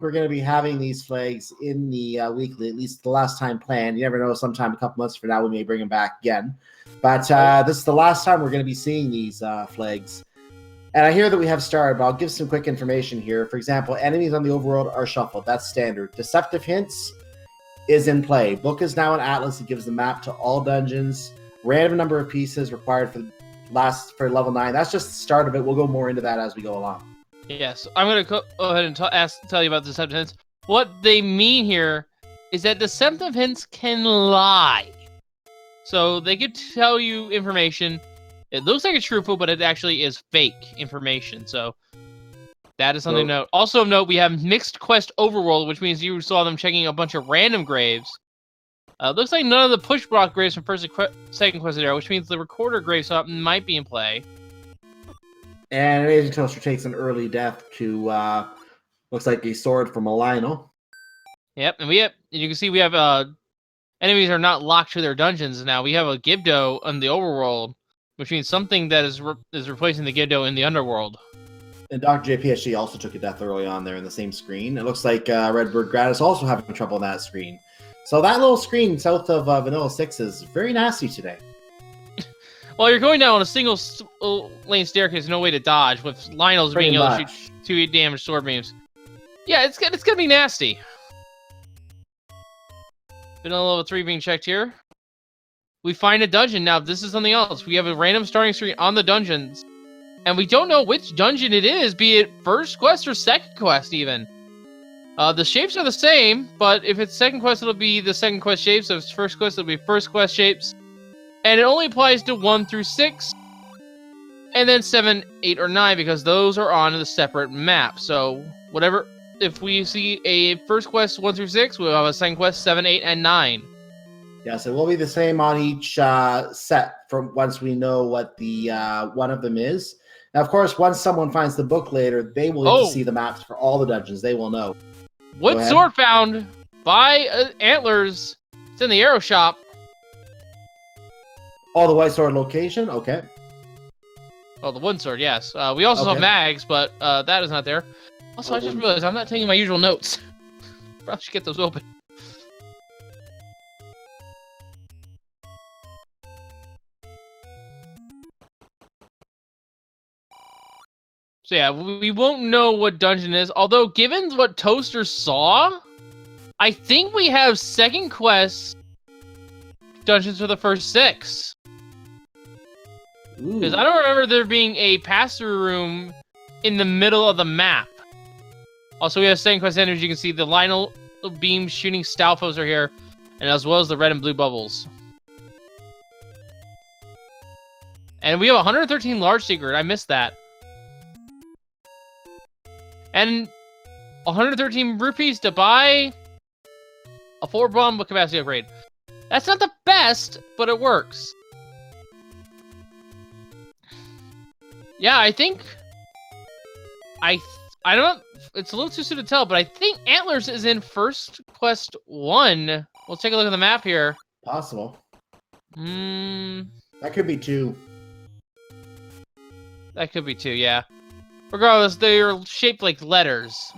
we're going to be having these flags in the weekly, at least the last time planned. You never know, sometime a couple months from now, we may bring them back again. But this is the last time we're going to be seeing these flags. And I hear that we have started, but I'll give some quick information here. For example, enemies on the overworld are shuffled. That's standard. Deceptive hints is in play. Book is now an atlas. It gives the map to all dungeons. Random number of pieces required for level 9. That's just the start of it. We'll go more into that as we go along. Yes, I'm going to go ahead and tell you about deceptive hints. What they mean here is that deceptive hints can lie. So they could tell you information. It looks like it's truthful, but it actually is fake information. So that is something to note. Also note, we have mixed quest overworld, which means you saw them checking a bunch of random graves. Looks like none of the push block graves from second quest era, which means the recorder grave might be in play. And Amazing Toaster takes an early death to looks like a sword from a Lionel. Yep, and you can see we have enemies are not locked to their dungeons now. We have a Gibdo on the overworld, which means something that is replacing the Gibdo in the underworld. And Dr. JPSG also took a death early on there in the same screen. It looks like Redbird Grad is also having trouble on that screen. So that little screen south of Vanilla 6 is very nasty today. Well, you're going down on a single lane staircase, no way to dodge, with Lionel's being able to shoot 2 damage sword beams. Yeah, it's gonna be nasty. Vanilla level 3 being checked here. We find a dungeon. Now, this is something else. We have a random starting screen on the dungeons, and we don't know which dungeon it is, be it first quest or second quest, even. The shapes are the same, but if it's second quest, it'll be the second quest shapes. If it's first quest, it'll be first quest shapes. And it only applies to 1 through 6, and then 7, 8, or 9, because those are on the separate map. So, whatever, if we see a first quest 1 through 6, we'll have a second quest 7, 8, and 9. Yes, it will be the same on each set from once we know what the one of them is. Now, of course, once someone finds the book later, they will get to see the maps for all the dungeons. They will know. Wood sword found by Antlers. It's in the arrow shop. Oh, the white sword location? Okay. Oh, the wooden sword, yes. We also saw mags, but that is not there. Also, I just realized I'm not taking my usual notes. Probably should get those open. So yeah, we won't know what dungeon it is, although given what Toaster saw, I think we have second quest dungeons for the first 6. Because I don't remember there being a pass-through room in the middle of the map. Also, we have second quest enemies. You can see the Lionel beam shooting Stalfos are here, and as well as the red and blue bubbles. And we have 113 large secret. I missed that. And 113 rupees to buy a 4-bomb capacity upgrade. That's not the best, but it works. Yeah, I think... I don't know. It's a little too soon to tell, but I think Antlers is in First Quest 1. We'll take a look at the map here. Possible. That could be 2. That could be 2, yeah. Regardless, they're shaped like letters.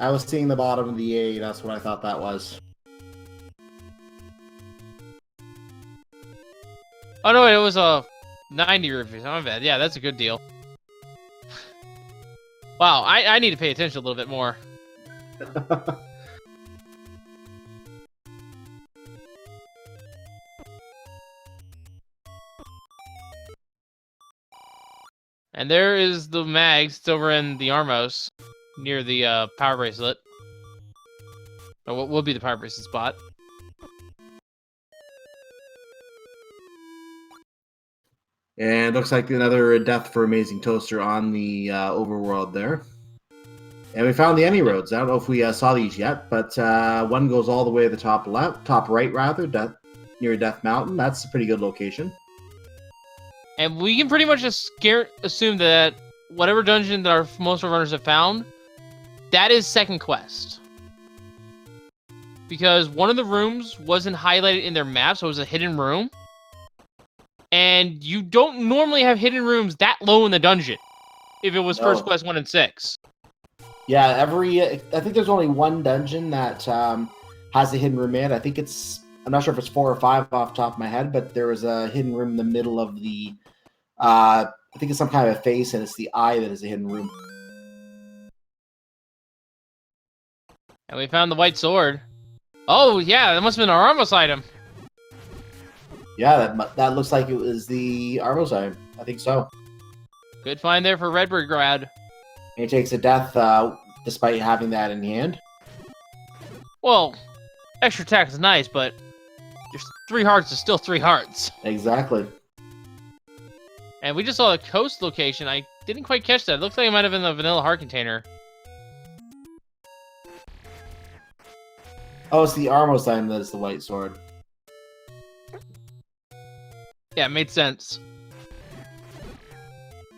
I was seeing the bottom of the A. That's what I thought that was. Oh, no, it was a 90 rupees. Oh, my bad. Yeah, that's a good deal. Wow, I need to pay attention a little bit more. And there is the mags. It's over in the Armos, near the power bracelet. Or what will be the power bracelet spot. And looks like another death for Amazing Toaster on the overworld there. And we found the Any Roads. I don't know if we saw these yet, but one goes all the way to the top left, top right rather, near Death Mountain. That's a pretty good location. And we can pretty much just assume that whatever dungeon that most of our runners have found, that is second quest. Because one of the rooms wasn't highlighted in their map, so it was a hidden room. And you don't normally have hidden rooms that low in the dungeon, if it was first quest 1 and 6. Yeah, I think there's only one dungeon that has a hidden room in it. I think I'm not sure if it's 4 or 5 off the top of my head, but there was a hidden room in the middle of the, I think it's some kind of a face, and it's the eye that is a hidden room. And we found the white sword. Oh, yeah, that must have been our Armos item. Yeah, that looks like it was the Armos item. I think so. Good find there for Redbird Grad. And he takes a death despite having that in hand. Well, extra attack is nice, but there's 3 hearts is still 3 hearts. Exactly. And we just saw the coast location. I didn't quite catch that. It looks like it might have been the vanilla heart container. Oh, it's the Armos item that is the white sword. Yeah, it made sense.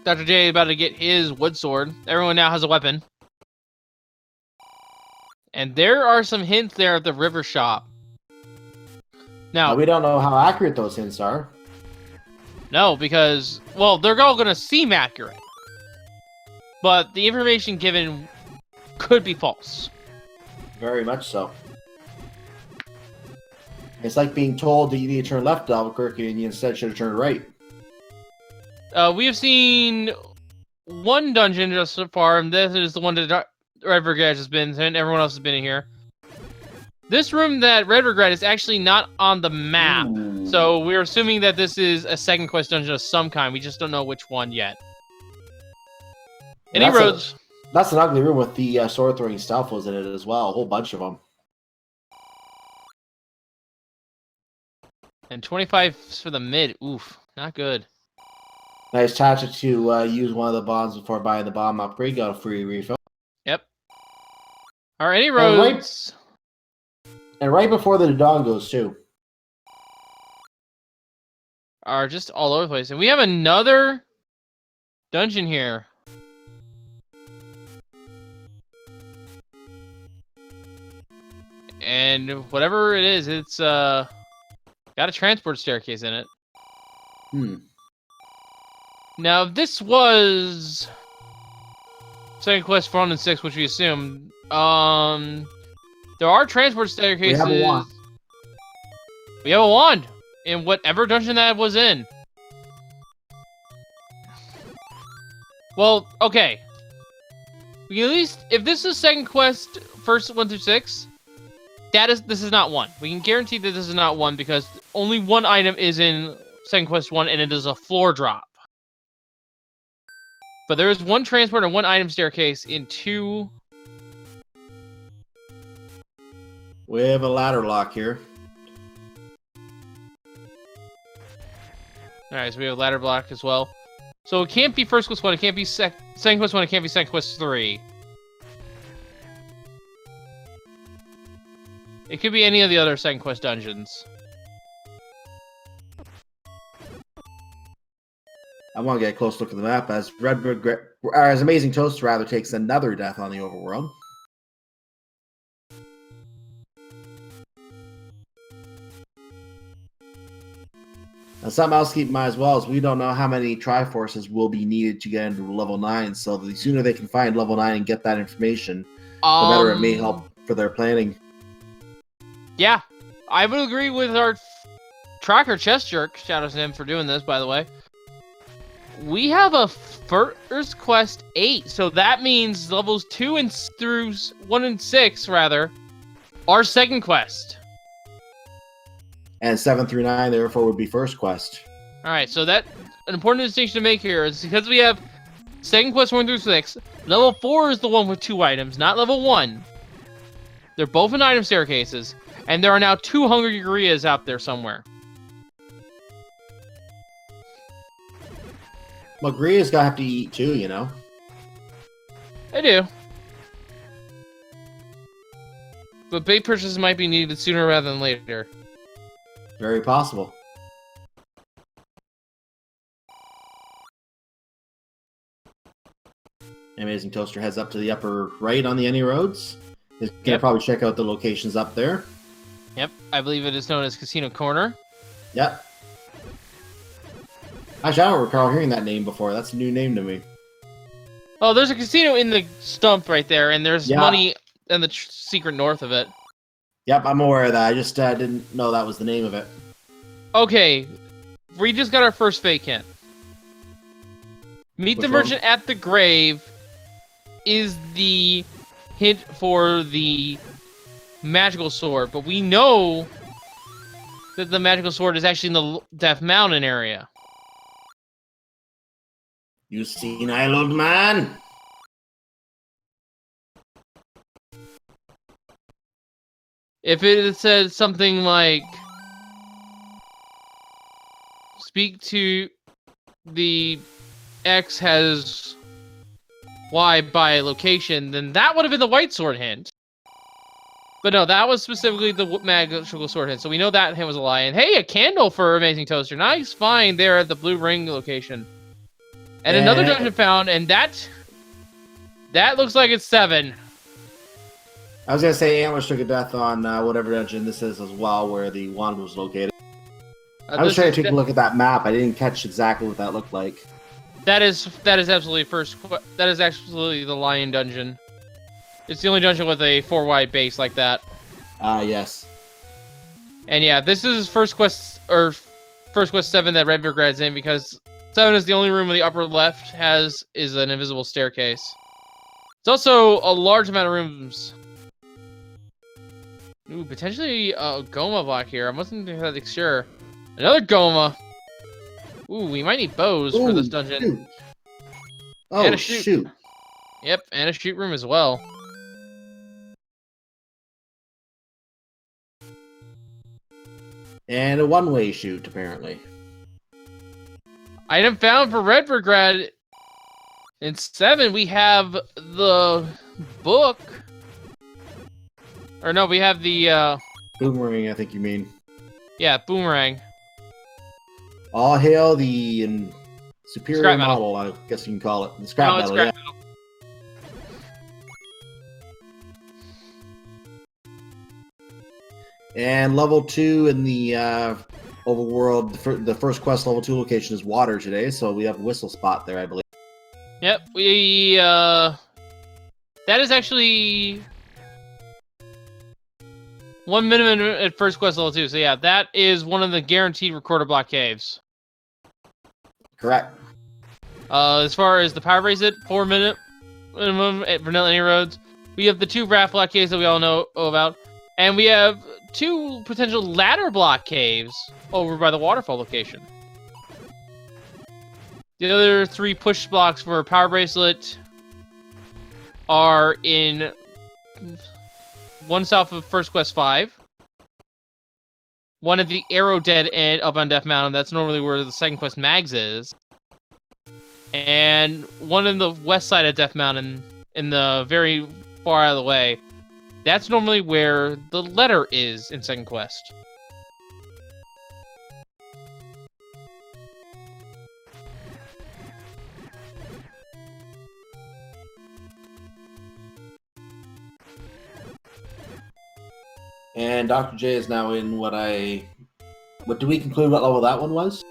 Dr. J is about to get his wood sword. Everyone now has a weapon. And there are some hints there at the river shop. Now, We don't know how accurate those hints are. no, because, well, they're all going to seem accurate. But the information given could be false. Very much so. It's like being told that you need to turn left, Albuquerque, and you instead should have turned right. We have seen one dungeon just so far, and this is the one that Red Regret has been, and everyone else has been in here. This room that Red Regret is actually not on the map, so we're assuming that this is a second quest dungeon of some kind. We just don't know which one yet. Any roads? That's an ugly room with the sword throwing stealthos in it as well. A whole bunch of them. And 25 for the mid. Oof, not good. Nice tactic to use one of the bombs before buying the bomb upgrade. Got a free refill. Yep. Are any roads? And right before the Dodongos, too. Are just all over the place. And we have another dungeon here. And whatever it is, it's got a transport staircase in it. Now, this was second quest for 1 and 6, which we assume. There are transport staircases. We have a wand. We have a wand in whatever dungeon that was in. Well, okay. We can at least, if this is second quest, first 1 through 6, this is not 1. We can guarantee that this is not 1 because only one item is in second quest 1, and it is a floor drop. But there is 1 transport and 1 item staircase in 2. We have a ladder lock here. Alright, so we have a ladder block as well. So it can't be first quest 1, it can't be second quest 1, it can't be second quest 3. It could be any of the other second quest dungeons. I want to get a close look at the map as as Amazing Toast rather takes another death on the Overworld. And something else to keep in mind as well is we don't know how many Triforces will be needed to get into level 9, so the sooner they can find level 9 and get that information, the better it may help for their planning. Yeah, I would agree with our tracker Chest Jerk. Shout out to him for doing this, by the way. We have a first quest 8, so that means levels 2 and through 1 and 6 rather are second quest. And 7 through 9 therefore would be first quest. All right, so that an important distinction to make here is because we have second quest 1 through 6. Level 4 is the one with 2 items, not level 1. They're both in item staircases, and there are now 2 Hungry Gorillas out there somewhere. Well, Gria's gonna have to eat too, you know. I do. But big purchases might be needed sooner rather than later. Very possible. Amazing Toaster heads up to the upper right on the Any Roads. He's gonna probably check out the locations up there. Yep, I believe it is known as Casino Corner. Yep. Actually, I don't recall hearing that name before. That's a new name to me. Oh, there's a casino in the stump right there, and there's Yeah. money in the secret north of it. Yep, I'm aware of that. I just didn't know that was the name of it. Okay, we just got our first fake hint. Meet the Which merchant at the grave is the hint for the magical sword, but we know that the magical sword is actually in the Death Mountain area. You senile old man. If it said something like, speak to the X has Y by location, then that would have been the white sword hint. But no, that was specifically the magical sword hint. So we know that hint was a lie. And hey, a candle for Amazing Toaster. Nice find there at the blue ring location. And another dungeon found, and that looks like it's 7. I was gonna say Antlers took a death on whatever dungeon this is as well, where the wand was located. I was trying to take a look at that map. I didn't catch exactly what that looked like. That is absolutely that is absolutely the Lion Dungeon. It's the only dungeon with a 4-wide base like that. Yes. And yeah, this is first quest 7 that Redbergrad's in, because 7 is the only room in the upper left is an invisible staircase. It's also a large amount of rooms. Ooh, potentially a Goma block here. I wasn't entirely sure. Another Goma. Ooh, we might need bows for this dungeon. Shoot. Oh, and a shoot. Yep, and a shoot room as well. And a one-way shoot, apparently. Item found for Redbergrad. In 7, we have the book. Or no, we have the Boomerang, I think you mean. Yeah, boomerang. All hail the superior Scrap model, I guess you can call it. The scrap metal, yeah. Metal. And level 2 in the Overworld, the first quest level 2 location is water today, so we have a whistle spot there, I believe. Yep, that is actually 1 minimum at first quest level 2, so yeah, that is one of the guaranteed recorder block caves. Correct. As far as the power bracelet, 4 minute minimum at Vanilla Any Roads. We have the 2 raft block caves that we all know about, and we have 2 potential ladder block caves over by the waterfall location. The other 3 push blocks for power bracelet are in one south of First Quest 5, one at the Arrow Dead end up on Death Mountain. That's normally where the second quest Mags is, and one in the west side of Death Mountain, in the very far out of the way. That's normally where the letter is in second quest. And Dr. J is now in what do we conclude what level that one was?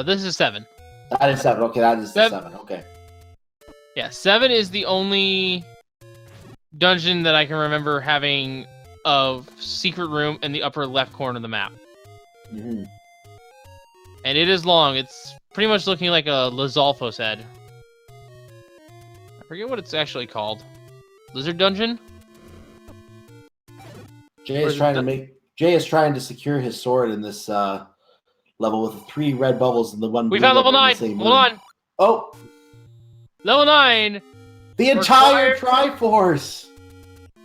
This is 7. That is 7. Okay, that is 7. Okay. Yeah, 7 is the only dungeon that I can remember having a secret room in the upper left corner of the map. Mm-hmm. And it is long. It's pretty much looking like a Lizalfos head. I forget what it's actually called. Lizard Dungeon? Jay is trying to secure his sword in this level with the 3 red bubbles and the one. We found level 9. Hold on. Oh, level 9. The entire Triforce.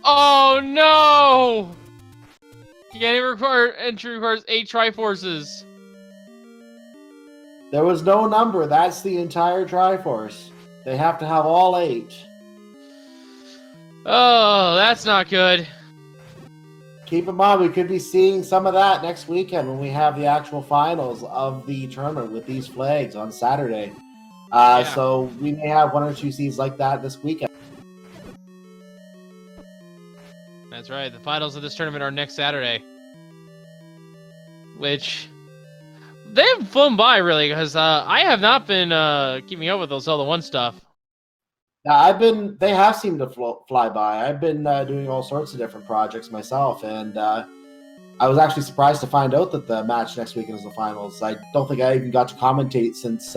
Oh no! Entry requires 8 Triforces. There was no number. That's the entire Triforce. They have to have all 8. Oh, that's not good. Keep in mind, we could be seeing some of that next weekend when we have the actual finals of the tournament with these flags on Saturday. So we may have 1 or 2 seeds like that this weekend. That's right. The finals of this tournament are next Saturday. Which, they've flown by, really, because I have not been keeping up with those Zelda 1 stuff. Yeah, they have seemed to fly by. I've been doing all sorts of different projects myself, and I was actually surprised to find out that the match next weekend is the finals. I don't think I even got to commentate since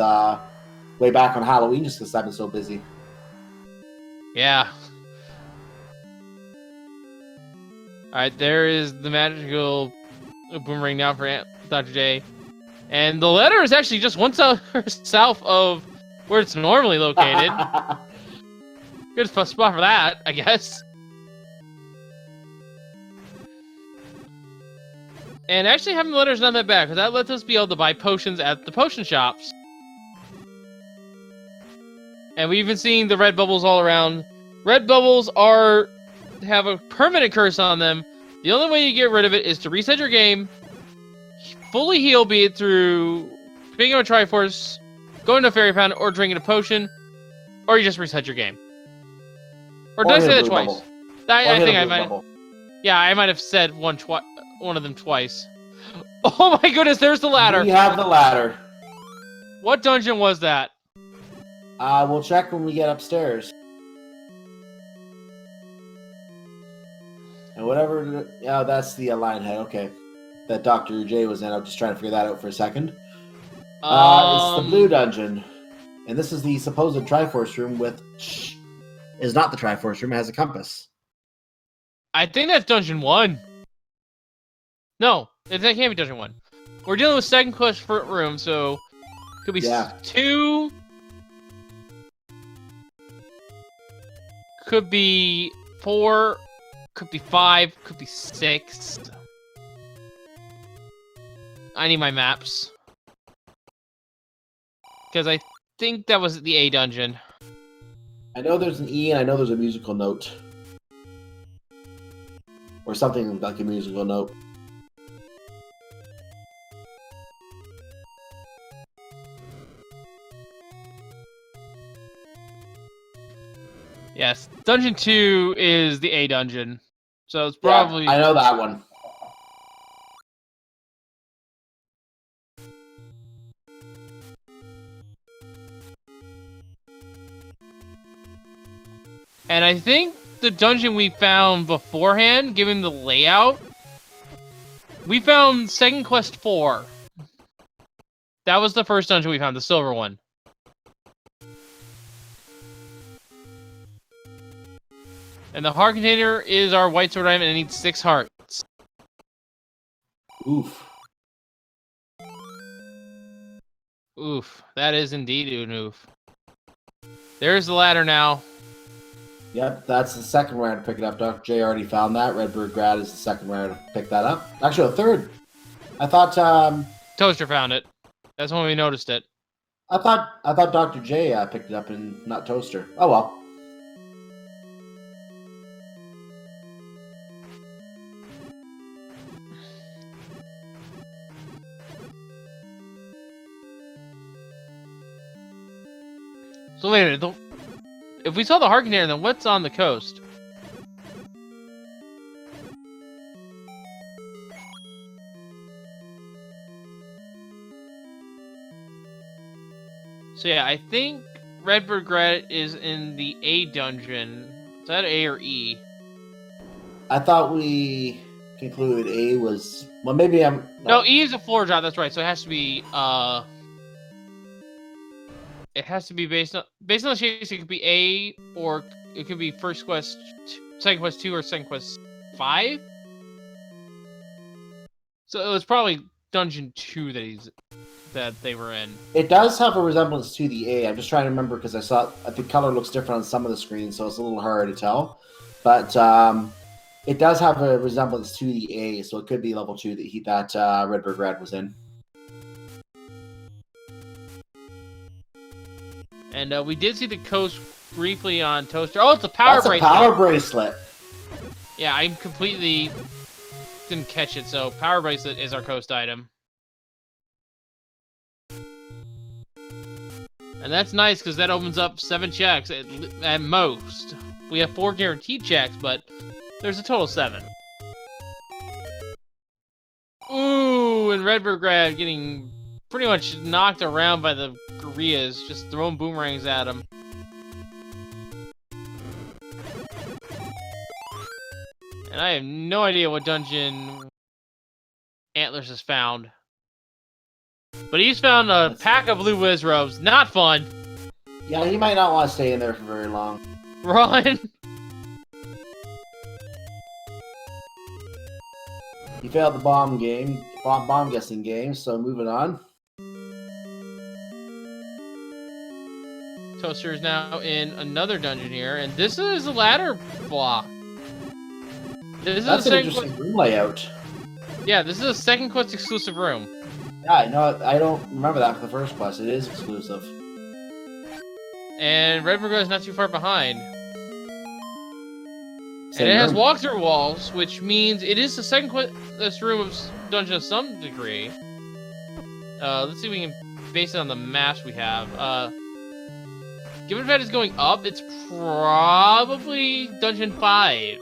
way back on Halloween, just because I've been so busy. Yeah. All right, there is the magical boomerang now for Dr. J. And the letter is actually just 1 south of where it's normally located. Good spot for that, I guess. And actually having the letter is not that bad, because that lets us be able to buy potions at the potion shops. And we've been seeing the red bubbles all around. Red bubbles have a permanent curse on them. The only way you get rid of it is to reset your game, fully heal, be it through picking up a Triforce, going to a Fairy Pound, or drinking a potion, or you just reset your game. Or did I say that twice? I think I might. Yeah, I might have said one of them twice. Oh my goodness, there's the ladder. We have the ladder. What dungeon was that? We'll check when we get upstairs. And whatever. Yeah, that's the lion head. Okay, that Dr. J was in. I'm just trying to figure that out for a second. It's the blue dungeon, and this is the supposed Triforce room, which is not the Triforce room. It has a compass. I think that's Dungeon 1. No, that can't be Dungeon 1. We're dealing with second quest for room, so could be 2. Could be 4. Could be 5. Could be 6. I need my maps. Because I think that was the A dungeon. I know there's an E and I know there's a musical note. Or something like a musical note. Yes, Dungeon 2 is the A dungeon. So it's probably... Yeah, I know that one. And I think the dungeon we found beforehand, given the layout, we found Second Quest 4. That was the first dungeon we found, the silver one. And the heart container is our white sword item, and it needs 6 hearts. Oof. Oof. That is indeed an oof. There's the ladder now. Yep, that's the second round to pick it up. Dr. J already found that. Redbird Grad is the second round to pick that up. Actually, a third. I thought Toaster found it. That's when we noticed it. I thought Dr. J picked it up and not Toaster. Oh well. So wait a minute. If we saw the heart container, then what's on the coast? So yeah, I think Redbird Gret is in the A dungeon. Is that A or E? I thought we concluded A was... Well, maybe I'm... No, E is a floor drop, that's right. So it has to be, It has to be based on the chase. It could be A, or it could be first quest, second quest 2, or second quest 5. So it was probably dungeon 2 that they were in. It does have a resemblance to the A. I'm just trying to remember because the color looks different on some of the screens, so it's a little hard to tell. But it does have a resemblance to the A, so it could be level 2 that Redbird Red was in. And we did see the coast briefly on Toaster. Oh, it's a power bracelet. That's a power bracelet. Yeah, I completely didn't catch it. So power bracelet is our coast item. And that's nice because that opens up 7 checks at most. We have 4 guaranteed checks, but there's a total of 7. Ooh, and Redbird Grad getting pretty much knocked around by the gorillas, just throwing boomerangs at him. And I have no idea what dungeon Antlers has found. But he's found a pack of blue whiz robes. Not fun. Yeah, he might not want to stay in there for very long. Run. He failed the bomb guessing game, so moving on. Toaster is now in another dungeon here, and this is a ladder block. That's an interesting room layout. Yeah, this is a second quest exclusive room. Yeah, I know. I don't remember that for the first quest. It is exclusive. And Red Burger is not too far behind. Same and it has room. walkthrough walls, which means it is the second quest room of dungeon of some degree. Let's see if we can base it on the maps we have. Given that it's going up, it's probably Dungeon 5.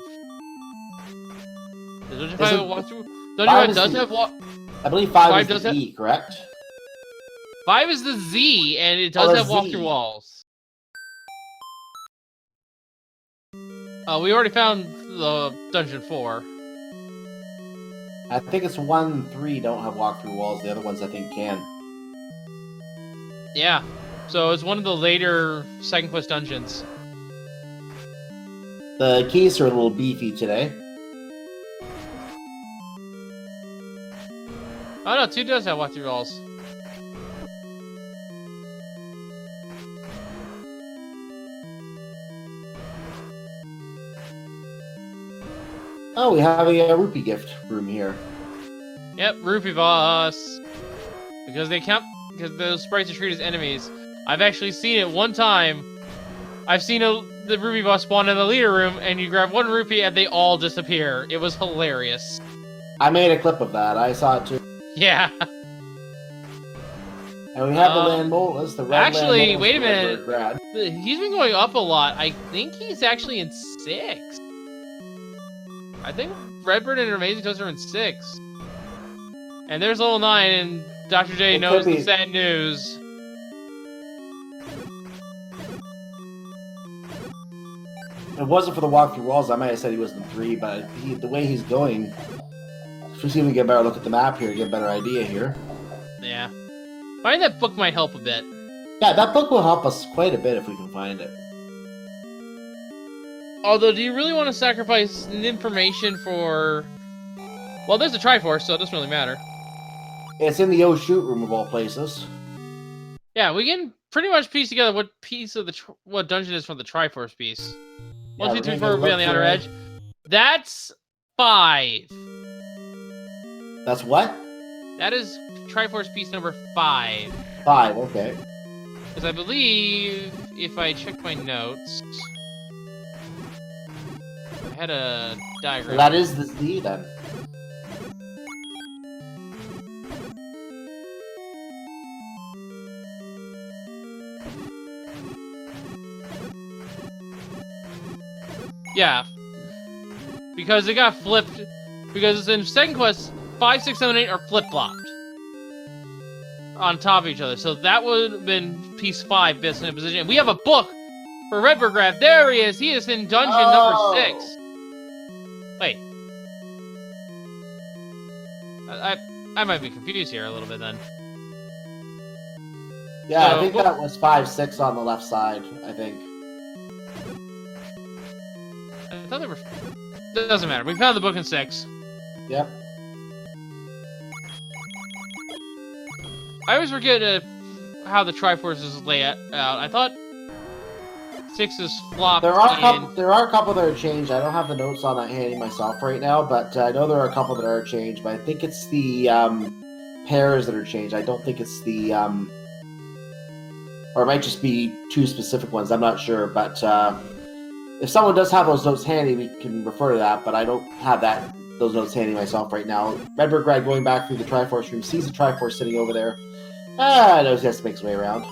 Does Dungeon 5 have a walkthrough? Dungeon 5 does have walk. I believe 5 is the Z, correct? 5 is the Z, and it does have walkthrough walls. We already found the Dungeon 4. I think it's 1 and 3 don't have walkthrough walls. The other ones I think can. Yeah. So it's one of the later second quest dungeons. The keys are a little beefy today. Oh no, 2 does have walkthrough walls. Oh, we have a rupee gift room here. Yep, Rupee Boss. Because those sprites are treated as enemies. I've actually seen it one time. I've seen the Rupee Boss spawn in the leader room, and you grab 1 rupee and they all disappear. It was hilarious. I made a clip of that. I saw it too. Yeah. And we have the Landmolas, the red Actually, Landmolas, wait a minute. Grad. He's been going up a lot. I think he's actually in 6. I think Redbird and Amazing Toast are in 6. And there's level 9, and Dr. J knows the sad news. If it wasn't for the walkthrough walls, I might have said he was in 3, but the way he's going... Let's see if we get a better look at the map here, get a better idea here. Yeah. Finding that book might help a bit. Yeah, that book will help us quite a bit if we can find it. Although, do you really want to sacrifice information for... Well, there's a Triforce, so it doesn't really matter. It's in the shoot room of all places. Yeah, we can pretty much piece together what piece of what dungeon is from the Triforce piece. 1, 2, 3, 4 will be on the outer edge. That's 5. That's what? That is Triforce piece number 5. 5, okay. Because I believe, if I check my notes... I had a diagram. Well, that is the Z, then. Yeah. Because it got flipped. Because in second quest, 5, 6, 7, 8 are flip-flopped. On top of each other. So that would have been piece 5 bits in a position. And we have a book for Redbird Grab. There he is. He is in dungeon number 6. Wait. I might be confused here a little bit then. Yeah, so, I think that was 5, 6 on the left side, I think. I thought they were... It doesn't matter. We found the book in 6. Yep. I always forget how the Triforce is laid out. I thought 6 is flopped There are a couple that are changed. I don't have the notes on that handy myself right now, but I know there are a couple that are changed. But I think it's the pairs that are changed. I don't think it's the... Or it might just be 2 specific ones. I'm not sure, but... If someone does have those notes handy, we can refer to that, but I don't have those notes handy myself right now. Redbird Grad going back through the Triforce room, sees the Triforce sitting over there. Knows he has to make his way around.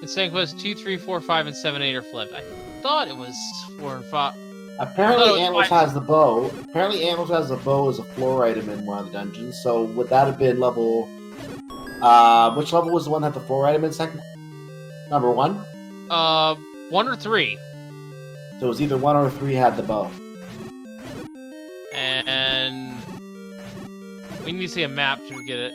In second quest, 2, 3, 4, 5, and 7, 8 are flipped. I thought it was 4 and 5. Apparently, Antlers has the bow. Apparently, Antlers has the bow as a floor item in one of the dungeons. So would that have been level Which level was the one that had the 4 item in second? Number 1? 1 or 3. So it was either 1 or 3 had the bow. And we need to see a map to get it.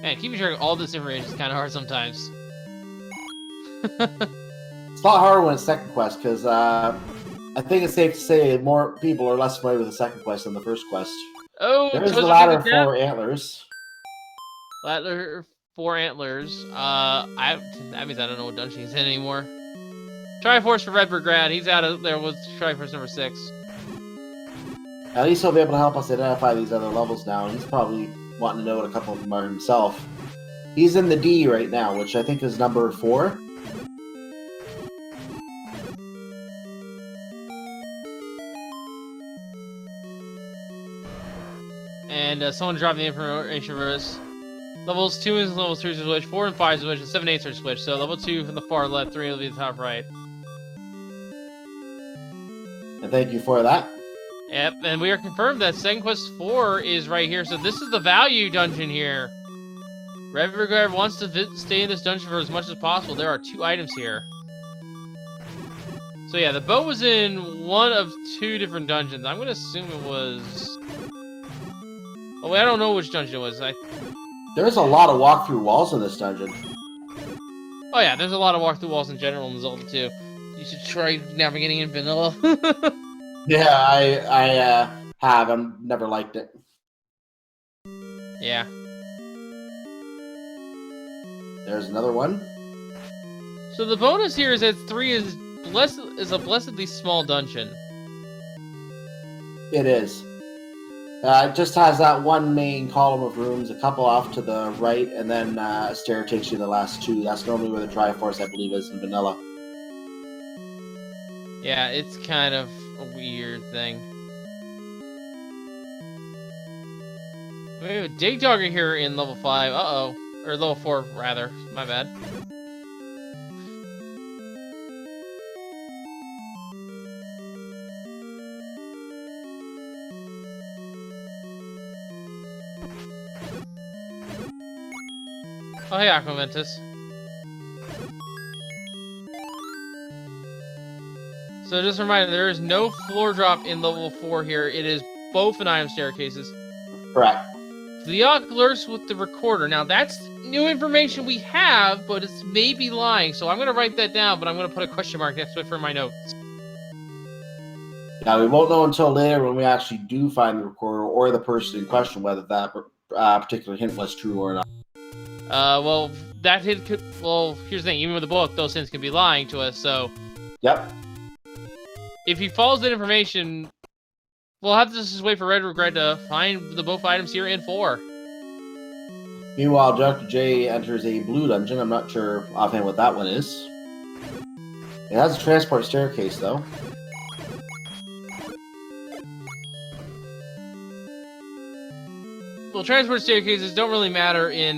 Man, keeping track of all this information is kind of hard sometimes. It's a lot harder when it's second quest, because I think it's safe to say more people are less familiar with the second quest than the first quest. Oh, There's the ladder of 4 antlers. Ladder 4 antlers. That means I don't know what dungeon he's in anymore. Triforce for Redbird Grad. He's out of there with Triforce number 6. At least he'll be able to help us identify these other levels now, and he's probably wanting to know what a couple of them are himself. He's in the D right now, which I think is number 4. And someone dropped the information for us. Levels 2 and levels 3 are switch, 4 and 5 are switch, and 7 and 8 are switch. So level 2 from the far left, 3 will be the top right. And thank you for that. Yep, and we are confirmed that second quest 4 is right here. So this is the value dungeon here. Redbird wants to stay in this dungeon for as much as possible. There are 2 items here. So yeah, the bow was in one of 2 different dungeons. I'm gonna assume it was. Oh wait, I don't know which dungeon it was. There's a lot of walkthrough walls in this dungeon. Oh yeah, there's a lot of walkthrough walls in general in Zelda too. You should try navigating in vanilla. Yeah, I have. I've never liked it. Yeah. There's another one. So the bonus here is that 3 is a blessedly small dungeon. It is. It just has that one main column of rooms, a couple off to the right, and then a stair takes you to the last 2. That's normally where the Triforce, I believe, is in vanilla. Yeah, it's kind of a weird thing. We have a dig dogger here in level 5. Uh-oh. Or level 4, rather. My bad. Oh, hey, Aquaventus. So just a reminder, there is no floor drop in level 4 here. It is both an item staircases. Correct. The oculars with the recorder. Now, that's new information we have, but it's maybe lying. So I'm going to write that down, but I'm going to put a question mark next to it for my notes. Now, we won't know until later when we actually do find the recorder or the person in question whether that particular hint was true or not. Well, that hint could... Well, here's the thing. Even with the book, those hints can be lying to us, so... Yep. If he follows that information, we'll have to just wait for Red Regret to find the both items here in 4. Meanwhile, Dr. J enters a blue dungeon. I'm not sure offhand what that one is. It has a transport staircase, though. Well, transport staircases don't really matter in,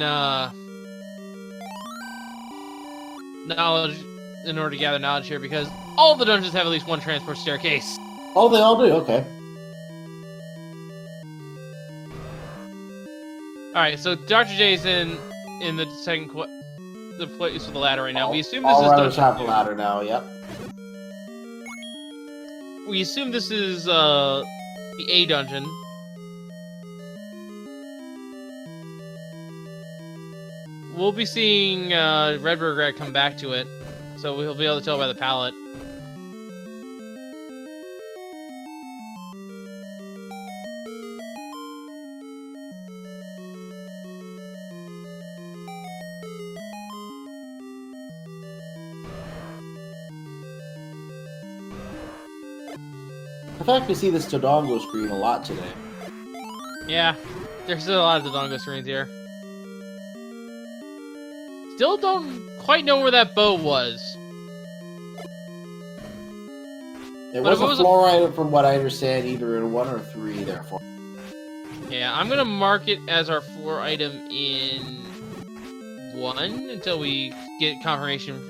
knowledge, in order to gather knowledge here, because all the dungeons have at least one transport staircase. Oh, they all do? Okay. Alright, so Dr. J's in the second the place with the ladder right now. We assume this all is right on dungeon top of 2. the ladder now, yep. We assume this is the A dungeon. We'll be seeing Redbird come back to it, so we'll be able to tell by the palette. In fact, we see this Dodongo screen a lot today. Yeah, there's still a lot of Dodongo screens here. Still don't quite know where that bow was. It was a floor item from what I understand, either in 1 or 3, therefore. Yeah, I'm gonna mark it as our floor item in 1 until we get confirmation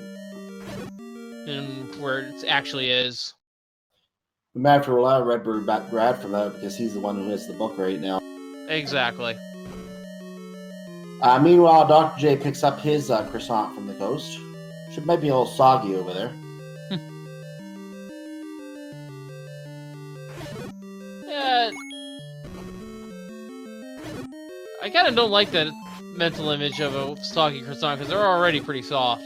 in where it actually is. We might have to rely on Redbird Brad for that because he's the one who has the book right now. Exactly. Meanwhile, Dr. J picks up his croissant from the coast. Might be a little soggy over there. Yeah. I kind of don't like that mental image of a soggy croissant because they're already pretty soft.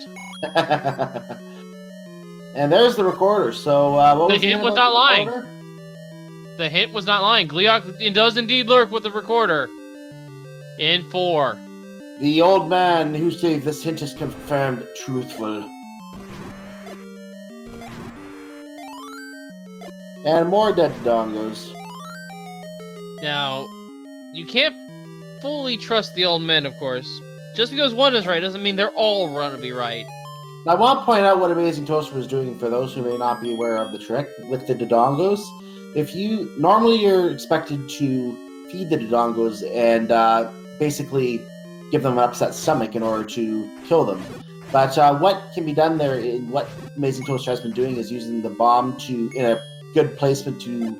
And there's the recorder. So, what was the hint was not lying. The hint was not lying. Gleeok does indeed lurk with the recorder. In 4. The old man who said this hint is confirmed truthful. And more dead dongos. Now, you can't fully trust the old men, of course. Just because one is right doesn't mean they're all going to be right. Now, I want to point out what Amazing Toaster was doing for those who may not be aware of the trick with the dodongos. Normally you're expected to feed the dodongos and basically give them an upset stomach in order to kill them. But what can be done there, in what Amazing Toaster has been doing, is using the bomb in a good placement to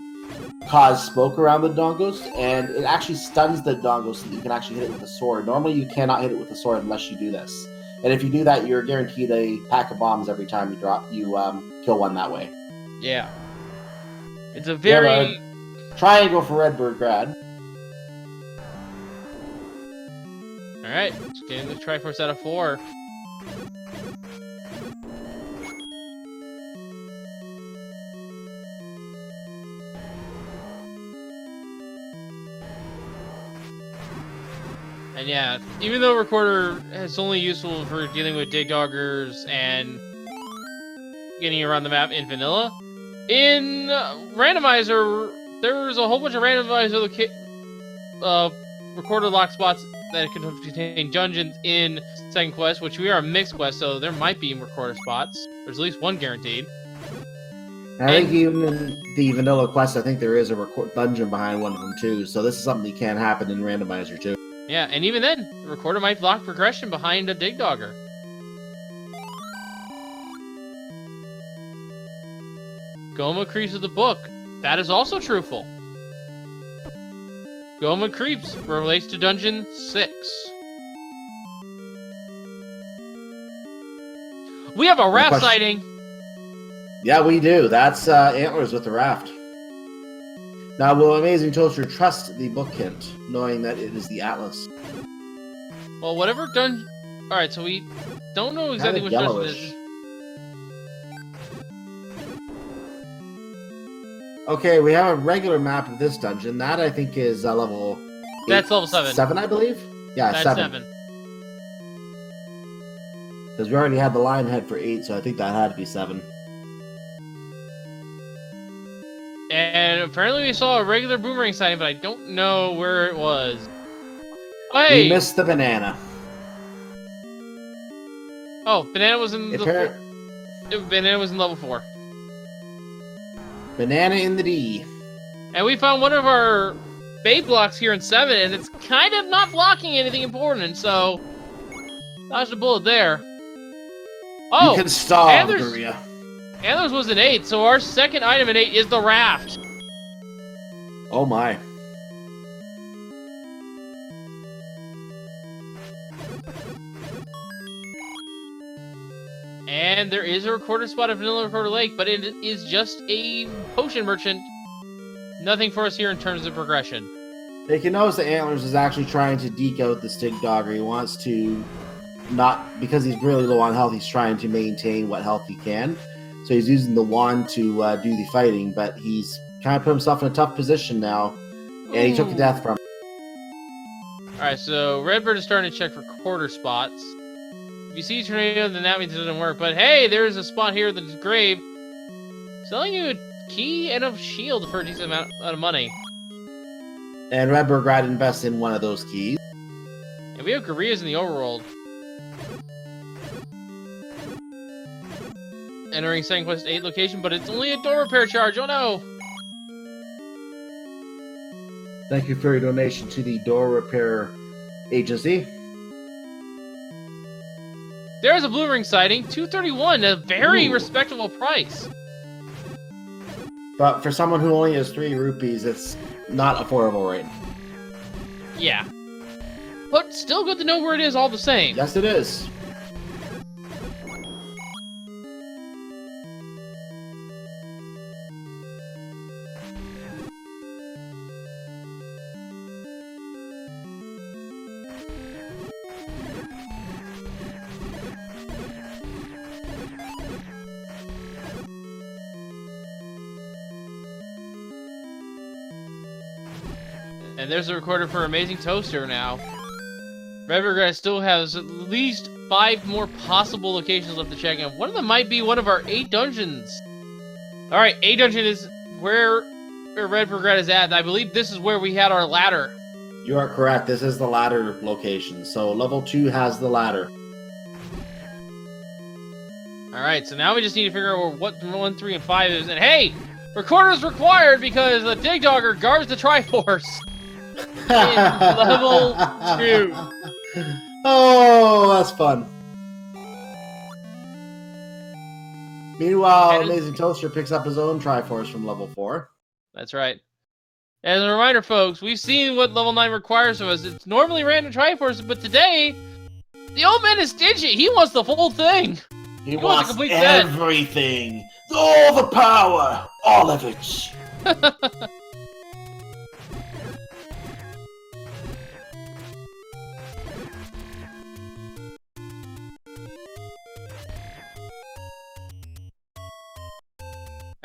cause smoke around the dodongos, and it actually stuns the dodongos so that you can actually hit it with a sword. Normally you cannot hit it with a sword unless you do this. And if you do that, you're guaranteed a pack of bombs every time you kill one that way. Yeah. It's a very... triangle for Redbird Grad. Alright, let's get in the Triforce out of 4. And yeah, even though Recorder is only useful for dealing with dig doggers and getting around the map in vanilla, in Randomizer, there's a whole bunch of Randomizer Recorder lock spots that can contain dungeons in second quest, which we are a mixed quest, so there might be Recorder spots. There's at least one guaranteed. I think even in the vanilla quest, I think there is a dungeon behind one of them too, so this is something that can happen in Randomizer too. Yeah, and even then, the Recorder might block progression behind a dig dogger. Goma creeps with the book. That is also truthful. Goma creeps relates to Dungeon 6. We have a raft sighting! Yeah, we do. That's Antlers with the raft. Now, will Amazing Toaster trust the book hint, knowing that it is the Atlas? Well, whatever dungeon... Alright, so we don't know exactly which dungeon it is. Okay, we have a regular map of this dungeon. That, I think, is level... That's level 7. 7, I believe? Yeah, that's 7. Because we already had the line head for 8, so I think that had to be 7. And apparently we saw a regular boomerang sighting, but I don't know where it was. Hey! We missed the banana. Oh, banana was in banana was in level 4. Banana in the D. And we found one of our bait blocks here in 7, and it's kind of not blocking anything important, so... Dodged a bullet there. Oh! You can stall, Maria. Antlers was an 8, so our second item in 8 is the raft. Oh my. And there is a recorded spot of Vanilla Recorder Lake, but it is just a potion merchant. Nothing for us here in terms of progression. They can notice that Antlers is actually trying to deke out the Stig Dogger. He wants to not, because he's really low on health, he's trying to maintain what health he can. So he's using the wand to do the fighting, but he's kind of put himself in a tough position now, and he took a death from him. Alright, so Redbird is starting to check for quarter spots. If you see tornado, then that means it doesn't work. But hey, there's a spot here that's grave. Selling you a key and a shield for a decent amount of money. And Redbird Grad invests in one of those keys. And we have Gorias in the Overworld. Entering second quest 8 location, but it's only a door repair charge. Oh no! Thank you for your donation to the door repair agency. There's a blue ring sighting, $231, a very respectable price. But for someone who only has 3 rupees, it's not affordable right now. Yeah. But still good to know where it is all the same. Yes, it is. And there's a recorder for Amazing Toaster now. Red Regret still has at least 5 more possible locations left to check, and one of them might be one of our 8 dungeons. Alright, 8 dungeon is where Red Regret is at. I believe this is where we had our ladder. You are correct. This is the ladder location. So level 2 has the ladder. Alright, so now we just need to figure out what 1, 3, and 5 is. And hey! Recorder's required because the Dig Dogger guards the Triforce. In level 2. Oh, that's fun. Meanwhile, Amazing Toaster picks up his own Triforce from level 4. That's right. As a reminder, folks, we've seen what level 9 requires of us. It's normally random Triforce, but today, the old man is stingy. He wants the full thing. He wants everything. All the power. All of it.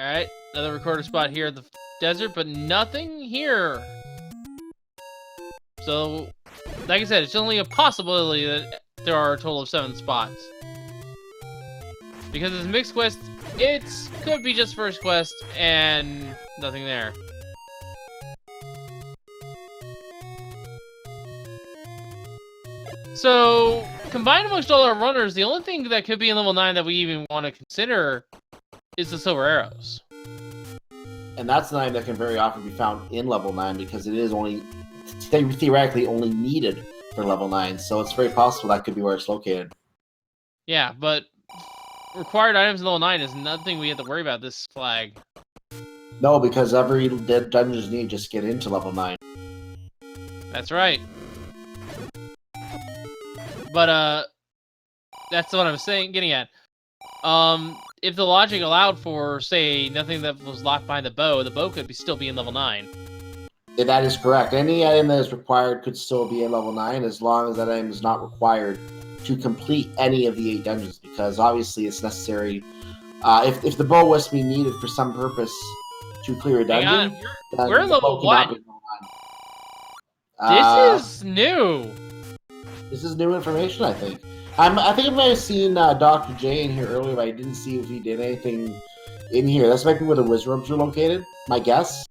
Alright, another recorder spot here in the desert, but nothing here. So, like I said, it's only a possibility that there are a total of 7 spots. Because it's mixed quest, it could be just first quest and nothing there. So, combined amongst all our runners, the only thing that could be in level 9 that we even want to consider is the silver arrows. And that's an item that can very often be found in level 9 because it is only theoretically only needed for level 9. So it's very possible that could be where it's located. Yeah, but required items in level 9 is nothing we have to worry about this flag. No, because every dungeon's need just get into level 9. That's right. But that's what I was getting at. If the logic allowed for, say, nothing that was locked behind the bow could still be in level 9. Yeah, that is correct. Any item that is required could still be in level 9 as long as that item is not required to complete any of the 8 dungeons, because obviously it's necessary. If the bow was to be needed for some purpose to clear a dungeon, we're in level 1. This is new. This is new information, I think. I think I might have seen Dr. J in here earlier, but I didn't see if he did anything in here. That's might be where the wizard robes are located, my guess.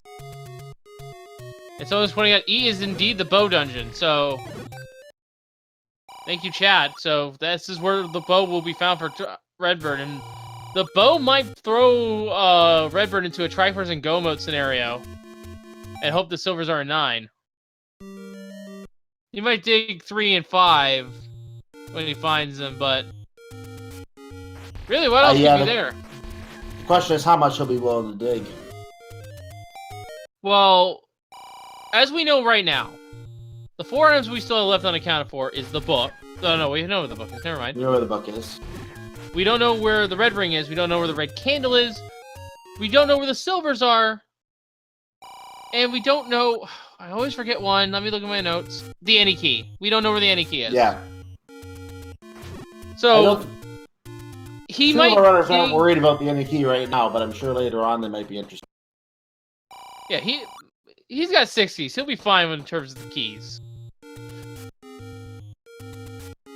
It's always pointing out E is indeed the bow dungeon, so... Thank you, chat. So this is where the bow will be found for Redbird, and the bow might throw Redbird into a Triforce and Go mode scenario, and hope the silvers are a 9. He might dig 3 and 5 when he finds them, but really, what else could be there? The question is how much he'll be willing to dig. Well, as we know right now, the 4 items we still have left unaccounted for is the book. No, we know where the book is. Never mind. We know where the book is. We don't know where the red ring is. We don't know where the red candle is. We don't know where the silvers are. And we don't know... I always forget one. Let me look at my notes. The any key. We don't know where the any key is. Yeah. So... He might... Silver runners aren't worried about the any key right now, but I'm sure later on they might be interested. Yeah, he's got 6 keys. He'll be fine in terms of the keys.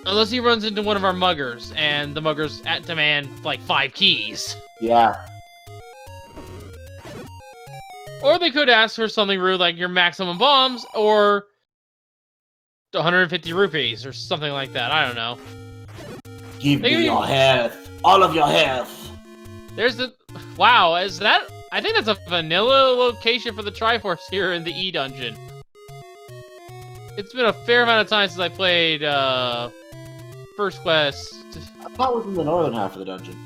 Unless he runs into one of our muggers, and the muggers demand, like, 5 keys. Yeah. Or they could ask for something rude, like your maximum bombs, or 150 rupees, or something like that. I don't know. Give me your health. All of your health. There's the... Wow, is that... I think that's a vanilla location for the Triforce here in the E dungeon. It's been a fair amount of time since I played, First Quest. I thought it was in the northern half of the dungeon.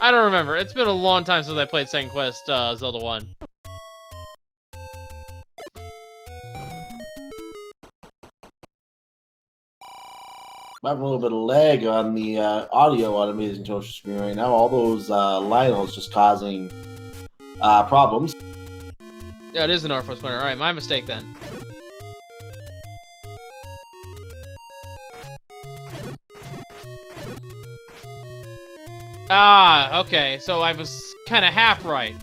I don't remember. It's been a long time since I played Second Quest Zelda 1. I have a little bit of lag on the audio on Amazing Toaster screen right now. All those Lionels just causing problems. Yeah, it is an Northwest winner. Alright, my mistake then. Ah, okay. So I was kind of half right.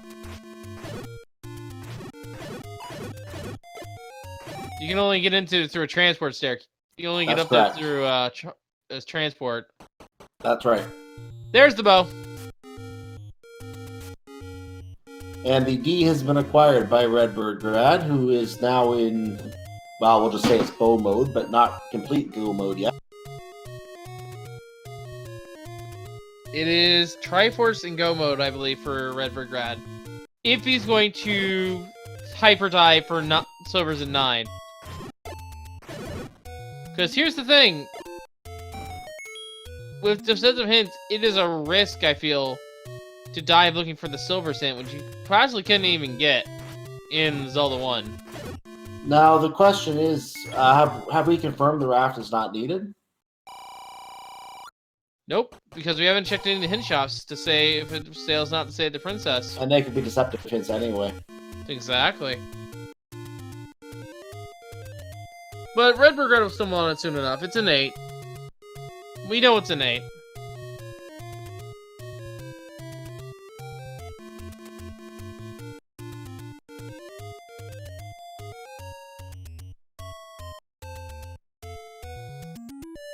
You can only get into it through a transport stair. You can only get That's up correct. there through transport. That's right. There's the bow. And the D has been acquired by Redbird Grad, who is now in, well, we'll just say it's bow mode, but not complete ghoul mode yet. It is Triforce and Go mode, I believe, for Redbird Grad. If he's going to hyper die for silvers at 9. Because here's the thing. With Defensive Hints, it is a risk, I feel, to dive looking for the silver cent, which you possibly couldn't even get in Zelda 1. Now, the question is, have we confirmed the raft is not needed? Nope, because we haven't checked any of the hint shops to say if it sales not to save the princess. And they could be deceptive hints anyway. Exactly. But Redbird Grad will still want it soon enough. It's an 8. We know it's an 8.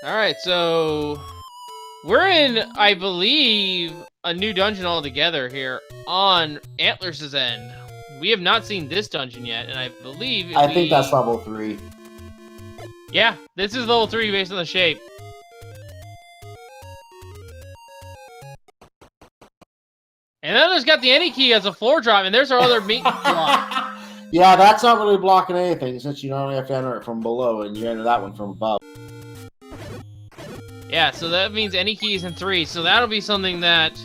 Alright, so we're in, I believe, a new dungeon altogether here on Antlers' end. We have not seen this dungeon yet, and I believe I think that's level 3. Yeah, this is level 3 based on the shape. And then there's got the any key as a floor drop, and there's our other meat block. Yeah, that's not really blocking anything, since you only have to enter it from below, and you enter that one from above. Yeah, so that means any key is in 3, so that'll be something that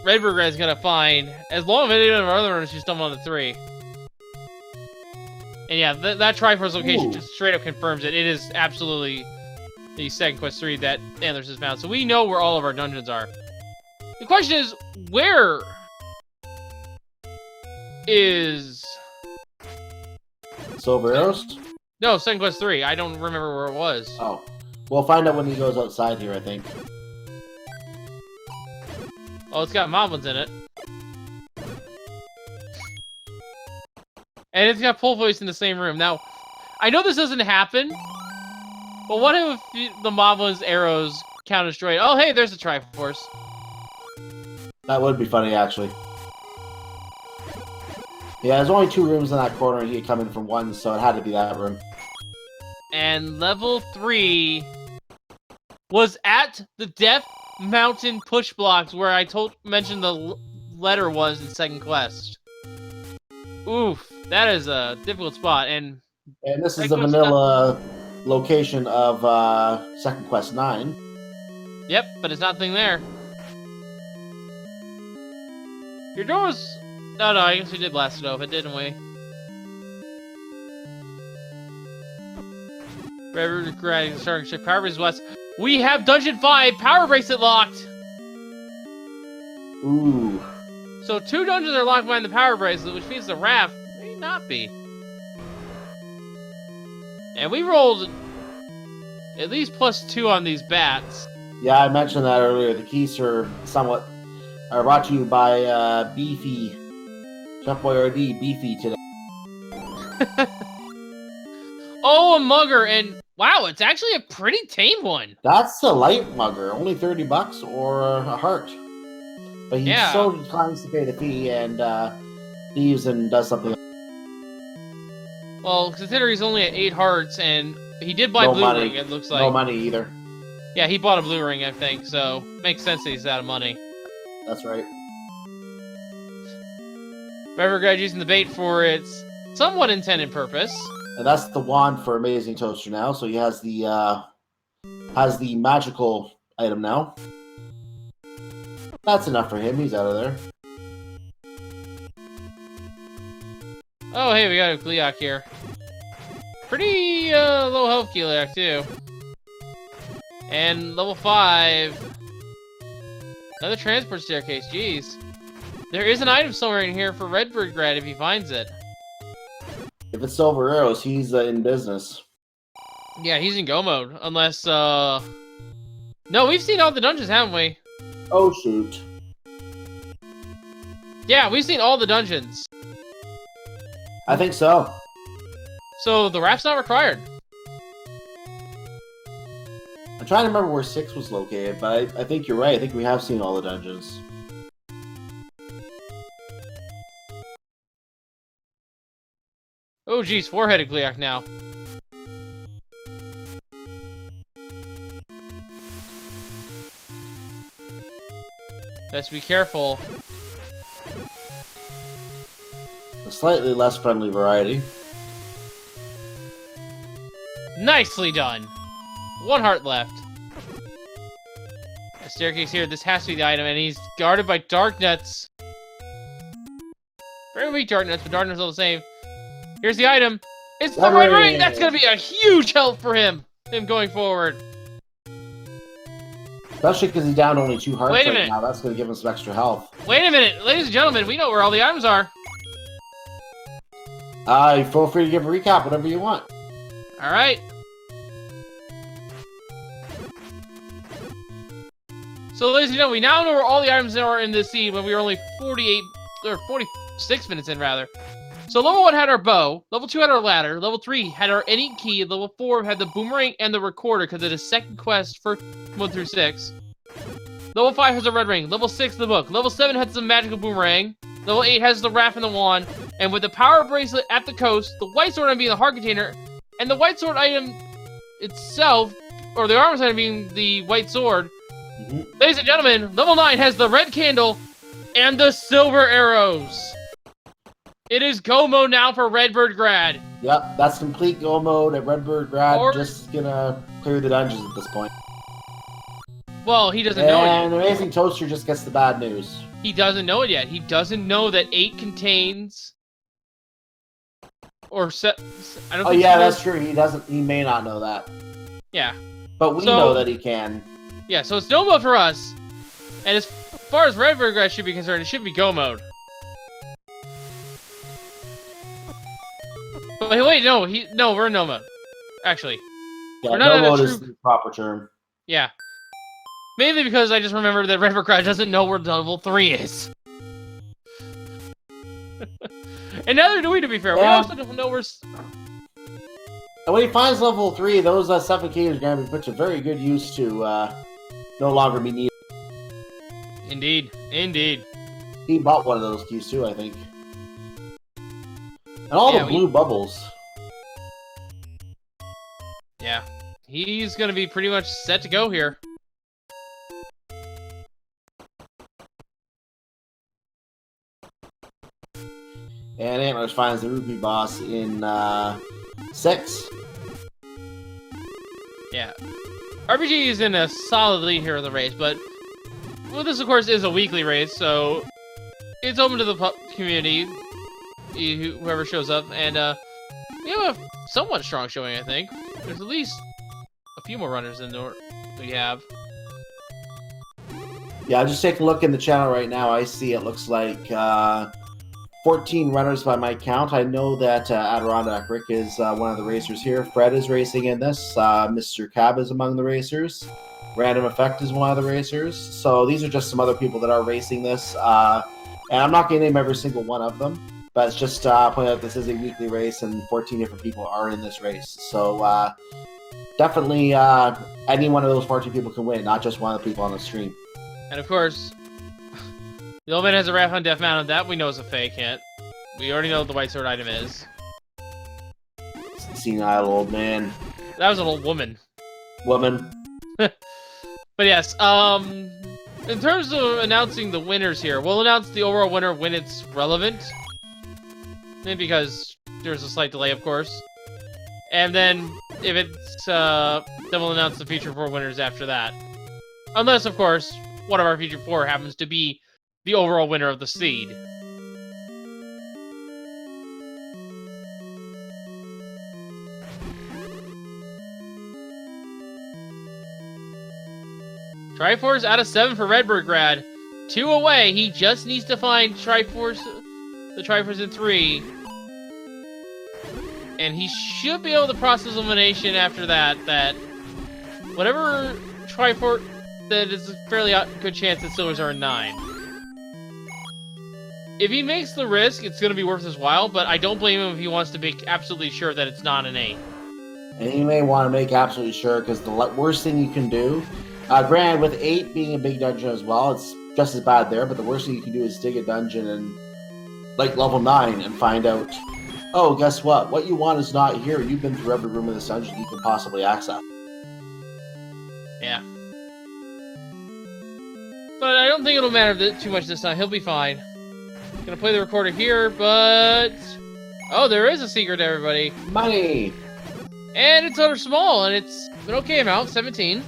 Redbird Grad's gonna find, as long as any of our other runners just stumble on the 3. And yeah, that Triforce location just straight up confirms it. It is absolutely the Second Quest 3 that Antlers has found. So we know where all of our dungeons are. The question is, where is... Silver arrows? No, Second Quest 3. I don't remember where it was. Oh. We'll find out when he goes outside here, I think. Oh, it's got moblins in it. And it's got Pole Voice in the same room. Now, I know this doesn't happen, but what if the moblins' arrows counter-destroyed? Oh, hey, there's a Triforce. That would be funny, actually. Yeah, there's only 2 rooms in that corner, and he come in from one, so it had to be that room. And level 3 was at the Death Mountain push blocks where I mentioned the letter was in Second Quest. Oof, that is a difficult spot. And this is the vanilla location of Second Quest 9. Yep, but it's nothing there. Your door was... No, I guess we did blast it open, didn't we? Redbird Grad starting to check Power Bracelet West. We have Dungeon 5 Power Bracelet locked! Ooh. So 2 dungeons are locked behind the Power Bracelet, which means the raft may not be. And we rolled at least +2 on these bats. Yeah, I mentioned that earlier. The keys are brought to you by Beefy. Chef Boyardee Beefy today. Oh, a mugger, and wow, it's actually a pretty tame one. That's a light mugger, only $30 or a heart. But he so declines to pay the fee and leaves and does something. Well, consider he's only at 8 hearts, and he did buy blue ring, it looks like. No money either. Yeah, he bought a blue ring, I think, so makes sense that he's out of money. That's right. Redbird Grad using the bait for its somewhat intended purpose. And that's the wand for Amazing Toaster now, so he has the magical item now. That's enough for him. He's out of there. Oh, hey, we got a Gleeok here. Pretty low health Gleeok, too. And level 5. Another transport staircase, jeez. There is an item somewhere in here for Redbird Grad if he finds it. If it's Silver Arrows, he's in business. Yeah, he's in go mode. Unless, No, we've seen all the dungeons, haven't we? Oh, shoot. Yeah, we've seen all the dungeons. I think so. So the raft's not required. I'm trying to remember where 6 was located, but I think you're right. I think we have seen all the dungeons. Oh, geez, 4-headed Gleeok now. Best be careful. A slightly less friendly variety. Nicely done. 1 heart left. A staircase here. This has to be the item, and he's guarded by dark nuts. Very weak dark nuts, but dark nuts are all the same. Here's the item. It's the red ring. That's gonna be a huge help for him going forward. Especially because he's down to only 2 hearts Wait a right minute. now. That's going to give him some extra health. Wait a minute, ladies and gentlemen. We know where all the items are. Feel free to give a recap, whatever you want. All right. So, ladies and gentlemen, we now know where all the items are in this scene when we were only 48 or 46 minutes in, rather. So, level 1 had our bow, level 2 had our ladder, level 3 had our any key, level 4 had the boomerang and the recorder because it is second quest for 1 through 6. Level 5 has a red ring, level 6 the book, level 7 has the magical boomerang, level 8 has the raft and the wand, and with the power bracelet at the coast, the white sword item being the heart container, and the white sword item itself, or the armor item being the white sword. Ladies and gentlemen, level 9 has the red candle and the silver arrows. It is go mode now for Redbird Grad. Yep, that's complete go mode at Redbird Grad. Or- Just gonna clear the dungeons at this point. Well, he doesn't know it And yet. Amazing Toaster just gets the bad news. He doesn't know it yet. He doesn't know that 8 contains... Or set... I don't Oh think yeah, he knows- that's true. He doesn't. He may not know that, Yeah. but we So- know that he can. Yeah, so it's no mode for us. And as far as Redbird Grad should be concerned, it should be go mode. But wait, no, we're in no mode. Actually, Yeah, We're not no at a mode is true- the proper term. yeah. Mainly because I just remembered that Redbird Grad doesn't know where level 3 is. And neither do we, to be fair. We Yeah. also don't know where... And when he finds level 3, those suffocators are going to be put to very good use to no longer be needed. Indeed. Indeed. He bought one of those keys too, I think. And all Yeah, the blue bubbles. Yeah. He's gonna be pretty much set to go here. And Antlers finds the Rupee boss in 6. Yeah. RPG is in a solid lead here in the race, but... Well, this, of course, is a weekly race, so... It's open to the community, whoever shows up, and, we have a somewhat strong showing, I think. There's at least a few more runners than we have. Yeah, just take a look in the channel right now. I see it looks like 14 runners by my count. I know that Adirondack Rick is one of the racers here. Fred is racing in this. Mr. Cab is among the racers. Random Effect is one of the racers. So these are just some other people that are racing this. And I'm not going to name every single one of them, but it's just point out this is a weekly race and 14 different people are in this race. So definitely any one of those 14 people can win, not just one of the people on the stream. And, of course... The old man has a Wrath on Death Mountain. That we know is a fake hit. We already know what the white sword item is. Senile old man. That was an old woman. Woman. But yes, in terms of announcing the winners here, we'll announce the overall winner when it's relevant. And because there's a slight delay, of course. And then, if it's, then we'll announce the feature 4 winners after that. Unless, of course, one of our featured 4 happens to be the overall winner of the seed. Triforce out of 7 for Redbird Grad. 2 away. He just needs to find Triforce, the Triforce in 3. And he should be able to process elimination after that. Whatever Triforce, that is a fairly good chance that silvers are a 9. If he makes the risk, it's going to be worth his while, but I don't blame him if he wants to make absolutely sure that it's not an 8. And he may want to make absolutely sure, because the worst thing you can do, granted, with 8 being a big dungeon as well, it's just as bad there, but the worst thing you can do is dig a dungeon and, like, level 9 and find out, oh, guess what? What you want is not here. You've been through every room of this dungeon you can possibly access. Yeah. But I don't think it'll matter too much this time. He'll be fine. Gonna play the recorder here, but... Oh, there is a secret, everybody. Money! And it's rather small, and it's an okay amount, 17.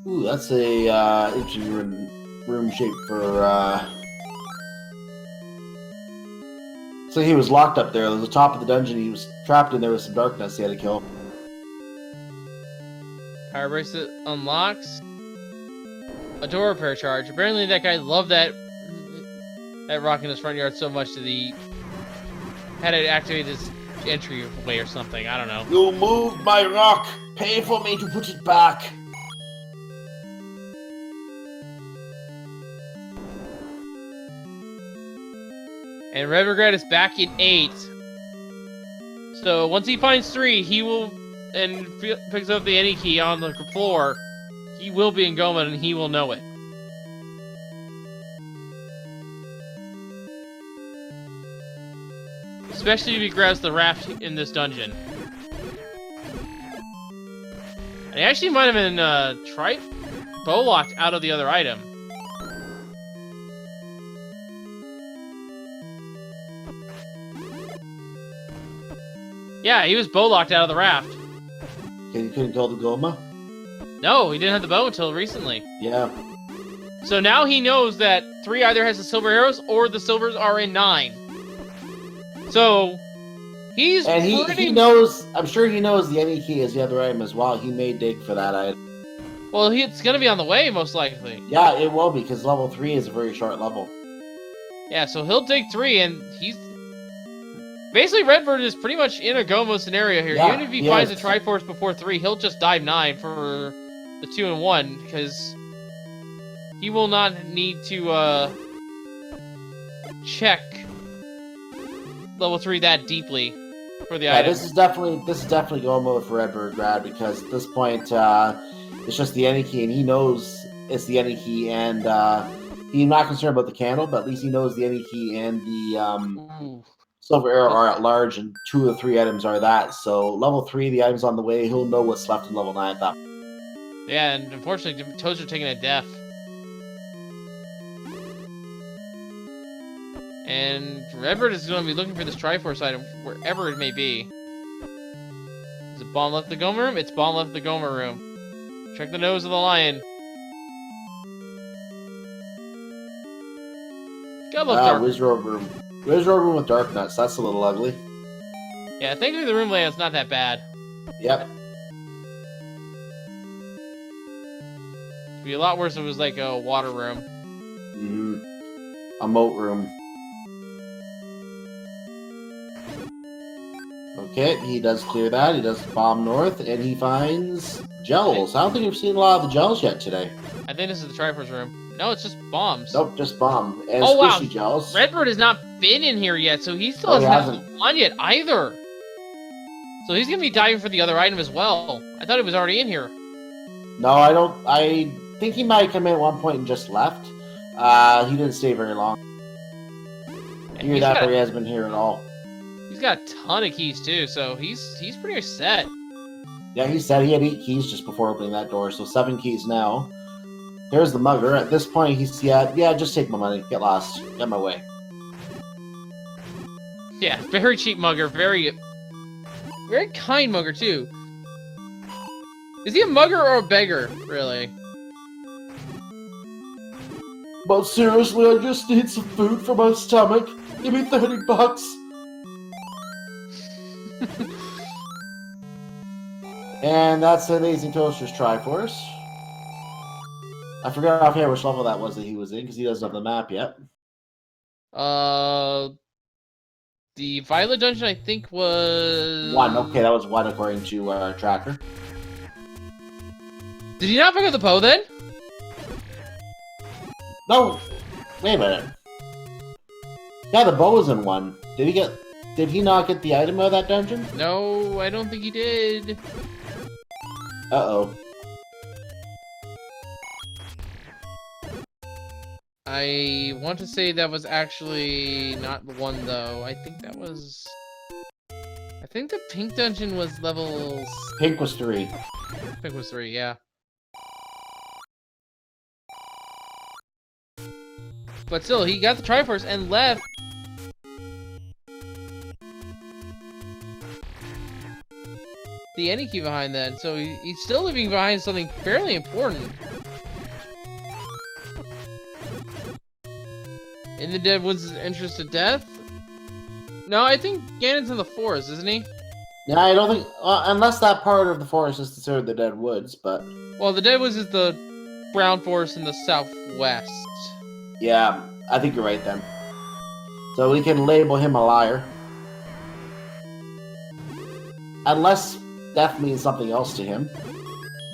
Ooh, that's a interesting room shape for. So he was locked up there. There was the top of the dungeon. He was trapped in there with some darkness. He had to kill. Power bracelet unlocks. A door repair charge. Apparently, that guy loved that rock in his front yard so much that he had to activate his entryway or something. I don't know. You moved my rock. Pay for me to put it back. And Red Regret is back in 8. So once he finds 3, he will, and picks up the any key on the floor, he will be in Goma and he will know it. Especially if he grabs the raft in this dungeon. And he actually might have been bow-locked out of the other item. Yeah, he was bow-locked out of the raft. Okay, you couldn't kill the Goma? No, he didn't have the bow until recently. Yeah. So now he knows that 3 either has the silver arrows or the silvers are in 9. So he's he knows. I'm sure he knows the any key is the other item as well. He may dig for that item. Well, it's gonna be on the way most likely. Yeah, it will be, because level 3 is a very short level. Yeah, so he'll dig 3, and he's basically Redbird is pretty much in a Gomo scenario here. Yeah, even if he finds a Triforce before 3, he'll just dive 9 for the 2 and 1 because he will not need to check level 3 that deeply for the item. This is definitely go mode for Redbird Grad, because at this point it's just the any key, and he knows it's the any key, and he's not concerned about the candle, but at least he knows the any key and the silver arrow are at large, and 2 of the 3 items are that. So level 3, the item's on the way. He'll know what's left in level 9 at that point. Yeah, and unfortunately, Toads are taking a death. And Redbird is going to be looking for this Triforce item wherever it may be. Is it Bomb left the Goma room? It's Bomb left the Goma room. Check the nose of the lion. Gotta love dark. Wizard room. Wizard room with dark nuts. That's a little ugly. Yeah, thankfully the room layout's not that bad. Yep. It'd be a lot worse if it was like a water room. A moat room. Okay, he does clear that. He does bomb north, and he finds gels. I don't think we've seen a lot of the gels yet today. I think this is the Triforce room. No, it's just bombs. Nope, just bomb. And wow. Gels. Redbird has not been in here yet, so he still hasn't had one yet either. So he's going to be diving for the other item as well. I thought it was already in here. No, I don't. I think he might have come in at one point and just left. He didn't stay very long. Either that or he hasn't been here at all. He's got a ton of keys too, so he's pretty set. Yeah, he said he had 8 keys just before opening that door, so 7 keys now. Here's the mugger. At this point, he's yeah, just take my money. Get lost. Get my way. Yeah, very cheap mugger, very kind mugger too. Is he a mugger or a beggar, really? But seriously, I just need some food for my stomach. Give me $30. And that's the Amazing Toaster's Triforce. I forgot offhand which level that was that he was in, because he doesn't have the map yet. The Violet Dungeon, I think, was... 1. Okay, that was 1 according to our tracker. Did he not pick up the bow, then? No! Wait a minute. Yeah, the bow was in 1. Did he not get the item out of that dungeon? No, I don't think he did. Uh-oh. I want to say that was actually not the one, though. I think that was... I think the pink dungeon was level... Pink was 3. Pink was 3, yeah. But still, he got the Triforce and left. The Any key behind then, so he's still leaving behind something fairly important. In the Dead Woods' Entrance to Death? No, I think Ganon's in the forest, isn't he? Yeah, I don't think... unless that part of the forest is considered the Dead Woods, but... Well, the Dead Woods is the brown forest in the southwest. Yeah, I think you're right then. So we can label him a liar. Unless death means something else to him.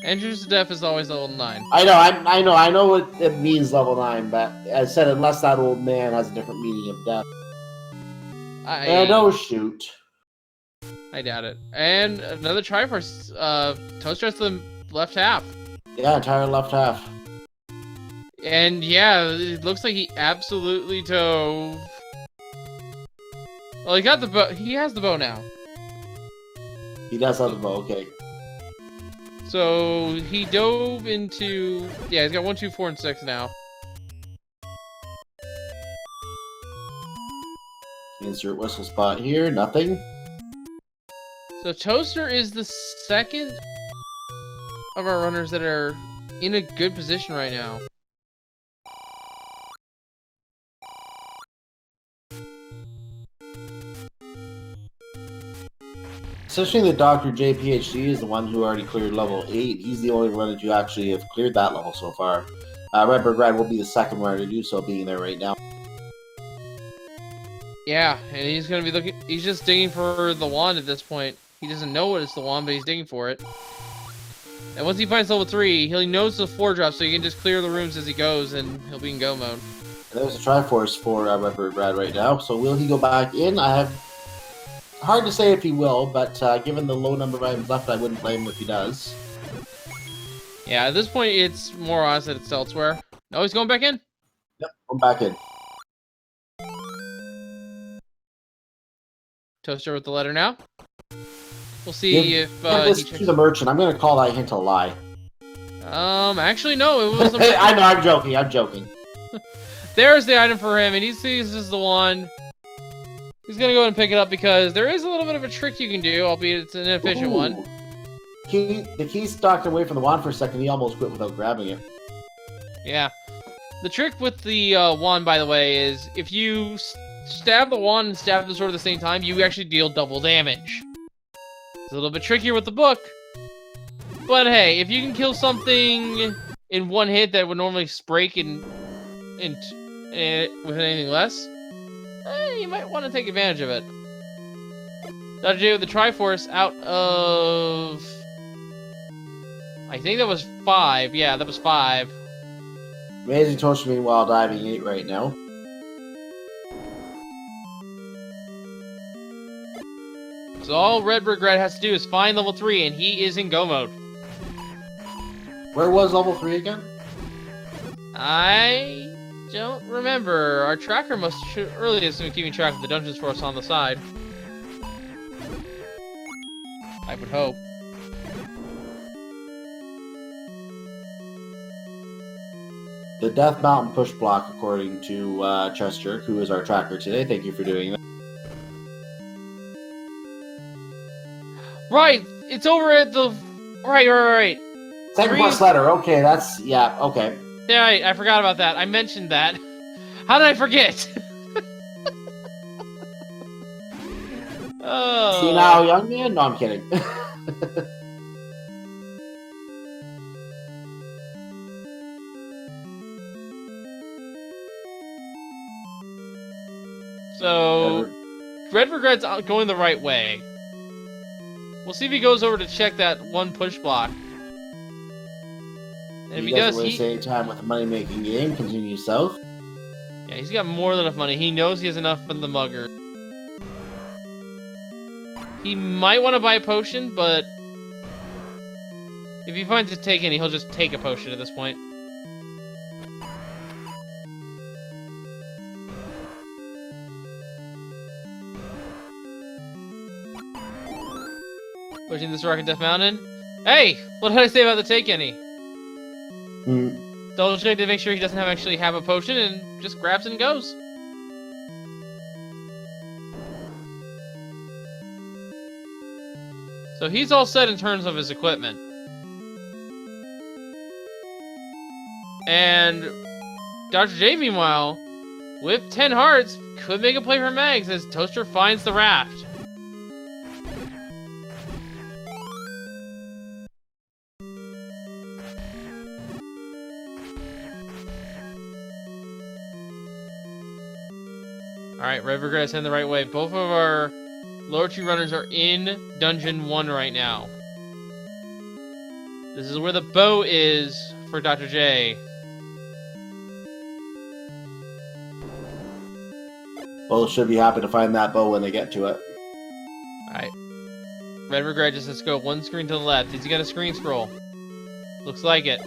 Entrance to Death is always level 9. I know what it means level 9, but as I said, unless that old man has a different meaning of death. And oh shoot. I doubt it. And another Triforce, Toaster has the left half. Yeah, entire left half. And yeah, it looks like he absolutely dove. Well, he got the bow. He has the bow now. He does have the bow, okay. So he dove into... Yeah, he's got 1, 2, 4, and 6 now. Insert whistle spot here, nothing. So Toaster is the second of our runners that are in a good position right now. Essentially, the Dr. J PhD is the one who already cleared level 8. He's the only runner to actually have cleared that level so far. Redbird Red will be the second runner to do so, being there right now. Yeah, and he's gonna be looking. He's just digging for the wand at this point. He doesn't know what it's the wand, but he's digging for it. And once he finds level 3, he knows the 4 drop, so he can just clear the rooms as he goes, and he'll be in go mode. And there's a Triforce for Redbird Red right now. So will he go back in? Hard to say if he will, but given the low number of items left, I wouldn't blame him if he does. Yeah, at this point, it's more odds that it's elsewhere. No, he's going back in? Yep, I'm back in. Toaster with the letter now. We'll see if give this to the merchant. I'm going to call that hint a lie. Actually, no, it was... I know, I'm joking. There's the item for him, and he sees this is the one. He's gonna go ahead and pick it up because there is a little bit of a trick you can do, albeit it's an inefficient one. The key stalked away from the wand for a second. He almost quit without grabbing it. Yeah. The trick with the wand, by the way, is if you stab the wand and stab the sword at the same time, you actually deal double damage. It's a little bit trickier with the book. But hey, if you can kill something in one hit that would normally break with anything less, you might want to take advantage of it. Dr. J with the Triforce out of... I think that was 5. Yeah, that was 5. Amazing Toaster meanwhile diving 8 right now. So all Redbird Red has to do is find level 3, and he is in go mode. Where was level 3 again? I don't remember. Our tracker must really has been keeping track of the dungeons for us on the side. I would hope. The Death Mountain push block, according to Chester, who is our tracker today. Thank you for doing that. Right, it's over at the... Right. Second quest letter. Okay, that's... Yeah, okay. Yeah, I forgot about that. I mentioned that. How did I forget? Oh. See now, young man? No, I'm kidding. So, Red Regret's going the right way. We'll see if he goes over to check that one push block. And if he does, waste any time with a money-making game. Continue south. Yeah, he's got more than enough money. He knows he has enough for the mugger. He might want to buy a potion, but if he finds it taken, he'll just take a potion at this point. Pushing this Rocket Death Mountain. Hey! What did I say about the take any? Double check to make sure he doesn't actually have a potion and just grabs it and goes. So he's all set in terms of his equipment. And Dr. J, meanwhile, with 10 hearts, could make a play for Mags as Toaster finds the raft. Alright, Red Regret is heading the right way. Both of our lower two runners are in Dungeon 1 right now. This is where the bow is for Dr. J. Both should be happy to find that bow when they get to it. Alright. Red Regret just has to go one screen to the left. He's got a screen scroll. Looks like it.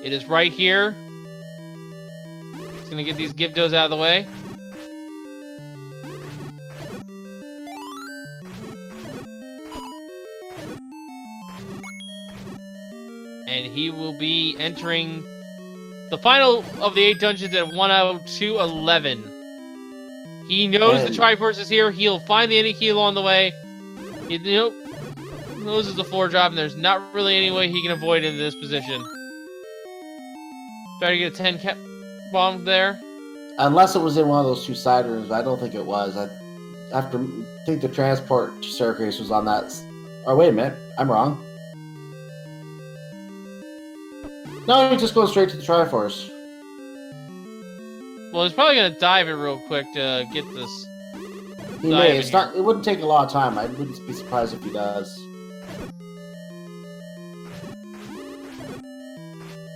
It is right here. He's gonna get these Gibdos out of the way. And he will be entering the final of the 8 dungeons at 102.11. He knows the Triforce is here. He'll find the key along the way. He knows it's a floor drop, and there's not really any way he can avoid in this position. Try to get a 10 cap bomb there. Unless it was in one of those two side rooms, I don't think it was. I think the transport staircase was on that. Oh, wait a minute. I'm wrong. No, you're just going straight to the Triforce. Well, he's probably going to dive it real quick to get this. He may. It's not. It wouldn't take a lot of time. I wouldn't be surprised if he does.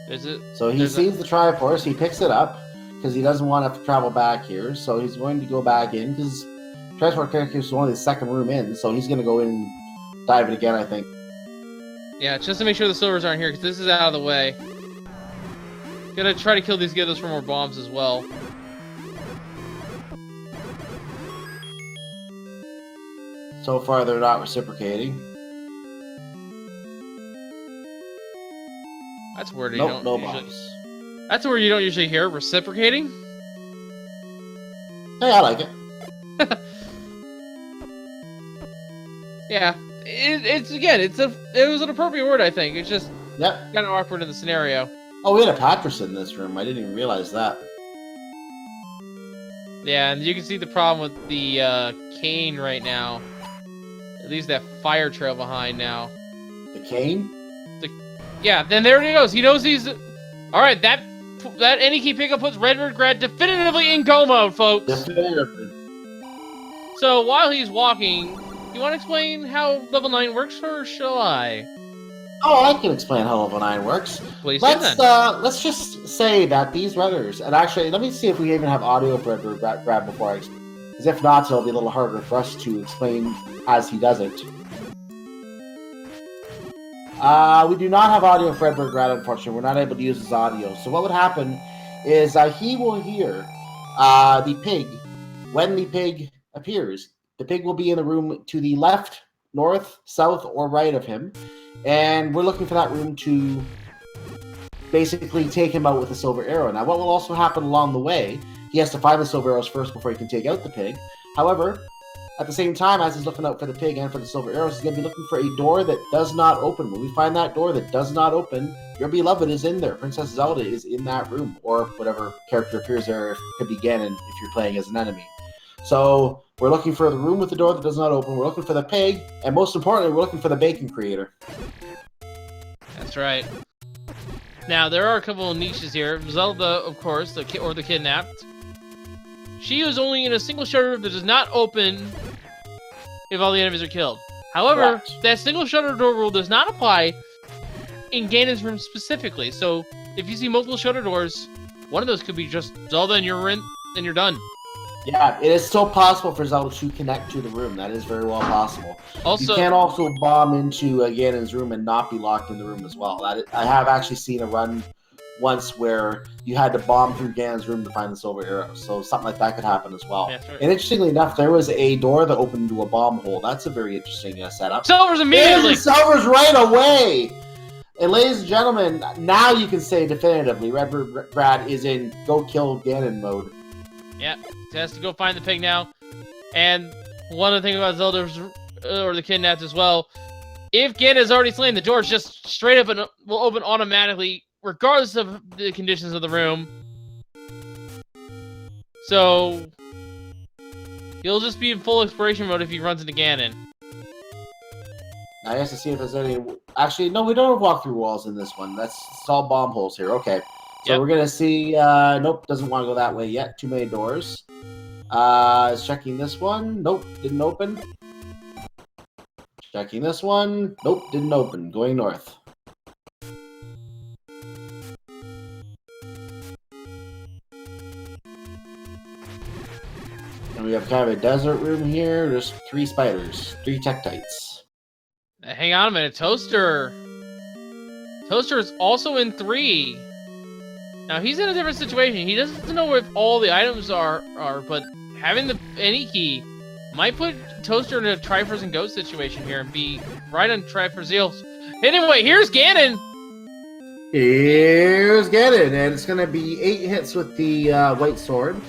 Is it? So he sees the Triforce. He picks it up because he doesn't want to have to travel back here. So he's going to go back in because transport staircase is only the second room in. So he's going to go in and dive it again, I think. Yeah, just to make sure the silvers aren't here because this is out of the way. Gonna try to kill these Gibdos for more bombs as well. So far, they're not reciprocating. That's where you nope, don't no usually. bombs. That's where you don't usually hear reciprocating. Hey, I like it. Yeah, it was an appropriate word, I think. It's just kind of awkward in the scenario. Oh, we had a Patris in this room. I didn't even realize that. Yeah, and you can see the problem with the cane right now. It leaves that fire trail behind now. The cane? Yeah, then there he goes. He knows he's... Alright, that any key pickup puts Red Regret definitively in go mode, folks. Definitively. So, while he's walking, you want to explain how level 9 works, or shall I? Oh, I can explain how level 9 works. Please let's just say that these runners, and actually, let me see if we even have audio for Red Regret before I explain. Because if not, it'll be a little harder for us to explain as he does it. We do not have audio for Red Regret, unfortunately. We're not able to use his audio. So what would happen is he will hear the pig when the pig appears. The pig will be in the room to the left, north, south, or right of him. And we're looking for that room to basically take him out with a silver arrow. Now, what will also happen along the way, he has to find the silver arrows first before he can take out the pig. However, At the same time, as he's looking out for the pig and for the silver arrows, he's going to be looking for a door that does not open. When we find that door that does not open, your beloved is in there. Princess Zelda is in that room, or whatever character appears there. It could be Ganon if you're playing as an enemy. So we're looking for the room with the door that does not open. We're looking for the pig, and most importantly, we're looking for the bacon creator. That's right. Now, there are a couple of niches here. Zelda, of course, the kidnapped. She is only in a single shutter that does not open if all the enemies are killed. However, Correct. that single shutter door rule does not apply in Ganon's room specifically. So, if you see multiple shutter doors, one of those could be just Zelda and you're in, and you're done. Yeah, it is still possible for Zelda to connect to the room. That is very well possible. Also, You can also bomb into Ganon's room and not be locked in the room as well. I have actually seen a run once where you had to bomb through Ganon's room to find the silver arrow. So something like that could happen as well. Yeah, sure. And interestingly enough, there was a door that opened into a bomb hole. That's a very interesting setup. Silver's immediately! Silver's right away! And ladies and gentlemen, now you can say definitively, Redbird Brad is in go kill Ganon mode. Yeah, he has to go find the pig now. And one other thing about Zelda, or the kidnapped as well, if Ganon is already slain, the doors just straight up and will open automatically, regardless of the conditions of the room. So he'll just be in full exploration mode if he runs into Ganon. Now he has to see if there's any... Actually, no, we don't have walk-through walls in this one. It's all bomb holes here. Okay. So Yep. we're going to see... nope, doesn't want to go that way yet. Too many doors. Is checking this one. Nope, didn't open. Checking this one. Nope, didn't open. Going north. And we have kind of a desert room here. There's 3 spiders. 3 Tektites. Hang on a minute, Toaster. Toaster is also in 3. Now he's in a different situation. He doesn't know if all the items are, but having the any key might put Toaster in a Triforce and Ghost situation here and be right on Triforce heels. Anyway, here's Ganon. Here's Ganon, and it's going to be 8 hits with the white sword.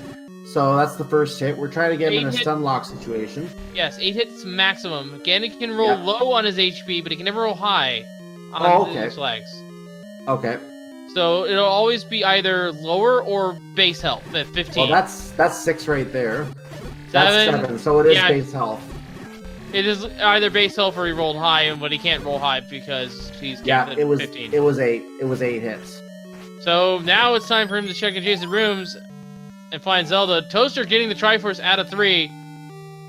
So that's the first hit. We're trying to get him in a stun lock situation. Yes, 8 hits maximum. Ganon can roll low on his HP, but he can never roll high on his legs. Okay. So it'll always be either lower or base health at 15. Well, that's 6 right there. That's 7, so it is base health. It is either base health or he rolled high, but he can't roll high because he's capped at 15. It was 8. It was 8 hits. So now it's time for him to check adjacent rooms and find Zelda. Toaster getting the Triforce out of 3.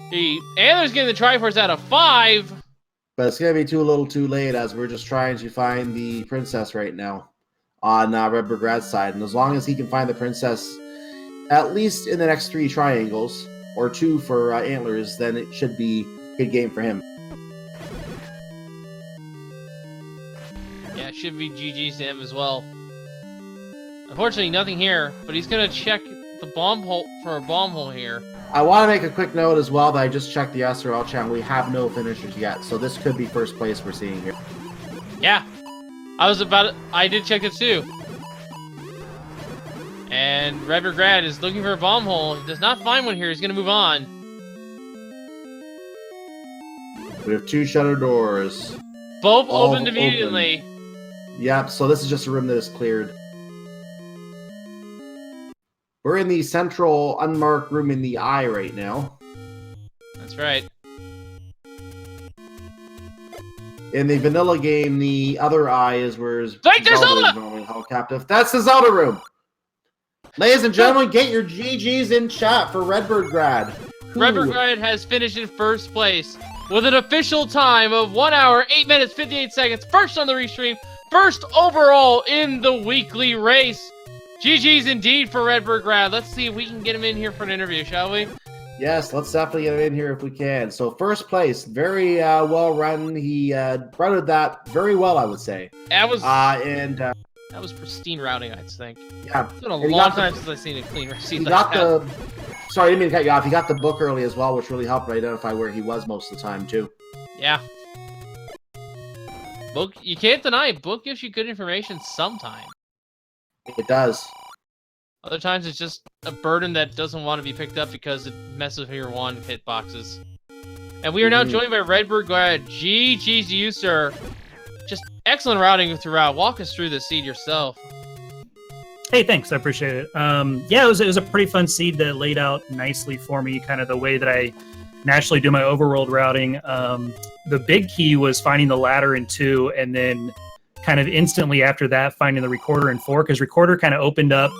The Antler's getting the Triforce out of 5. But it's going to be too little too late as we're just trying to find the princess right now on Redbird Grad's side. And as long as he can find the princess at least in the next 3 triangles, or 2 for Antlers, then it should be a good game for him. Yeah, it should be GG's to him as well. Unfortunately, nothing here, but he's going to check the bomb hole for a bomb hole here. I want to make a quick note as well that I just checked the SRL channel. We have no finishers yet, so this could be first place we're seeing here. Yeah, I did check it too. And Redbird Grad is looking for a bomb hole. He does not find one here. He's going to move on. We have 2 shutter doors. Both opened immediately. Yep, so this is just a room that is cleared. We're in the central unmarked room in the eye right now. That's right. In the vanilla game, the other eye is where Zelda is normally held captive. That's the Zelda room. Ladies and gentlemen, get your GGs in chat for Redbird Grad. Redbird Grad has finished in first place with an official time of 1 hour, 8 minutes, 58 seconds. First on the restream, first overall in the weekly race. GG's indeed for Redbird Grad. Let's see if we can get him in here for an interview, shall we? Yes, let's definitely get him in here if we can. So first place, very well run. He routed that very well, I would say. That was pristine routing, I'd think. Yeah. It's been a long time since I've seen a clean receipt. He got the... Sorry, I didn't mean to cut you off. He got the book early as well, which really helped identify where he was most of the time, too. Yeah. Book, you can't deny it. Book gives you good information sometimes. It does. Other times it's just a burden that doesn't want to be picked up because it messes with your 1 hit boxes. And we are now joined by Redbird Glad. GG to you, sir. Just excellent routing throughout. Walk us through this seed yourself. Hey, thanks. I appreciate it. Yeah, it was a pretty fun seed that laid out nicely for me, kind of the way that I naturally do my overworld routing. The big key was finding the ladder in 2, and then kind of instantly after that, finding the recorder in 4, because recorder kind of opened up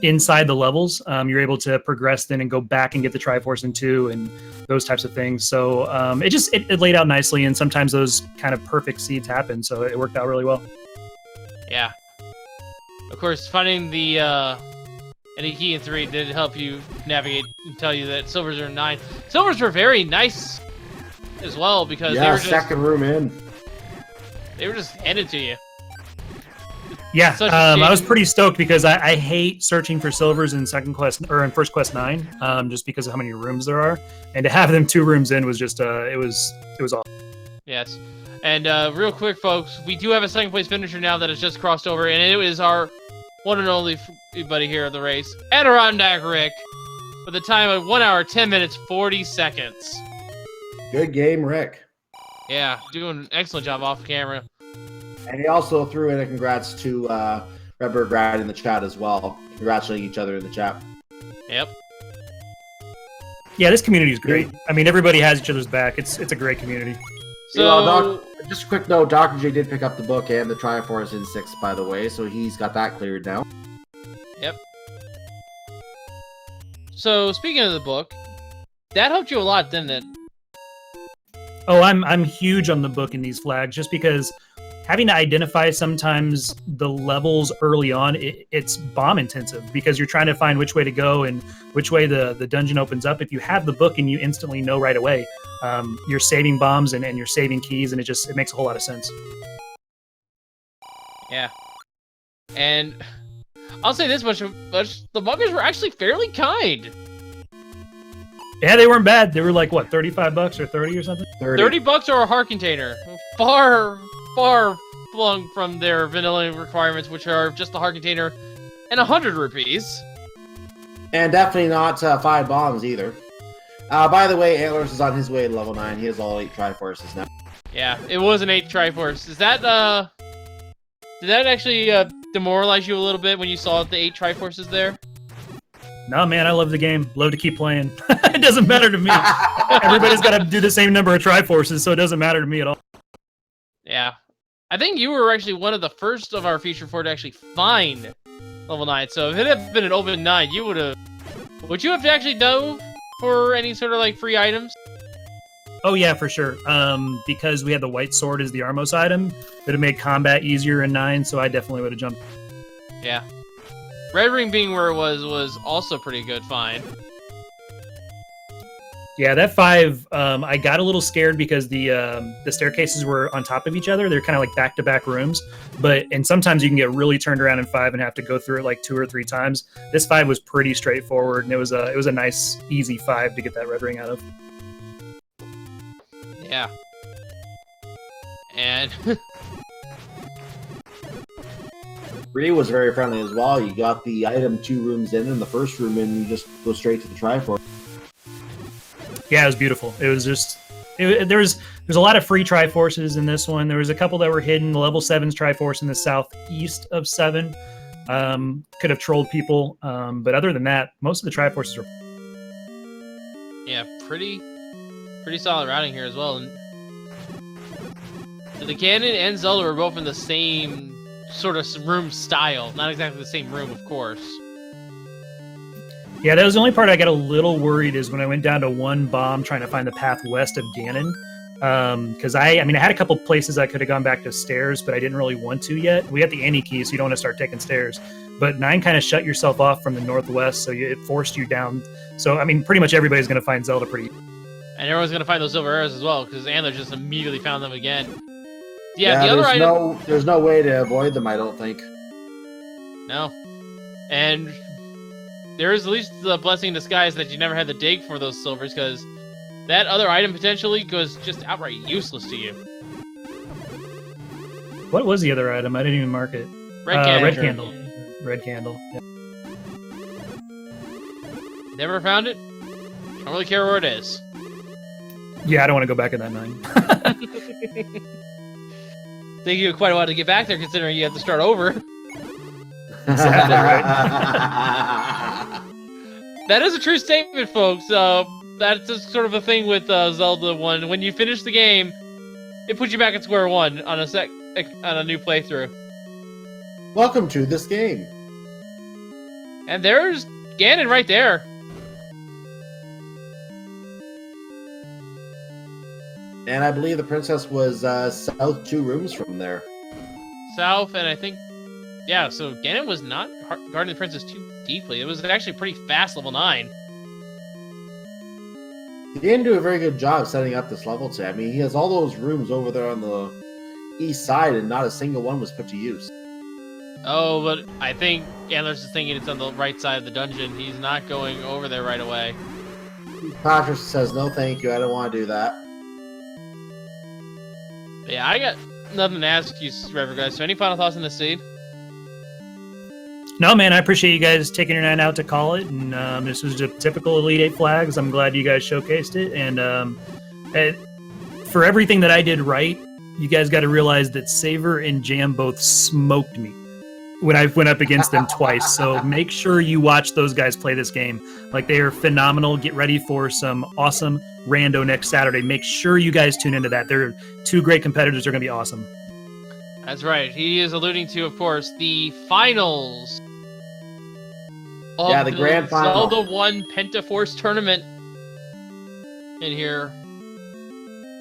inside the levels. You're able to progress then and go back and get the Triforce in 2 and those types of things. So it laid out nicely, and sometimes those kind of perfect seeds happen. So it worked out really well. Yeah. Of course, finding the any key in 3 did help you navigate and tell you that silvers are 9. Silvers were very nice as well because they were just second room in. They were just handed to you. Yeah, I was pretty stoked because I hate searching for silvers in second quest or in first quest 9, just because of how many rooms there are, and to have them 2 rooms in was just it was awesome. Yes, and real quick, folks, we do have a second place finisher now that has just crossed over, and it is our one and only buddy here of the race, Adirondack Rick, with a time of 1 hour 10 minutes 40 seconds. Good game, Rick. Yeah, doing an excellent job off camera. And he also threw in a congrats to Redbird Grad in the chat as well. Congratulating each other in the chat. Yep. Yeah, this community is great. I mean, everybody has each other's back. It's a great community. So, just a quick note, Dr. J did pick up the book and the Triforce in 6, by the way, so he's got that cleared now. Yep. So, speaking of the book, that helped you a lot, didn't it? Oh, I'm huge on the book in these flags, just because having to identify sometimes the levels early on, it's bomb intensive because you're trying to find which way to go and which way the dungeon opens up. If you have the book and you instantly know right away, you're saving bombs and you're saving keys, and it makes a whole lot of sense. Yeah. And I'll say this much, the buggers were actually fairly kind. Yeah, they weren't bad. They were like, what, $35 or 30 or something? $30 or a heart container. Far flung from their vanilla requirements, which are just the heart container and 100 rupees. And definitely not 5 bombs either. By the way, Antlers is on his way to level 9. He has all 8 Triforces now. Yeah, it was an 8 Triforce. Is that, did that actually demoralize you a little bit when you saw the 8 Triforces there? No, man, I love the game. Love to keep playing. It doesn't matter to me. Everybody's got to do the same number of Triforces, so it doesn't matter to me at all. Yeah. I think you were actually one of the first of our feature 4 to actually find level 9. So if it had been an open 9, you would have... Would you have actually dove for any sort of like free items? Oh yeah, for sure. Because we had the white sword as the Armos item, it would have made combat easier in 9, so I definitely would have jumped. Yeah. Red Ring being where it was also pretty good find. Yeah, that 5, I got a little scared because the staircases were on top of each other. They're kind of like back-to-back rooms, and sometimes you can get really turned around in 5 and have to go through it like 2 or 3 times. This 5 was pretty straightforward, and it was a nice, easy 5 to get that red ring out of. Yeah. And 3 was very friendly as well. You got the item 2 rooms in, and the first room in, you just go straight to the Triforce. Yeah, it was beautiful. It was just... There's a lot of free Triforces in this one. There was a couple that were hidden. The level 7's Triforce in the southeast of 7 could have trolled people. But other than that, most of the Triforces are... Yeah, pretty solid routing here as well. And the Ganon and Zelda were both in the same sort of room style. Not exactly the same room, of course. Yeah, that was the only part I got a little worried is when I went down to 1 bomb trying to find the path west of Ganon. Because I had a couple places I could have gone back to stairs, but I didn't really want to yet. We got the Annie key, so you don't want to start taking stairs. But 9 kind of shut yourself off from the northwest, so it forced you down. So, I mean, pretty much everybody's going to find Zelda pretty... And everyone's going to find those silver arrows as well, because Antler just immediately found them again. Yeah, the other there's no way to avoid them, I don't think. No. And there is at least the blessing in disguise that you never had to dig for those silvers, because that other item potentially goes just outright useless to you. What was the other item? I didn't even mark it. Red candle. Red candle. Red candle. Yeah. Never found it. Don't really care where it is. Yeah, I don't want to go back in that 9. Take you quite a while to get back there, considering you have to start over. Exactly right. That is a true statement, folks. That's just sort of a thing with Zelda 1. When you finish the game, it puts you back at square one on a new playthrough. Welcome to this game. And there's Ganon right there. And I believe the princess was south 2 rooms from there. South, and I think, yeah, so Ganon was not guarding the princess too deeply. It was actually pretty fast level 9. He didn't do a very good job setting up this level today. I mean, he has all those rooms over there on the east side, and not a single one was put to use. Oh, but I think Antlers is thinking it's on the right side of the dungeon. He's not going over there right away. Patrick says, no thank you, I don't want to do that. But yeah, I got nothing to ask you, Rever guys. So any final thoughts on the seed? No, man, I appreciate you guys taking your night out to call it, and this was just typical Elite 8 flags. I'm glad you guys showcased it, and for everything that I did right, you guys got to realize that Saver and Jam both smoked me when I went up against them twice. So make sure you watch those guys play this game. Like, they are phenomenal. Get ready for some awesome rando next Saturday. Make sure you guys tune into that. They're 2 great competitors. They're going to be awesome. That's right. He is alluding to, of course, the finals. Yeah, the grand final. Zelda 1 Pentaforce tournament in here.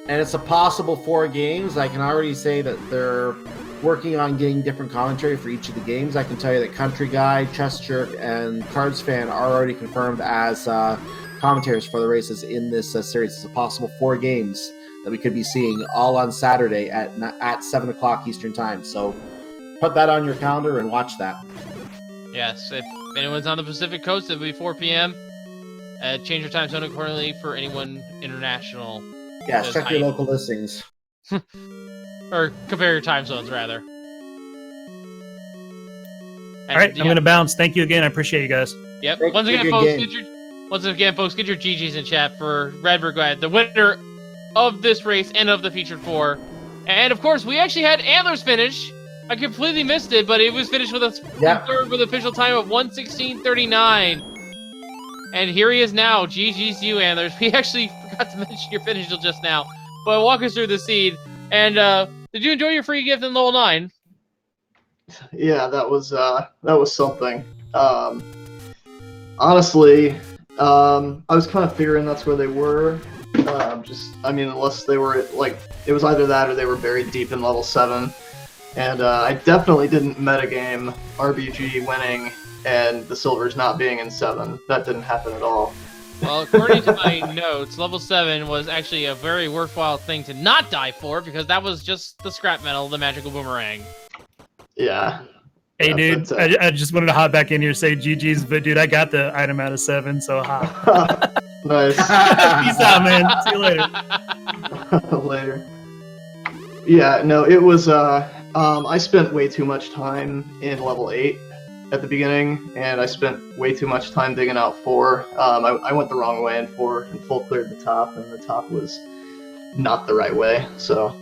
And it's a possible 4 games. I can already say that they're working on getting different commentary for each of the games. I can tell you that Country Guy, Chess Jerk, and Cards Fan are already confirmed as commentators for the races in this series. It's a possible 4 games that we could be seeing all on Saturday at 7 o'clock Eastern Time. So put that on your calendar and watch that. Yes, if anyone's on the Pacific Coast, it'll be 4 p.m. Change your time zone accordingly for anyone international. Yeah, check your local listings. Or compare your time zones, rather. All right, I'm going to bounce. Thank you again. I appreciate you guys. Yep. Once again, folks, get your GGs in chat for Redbird Guide, the winner of this race and of the featured 4. And, of course, we actually had Antlers finish. I completely missed it, but it was finished with a third with official time of 1:16:39. And here he is now. GG's you, Antlers. We actually forgot to mention your finish till just now. But walk us through the seed. And did you enjoy your free gift in level 9? Yeah, that was something. Honestly, I was kind of figuring that's where they were. Unless they were it was either that or they were buried deep in level 7. And I definitely didn't metagame RBG winning and the silvers not being in 7. That didn't happen at all. Well, according to my notes, level 7 was actually a very worthwhile thing to not die for, because that was just the scrap metal, the magical boomerang. Yeah. Hey, dude, I just wanted to hop back in here and say GG's, but dude, I got the item out of 7, so ha. Nice. Peace out, man. See you later. Later. Yeah, no, it was, I spent way too much time in level 8 at the beginning, and I spent way too much time digging out 4. I went the wrong way in 4 and full cleared the top, and the top was not the right way. So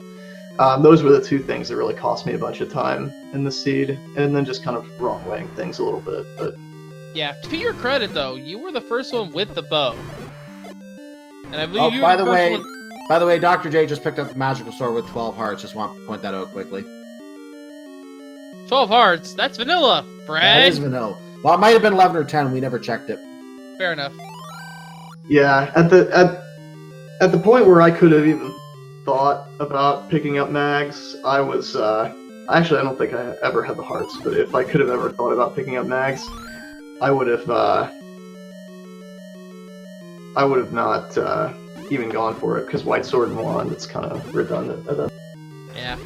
those were the 2 things that really cost me a bunch of time in the seed, and then just kind of wrong weighing things a little bit. But yeah, to your credit though, you were the first one with the bow, and I believe you. By the way, Dr. J just picked up the magical sword with 12 hearts. Just want to point that out quickly. 12 hearts. That's vanilla, Brad. That is vanilla. Well, it might have been 11 or 10. We never checked it. Fair enough. Yeah, at the point where I could have even thought about picking up mags, I was actually I don't think I ever had the hearts, but if I could have ever thought about picking up mags, I would have not even gone for it, because white sword and wand, it's kind of redundant. Yeah.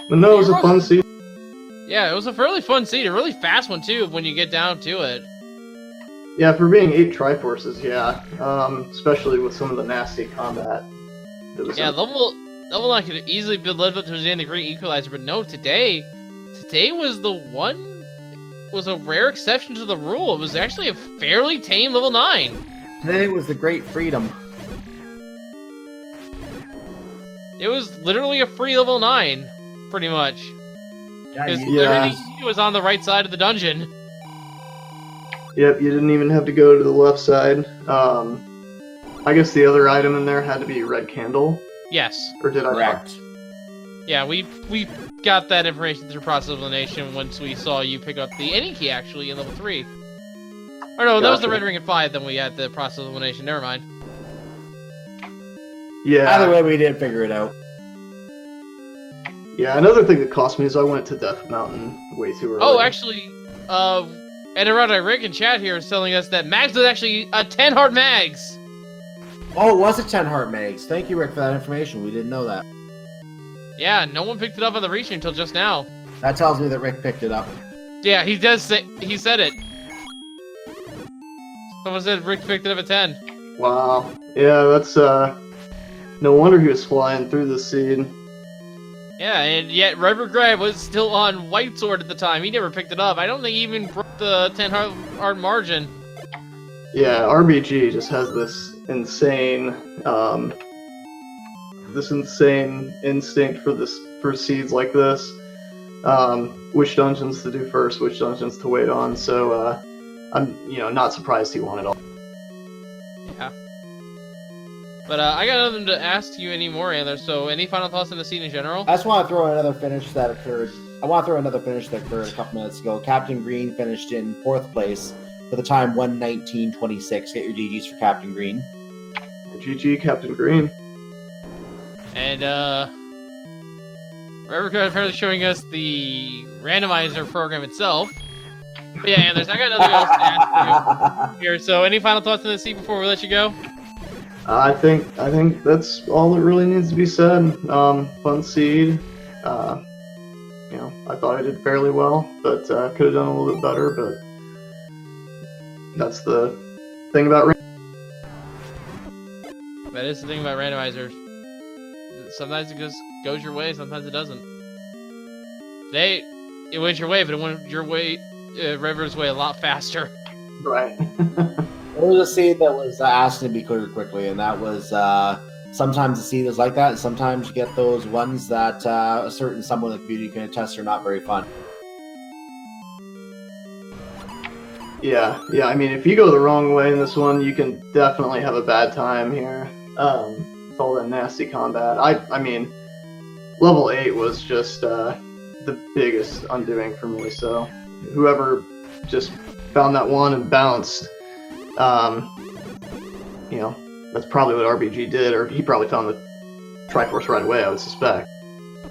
But no, it was a fun seed. Yeah, it was a fairly fun seed, a really fast one too when you get down to it. Yeah, for being 8 Triforces, yeah. Especially with some of the nasty combat. Yeah, level 9 could have easily been led up to the Great Equalizer, but no, today was a rare exception to the rule. It was actually a fairly tame level 9. Today was the Great Freedom. It was literally a free level 9, pretty much. Because Yeah. everything you did was on the right side of the dungeon. Yep, you didn't even have to go to the left side. I guess the other item in there had to be red candle, Yes. or did I? Correct. Yeah, we got that information through process elimination once we saw you pick up the any key actually in level 3. Or no, that was the Gotcha. red ring at 5. Then we had the process elimination. Never mind. Yeah. Either way, we did figure it out. Yeah, another thing that cost me is I went to Death Mountain way too early. Oh, actually, Edirata Rick in chat here is telling us that Mags was actually a 10 heart Mags. Oh, it was a 10 heart Mags. Thank you, Rick, for that information. We didn't know that. Yeah, no one picked it up on the reach until just now. That tells me that Rick picked it up. Yeah, he does say, he said it. Someone said Rick picked it up at 10. Wow. Yeah, that's no wonder he was flying through the seed. Yeah, and yet River Grab was still on White Sword at the time. He never picked it up. I don't think he even broke the 10 heart margin. Yeah, RBG just has this insane instinct for seeds like this. Which dungeons to do first, which dungeons to wait on. So I'm not surprised he won it all. Yeah. But I got nothing to ask you anymore, Antlers. So any final thoughts on the scene in general? I just want to throw in another finish that occurred. I want to throw another finish that occurred a couple minutes ago. Captain Green finished in 4th place for the time 1:19.26. Get your GGs for Captain Green. GG, Captain Green. And River Grab apparently showing us the randomizer program itself. But yeah, Antlers, I got nothing else to ask you here. So any final thoughts on the scene before we let you go? I think that's all that really needs to be said. Fun seed. I thought I did fairly well, but could have done a little bit better. But that's the thing about. That is the thing about randomizers. Sometimes it just goes your way, sometimes it doesn't. Today, it went your way, but it went your way, River's way, a lot faster. Right. There was a seed that was asked to be cleared quickly, and that was sometimes the seed is like that, and sometimes you get those ones that a certain someone in the community can attest are not very fun. Yeah. I mean, if you go the wrong way in this one, you can definitely have a bad time here. With all that nasty combat. I mean, level 8 was just the biggest undoing for me. So whoever just found that one and bounced. That's probably what RBG did, or he probably found the Triforce right away, I would suspect.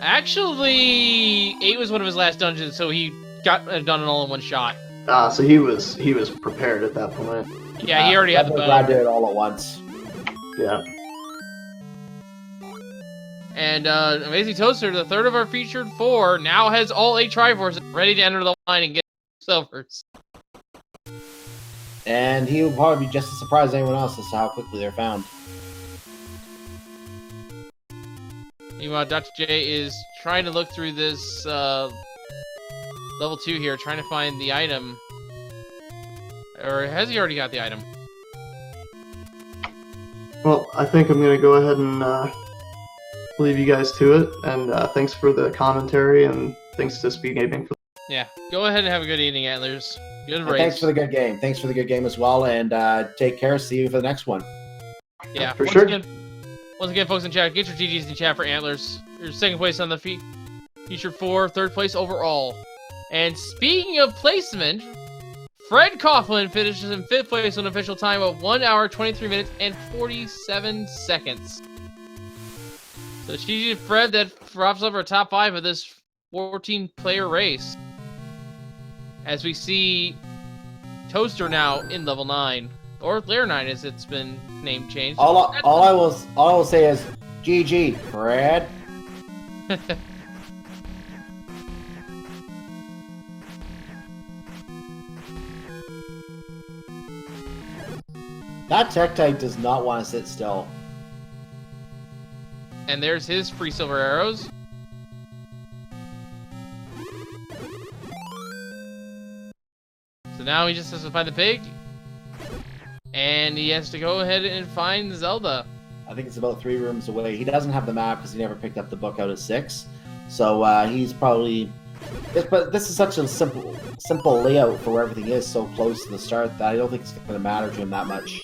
Actually, 8 was one of his last dungeons, so he got done it all in one shot. So he was prepared at that point. Yeah, he already had the I bow. did it all at once. Yeah. And Amazing Toaster, the third of our featured 4, now has all 8 Triforces ready to enter the line and get silvers. And he will probably be just as surprised as anyone else as to how quickly they're found. Meanwhile, Dr. J is trying to look through this level 2 here, trying to find the item. Or has he already got the item? Well, I think I'm going to go ahead and leave you guys to it. And thanks for the commentary, and thanks to Speed Gaming for. Yeah, go ahead and have a good evening, Antlers. Good And race. thanks for the good game. Thanks for the good game as well, and take care. See you for the next one. Yeah, For sure. Once again, folks in chat, get your GGs in chat for Antlers. Your second place on the featured 4, third place overall. And speaking of placement, Fred Coughlin finishes in 5th place on official time of 1 hour, 23 minutes, and 47 seconds. So GG to Fred, that drops over top 5 of this 14-player race. As we see Toaster now in level 9, or Layer 9 as it's been name changed. All I will say is GG, Fred. That Tektite does not want to sit still. And there's his free silver arrows. So now he just has to find the pig. And he has to go ahead and find Zelda. I think it's about 3 rooms away. He doesn't have the map because he never picked up the book out of 6. So he's probably... But this is such a simple layout for where everything is so close to the start that I don't think it's going to matter to him that much.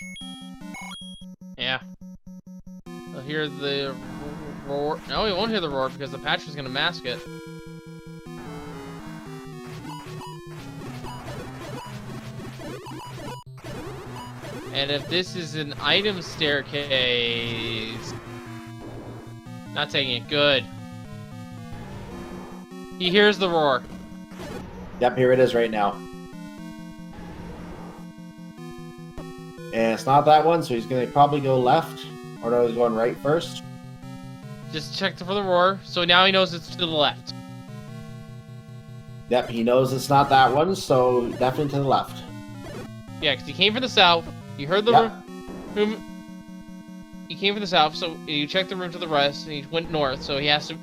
Yeah. He'll hear the roar. No, he won't hear the roar because the patch is going to mask it. And if this is an item staircase... Not taking it. Good. He hears the roar. Yep, here it is right now. And it's not that one, so he's going to probably go left. Or no, he's going right first. Just checked for the roar, so now he knows it's to the left. Yep, he knows it's not that one, so definitely to the left. Yeah, because he came from the south. You heard the room. He came from the south, so you checked the room to the west, and he went north, so he has to...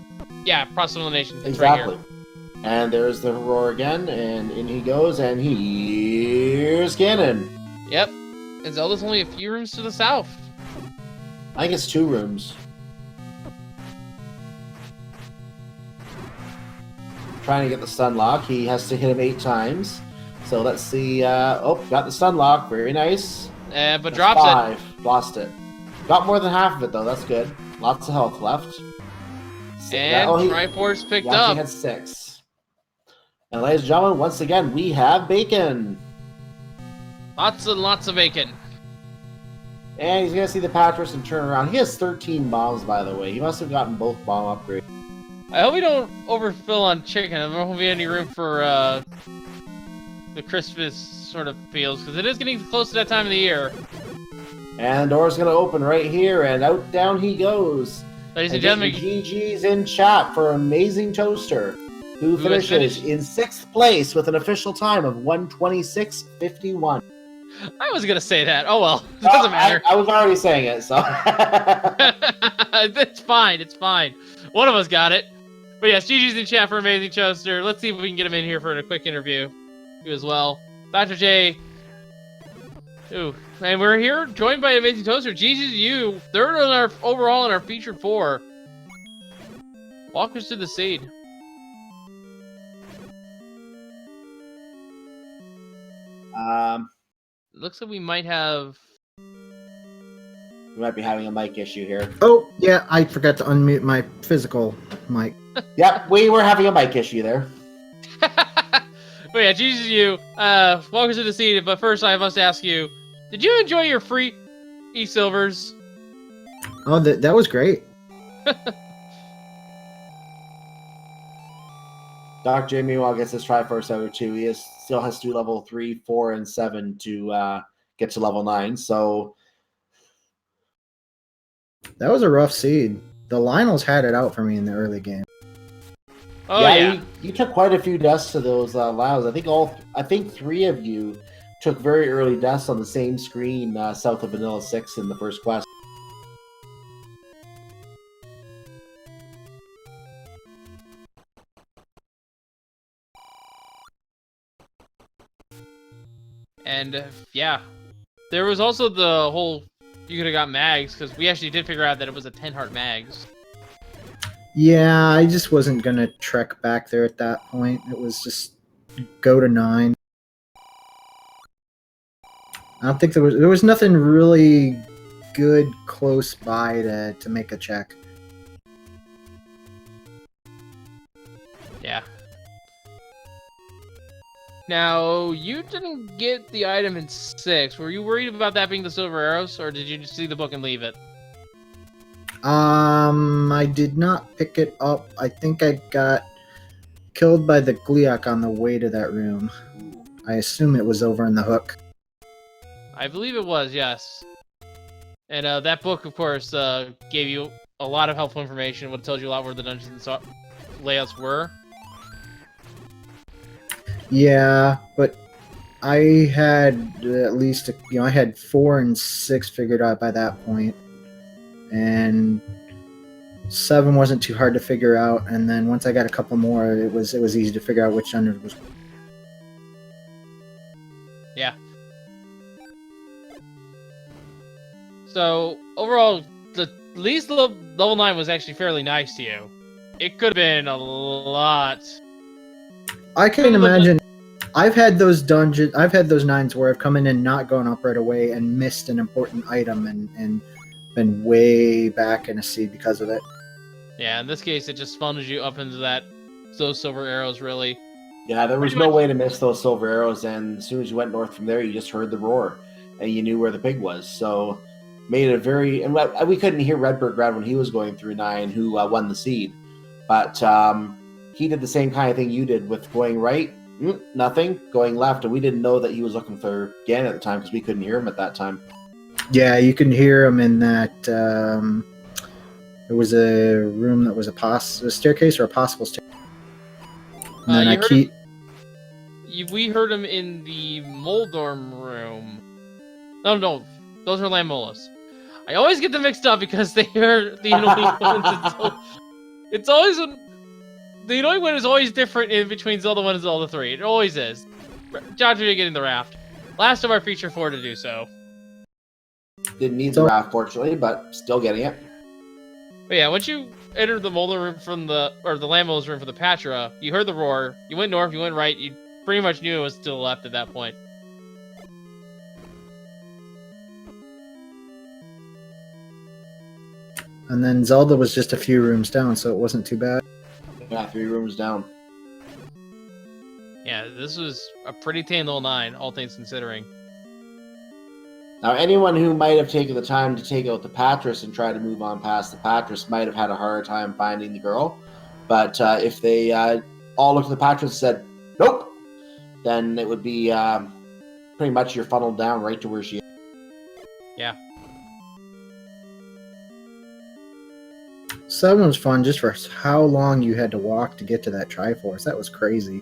Yeah, process elimination. It's Exactly. right here. And there's the roar again, and in he goes, and here's Ganon. Yep. And Zelda's only a few rooms to the south. I think it's 2 rooms. Trying to get the stun lock. He has to hit him 8 times. So let's see. Oh, got the stun lock. Very nice. But That's drops 5. Lost it. Got more than half of it, though. That's good. Lots of health left. it. And Triforce picked he up. He had 6. And ladies and gentlemen, once again, we have bacon. Lots and lots of bacon. And he's going to see the Patras and turn around. He has 13 bombs, by the way. He must have gotten both bomb upgrades. I hope we don't overfill on chicken. There won't be any room for the Christmas sort of feels, because it is getting close to that time of the year. And the door's going to open right here, and out down he goes. Ladies and gentlemen, GG's in chat for Amazing Toaster, who finishes in 6th place with an official time of 1:26:51. I was gonna say that. Oh well, it doesn't matter. I was already saying it, so it's fine. It's fine. One of us got it. But yes, GG's in chat for Amazing Toaster. Let's see if we can get him in here for a quick interview. You as well, Dr. J. Ooh, and we're here joined by Amazing Toaster. GG's you, 3rd on our overall in our featured 4. Walk us to the seed. Looks like we might be having a mic issue here. Oh, yeah, I forgot to unmute my physical mic. Yep, we were having a mic issue there. But yeah, Jesus, you. Welcome to the seed. But first, I must ask you: did you enjoy your free e-silvers? Oh, that was great. Doc J meanwhile gets his Triforce out too. He still has to do level 3, 4, and 7 to get to level 9. So that was a rough seed. The Lionels had it out for me in the early game. Oh yeah. You took quite a few deaths to those Laos. I think 3 of you took very early deaths on the same screen south of Vanilla 6 in the first quest. And yeah, there was also the whole you could have got mags, because we actually did figure out that it was a 10-heart mags. Yeah, I just wasn't gonna trek back there at that point. It was just go to 9. I don't think there was nothing really good close by to make a check. Yeah. Now, you didn't get the item in 6. Were you worried about that being the silver arrows, or did you just see the book and leave it? I did not pick it up. I think I got killed by the Gleeok on the way to that room. I assume it was over in the hook. I believe it was, yes. And that book, of course, gave you a lot of helpful information. Would have told you a lot where the dungeons and layouts were. Yeah, but I had at least, I had 4 and 6 figured out by that point, and 7 wasn't too hard to figure out. And then once I got a couple more, it was easy to figure out which dungeon was. Yeah. So overall, the least level 9 was actually fairly nice to you. It could have been a lot. I can't imagine. I've had those dungeons. I've had those 9s where I've come in and not gone up right away and missed an important item and been way back in a seed because of it. Yeah, in this case, it just funnels you up into those silver arrows, really. Yeah, there was no way to miss those silver arrows, and as soon as you went north from there, you just heard the roar, and you knew where the pig was. So, made it very. And we couldn't hear Redbird Grad when he was going through 9, who won the seed, but he did the same kind of thing you did with going right, nothing, going left, and we didn't know that he was looking for Gan at the time because we couldn't hear him at that time. Yeah, you can hear him in that. There was a room that was a staircase or a possible staircase. And then we heard him in the Moldorm room. No, those are Lamolas. I always get them mixed up because they are the annoying ones. It's always the annoying one is always different in between Zelda 1 and Zelda 3. It always is. Dodger getting the raft. Last of our feature 4 to do so. Didn't need the raft, fortunately, but still getting it. But yeah, once you entered the Molder room the Lamola's room for the Patra, you heard the roar. You went north, you went right. You pretty much knew it was still left at that point. And then Zelda was just a few rooms down, so it wasn't too bad. Yeah, 3 rooms down. Yeah, this was a pretty tame little 9, all things considering. Now, anyone who might have taken the time to take out the Patras and try to move on past the Patras might have had a harder time finding the girl. But if they all looked at the Patras and said, nope, then it would be pretty much you're funneled down right to where she is. Yeah. 7 was fun just for how long you had to walk to get to that Triforce. That was crazy.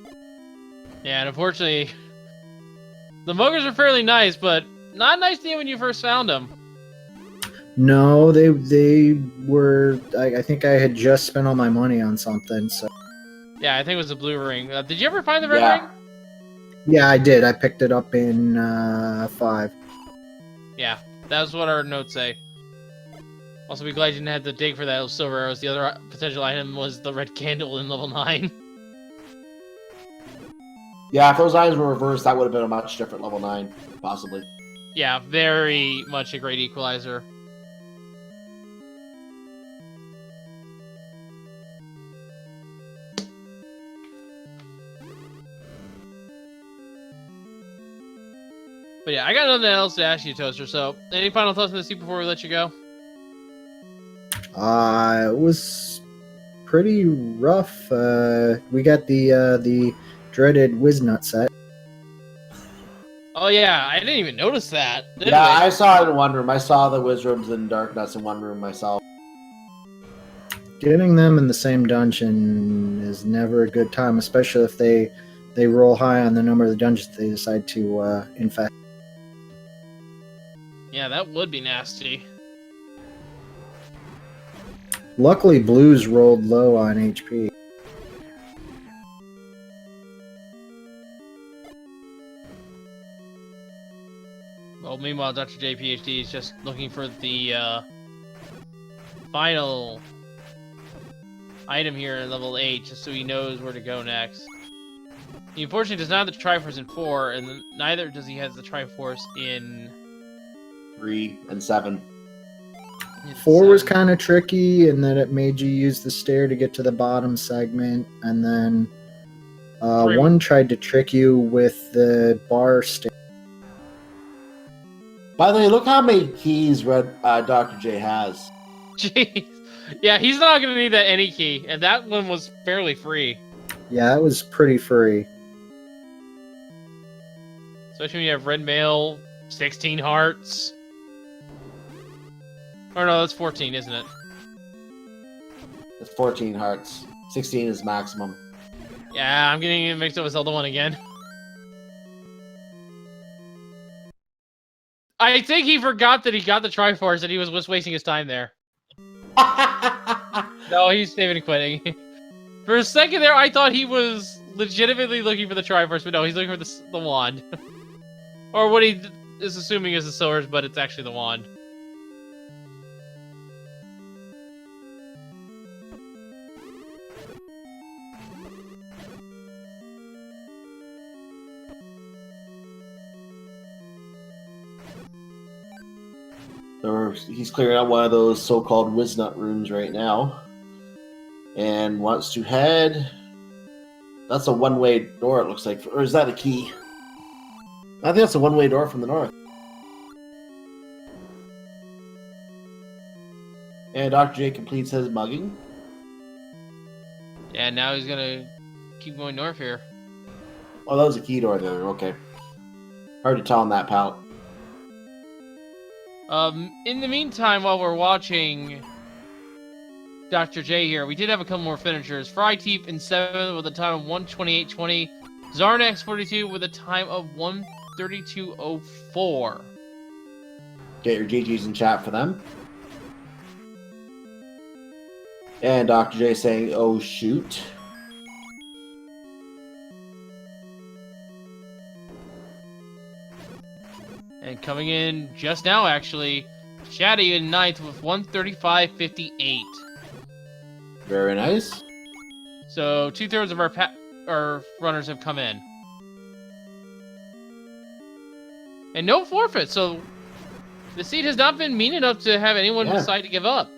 Yeah, and unfortunately, the Muggers are fairly nice, but not nice to you when you first found them. No, they were. I think I had just spent all my money on something. So. Yeah, I think it was the blue ring. Did you ever find the red ring? Yeah, I did. I picked it up in 5. Yeah, that's what our notes say. Also, be glad you didn't have to dig for that silver arrows. The other potential item was the red candle in level 9. Yeah, if those items were reversed, that would have been a much different level 9, possibly. Yeah, very much a great equalizer. But yeah, I got nothing else to ask you, Toaster. So, any final thoughts on this before we let you go? It was pretty rough. We got the dreaded Wiznut set. Oh yeah, I didn't even notice that. Yeah, I saw it in one room. I saw the Wizrooms and Dark Nuts in one room myself. Getting them in the same dungeon is never a good time, especially if they roll high on the number of the dungeons they decide to infest. Yeah, that would be nasty. Luckily, Blues rolled low on HP. Well, meanwhile, Dr. J PhD is just looking for the final item here in level 8, just so he knows where to go next. He unfortunately does not have the Triforce in 4, and neither does he have the Triforce in 3 and 7. 4 was kind of tricky in that it made you use the stair to get to the bottom segment, and then 1 tried to trick you with the bar stair. By the way, look how many keys Dr. J has. Jeez. Yeah, he's not going to need that any key, and that one was fairly free. Yeah, it was pretty free. Especially when you have red mail, 16 hearts. Or no, that's 14, isn't it? It's 14 hearts. 16 is maximum. Yeah, I'm getting it mixed up with Zelda 1 again. I think he forgot that he got the Triforce and he was just wasting his time there. No, he's saving and quitting. For a second there, I thought he was legitimately looking for the Triforce, but no, he's looking for the wand. Or what he is assuming is the Swords, but it's actually the wand. He's clearing out one of those so-called Wiznut rooms right now, and wants to head. That's a one-way door. It looks like, or is that a key? I think that's a one-way door from the north. And Dr. J completes his mugging. Yeah, now he's gonna keep going north here. Oh, that was a key door there. Okay. Hard to tell on that palette. In the meantime, while we're watching Dr. J here, we did have a couple more finishers. Fryteep in 7th with a time of 1:28:20. Zarnax 42 with a time of 1:32:04. Get your GGs in chat for them. And Dr. J saying, "Oh shoot." And coming in just now, actually, Shaddy in 9th with 1:35:58. Very nice. So 2/3 of our runners have come in. And no forfeit, so the seed has not been mean enough to have anyone decide to give up.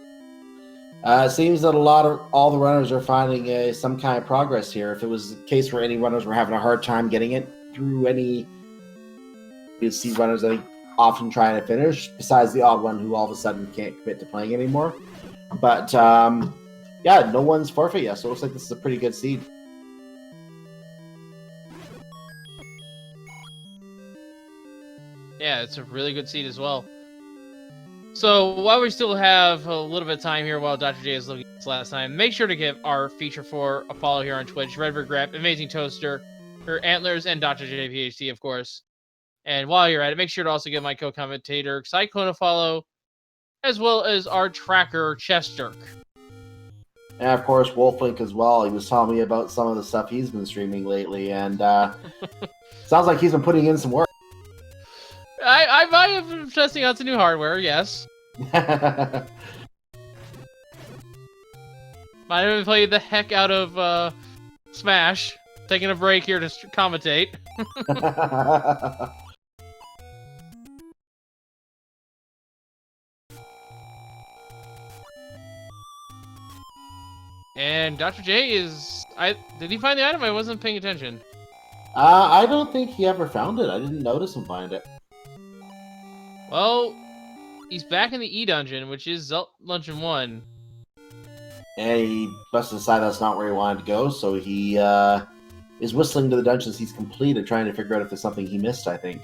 It seems that all the runners are finding some kind of progress here. If it was the case where any runners were having a hard time getting it through any, you'd see runners that often trying to finish, besides the odd one who all of a sudden can't commit to playing anymore. But yeah, no one's forfeit yet, so it looks like this is a pretty good seed. Yeah, it's a really good seed as well. So while we still have a little bit of time here while Dr. J is looking at this last time, make sure to give our feature 4 a follow here on Twitch. Redbird Grap, Amazing Toaster, her Antlers, and Dr. J PhD, of course. And while you're at it, make sure to also give my co-commentator Cyclone a follow, as well as our tracker Chesterk. And of course, Wolflink as well. He was telling me about some of the stuff he's been streaming lately, and sounds like he's been putting in some work. I might have been testing out some new hardware, yes. Might have played the heck out of Smash. Taking a break here to commentate. And Dr. J is... Did he find the item? I wasn't paying attention. I don't think he ever found it. I didn't notice him find it. Well, he's back in the E dungeon, which is Dungeon 1. And he must have decided that's not where he wanted to go, so he is whistling to the dungeons he's completed, trying to figure out if there's something he missed, I think.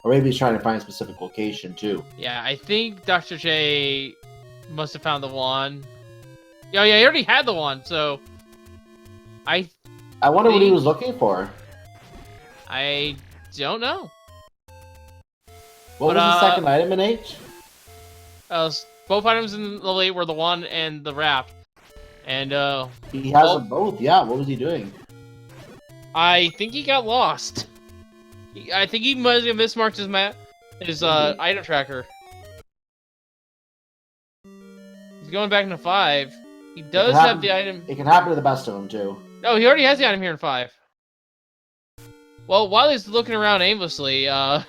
Or maybe he's trying to find a specific location, too. Yeah, I think Dr. J must have found the wand. Yeah, he already had the wand, so... I wonder what he was looking for. I don't know. What was the second item in H? Both items in the late were the wand and the wrap. And, he has them both, yeah. What was he doing? I think he got lost. I think he might have mismarked his item tracker. He's going back into 5. He does have the item. It can happen to the best of them, too. No, he already has the item here in 5. Well, while he's looking around aimlessly, or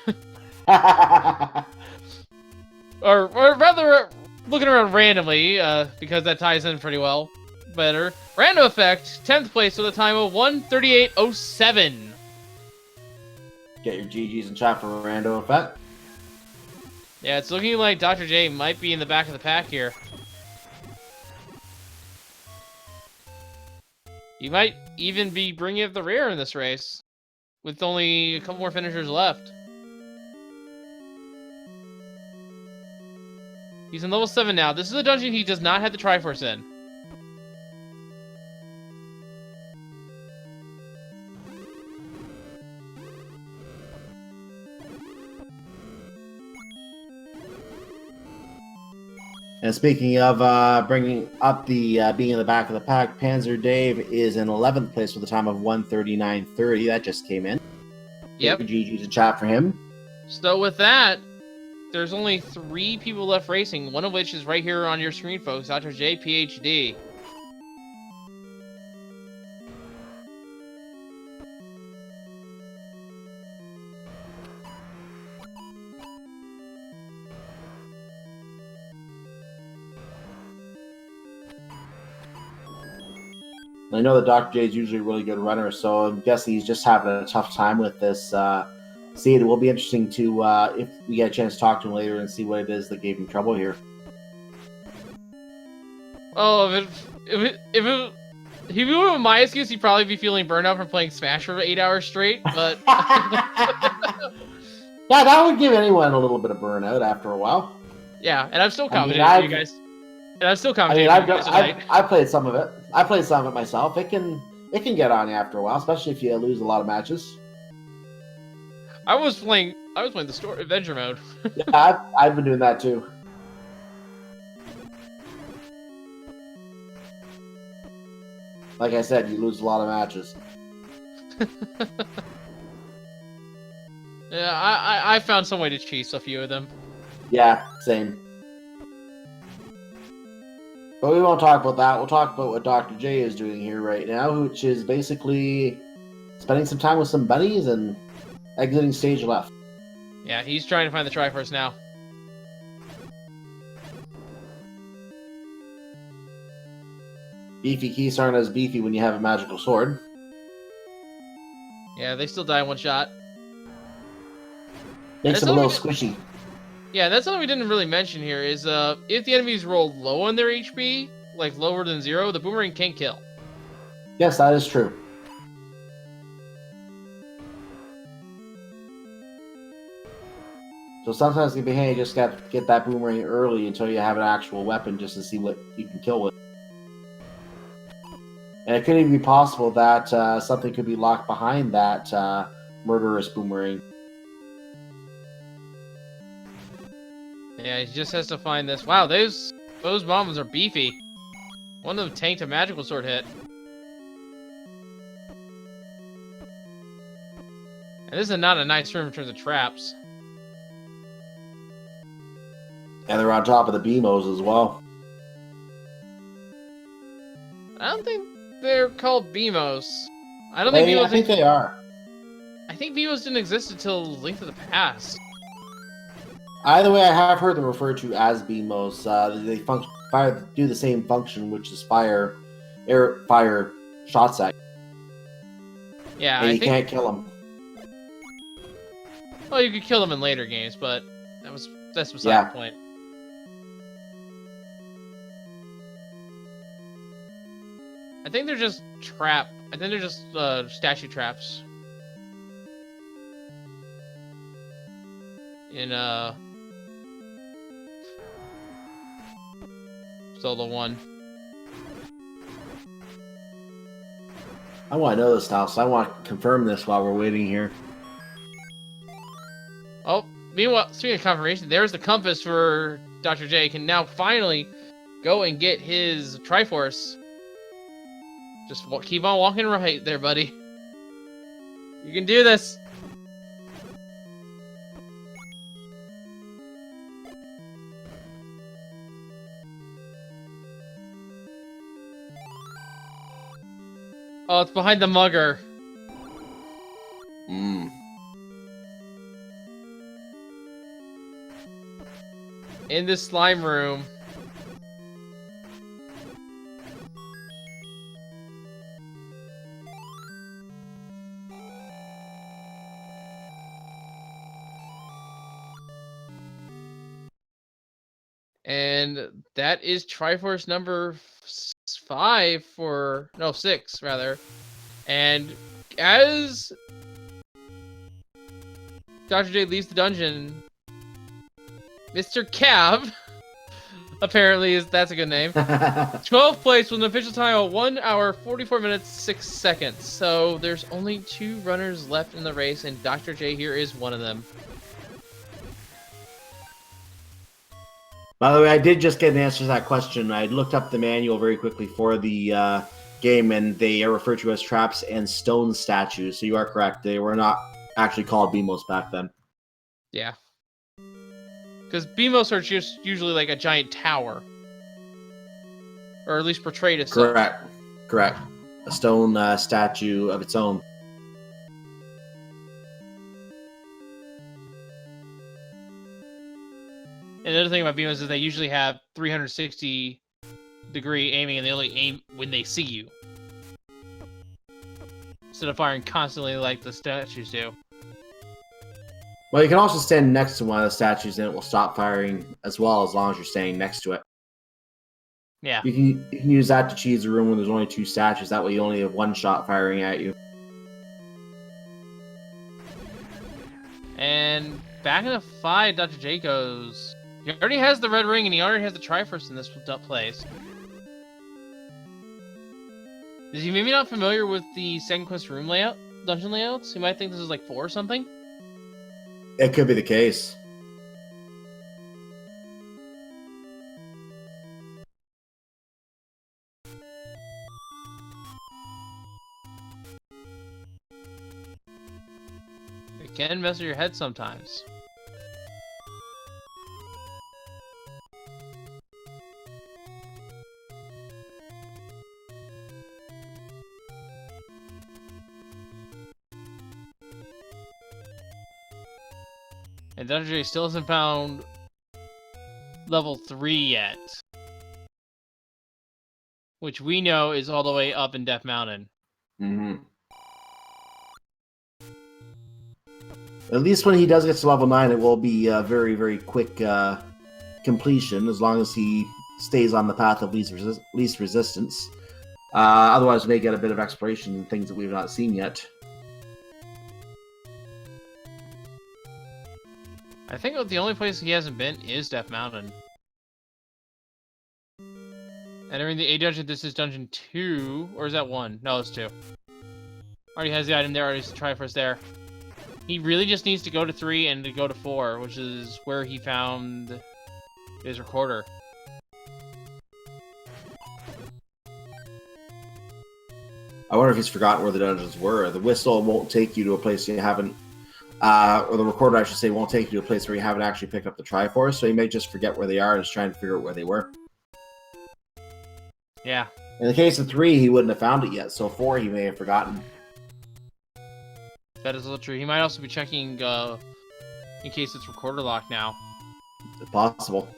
rather, looking around randomly, because that ties in pretty well. Better. Random Effect, 10th place with a time of 1:38:07. Get your GGs in chat for Random Effect. Yeah, it's looking like Dr. J might be in the back of the pack here. He might even be bringing up the rear in this race, with only a couple more finishers left. He's in level 7 now. This is a dungeon he does not have the Triforce in. And speaking of bringing up the being in the back of the pack, Panzer Dave is in 11th place with a time of 1:39:30. That just came in. Yep. GG to chat for him. So with that, there's only 3 people left racing, one of which is right here on your screen, folks. Dr. J, PhD. I know that Dr. J is usually a really good runner, so I'm guessing he's just having a tough time with this seed. It will be interesting to, if we get a chance to talk to him later and see what it is that gave him trouble here. Oh, if he were my excuse, he'd probably be feeling burnout from playing Smash for 8 hours straight, but... Yeah, that would give anyone a little bit of burnout after a while. Yeah, and I'm still commenting I you guys. And I'm still I commenting mean, you guys tonight. I've played some of it. I played some of it myself. It can get on you after a while, especially if you lose a lot of matches. I was playing the story adventure mode. Yeah, I've been doing that too. Like I said, you lose a lot of matches. Yeah, I found some way to cheese a few of them. Yeah, same. But we won't talk about that. We'll talk about what Dr. J is doing here right now, which is basically spending some time with some buddies and exiting stage left. Yeah, he's trying to find the Triforce now. Beefy keys aren't as beefy when you have a magical sword. Yeah, they still die in one shot. Makes That's them a little something squishy. Yeah, that's something we didn't really mention here is if the enemies roll low on their HP, like lower than 0, the boomerang can't kill. Yes, that is true. So sometimes it can be handy just get that boomerang early until you have an actual weapon just to see what you can kill with. And it could even be possible that something could be locked behind that murderous boomerang. Yeah, he just has to find this. Wow, those bombs are beefy. One of them tanked a magical sword hit. And this is not a nice room in terms of traps. And they're on top of the BMOs as well. I don't think they're called BMOs. I don't think BMOs. I think they are. I think BMOs didn't exist until Link to the Past. Either way, I have heard them referred to as BMOs. They do the same function, which is fire shots at you. Yeah, And you can't kill them. Well, you could kill them in later games, but that's beside the point. I think they're just I think they're just statue traps. In Zelda 1. I want to know this now, so I want to confirm this while we're waiting here. Oh, meanwhile, speaking of confirmation, there's the compass for Dr. J. Can now finally go and get his Triforce. Just keep on walking right there, buddy. You can do this. Oh, it's behind the mugger. In this slime room. And that is Triforce number 6 rather. And as Dr. J leaves the dungeon, Mr. Cab, apparently that's a good name, 12th place with an official time of 1 hour, 44 minutes, 6 seconds. So there's only 2 runners left in the race, and Dr. J here is one of them. By the way, I did just get an answer to that question. I looked up the manual very quickly for the game, and they are referred to as traps and stone statues. So you are correct. They were not actually called BMOs back then. Yeah. Because BMOs are just usually like a giant tower. Or at least portrayed as such. Correct. A stone statue of its own. And the other thing about BMOs is they usually have 360-degree aiming, and they only aim when they see you. instead of firing constantly like the statues do. Well, you can also stand next to one of the statues and it will stop firing as well, as long as you're staying next to it. Yeah. You can use that to cheese a room when there's only 2 statues. That way you only have 1 shot firing at you. And back in the fight, Dr. J goes. He already has the red ring and he already has the Triforce in this place. Is he maybe not familiar with the second quest room layout, dungeon layouts? He might think this is like 4 or something. It could be the case. It can mess with your head sometimes. And Dr. J still hasn't found level 3 yet. Which we know is all the way up in Death Mountain. Mm-hmm. At least when he does get to level 9, it will be a very, very quick completion, as long as he stays on the path of least resistance. Otherwise, we may get a bit of exploration and things that we've not seen yet. I think the only place he hasn't been is Death Mountain. Entering the A dungeon, this is dungeon 2, or is that 1? No, it's 2. Already has the item there, already has the Triforce there. He really just needs to go to 3 and to go to 4, which is where he found his recorder. I wonder if he's forgotten where the dungeons were. The whistle won't take you to a place you haven't, or the recorder, I should say, won't take you to a place where you haven't actually picked up the Triforce, so he may just forget where they are and is trying to figure out where they were. Yeah. In the case of 3, he wouldn't have found it yet, so 4 he may have forgotten. That is a little true. He might also be checking in case it's recorder locked now. It's possible.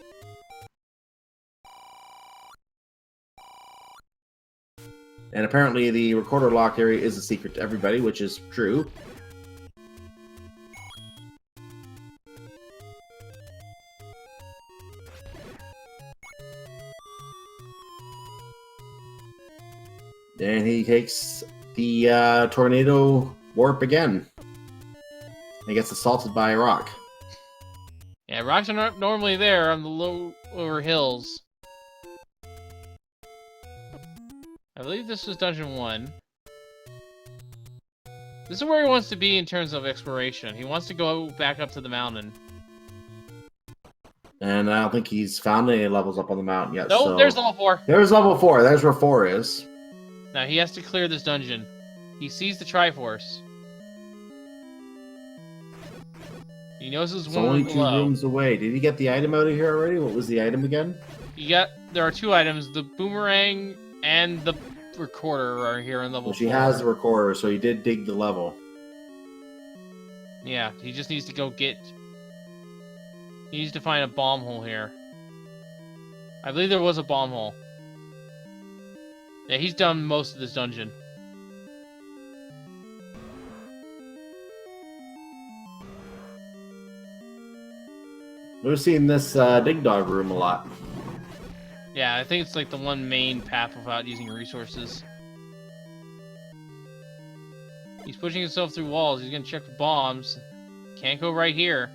And apparently the recorder locked area is a secret to everybody, which is true. And he takes the tornado warp again. And gets assaulted by a rock. Yeah, rocks are not normally there on the lower hills. I believe this was dungeon 1. This is where he wants to be in terms of exploration. He wants to go back up to the mountain. And I don't think he's found any levels up on the mountain yet. Nope, so... there's level 4. There's level 4. There's where 4 is. Now he has to clear this dungeon. He sees the Triforce. He knows his It's one only room 2 below. rooms away. Did he get the item out of here already? What was the item again? There are 2 items, the boomerang and the recorder are here on level 4. Well, she has the recorder, so he did dig the level. Yeah, he just needs to go get... He needs to find a bomb hole here. I believe there was a bomb hole. Yeah, he's done most of this dungeon. We've seen this dig dog room a lot. Yeah, I think it's like the one main path without using resources. He's pushing himself through walls. He's gonna check for bombs. Can't go right here.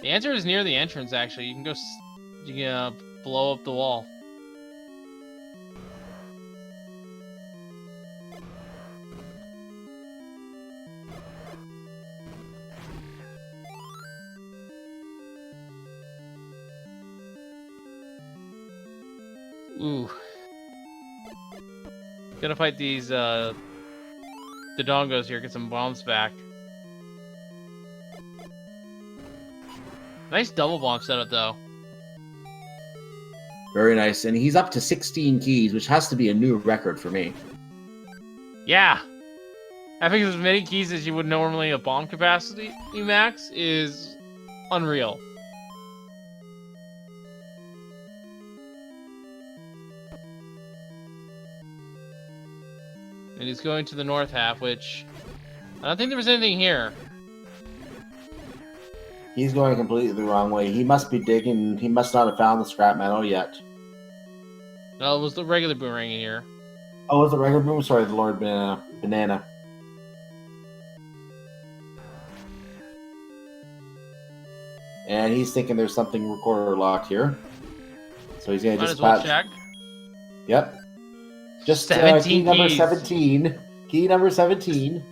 The answer is near the entrance, actually. You can go... You can blow up the wall. Ooh. Gonna fight these, the dongos here, get some bombs back. Nice double bomb setup, though. Very nice. And he's up to 16 keys, which has to be a new record for me. Yeah! Having as many keys as you would normally a bomb capacity max is unreal. And he's going to the north half, which I don't think there was anything here. He's going completely the wrong way. He must be digging. He must not have found the scrap metal yet. No, it was the regular boomerang in here. Oh, was it regular boom? Sorry, the Lord Banana. And he's thinking there's something recorder locked here. So he's going to Might as well dispatch. check. Yep. Just 17 key number keys. 17. Key number 17.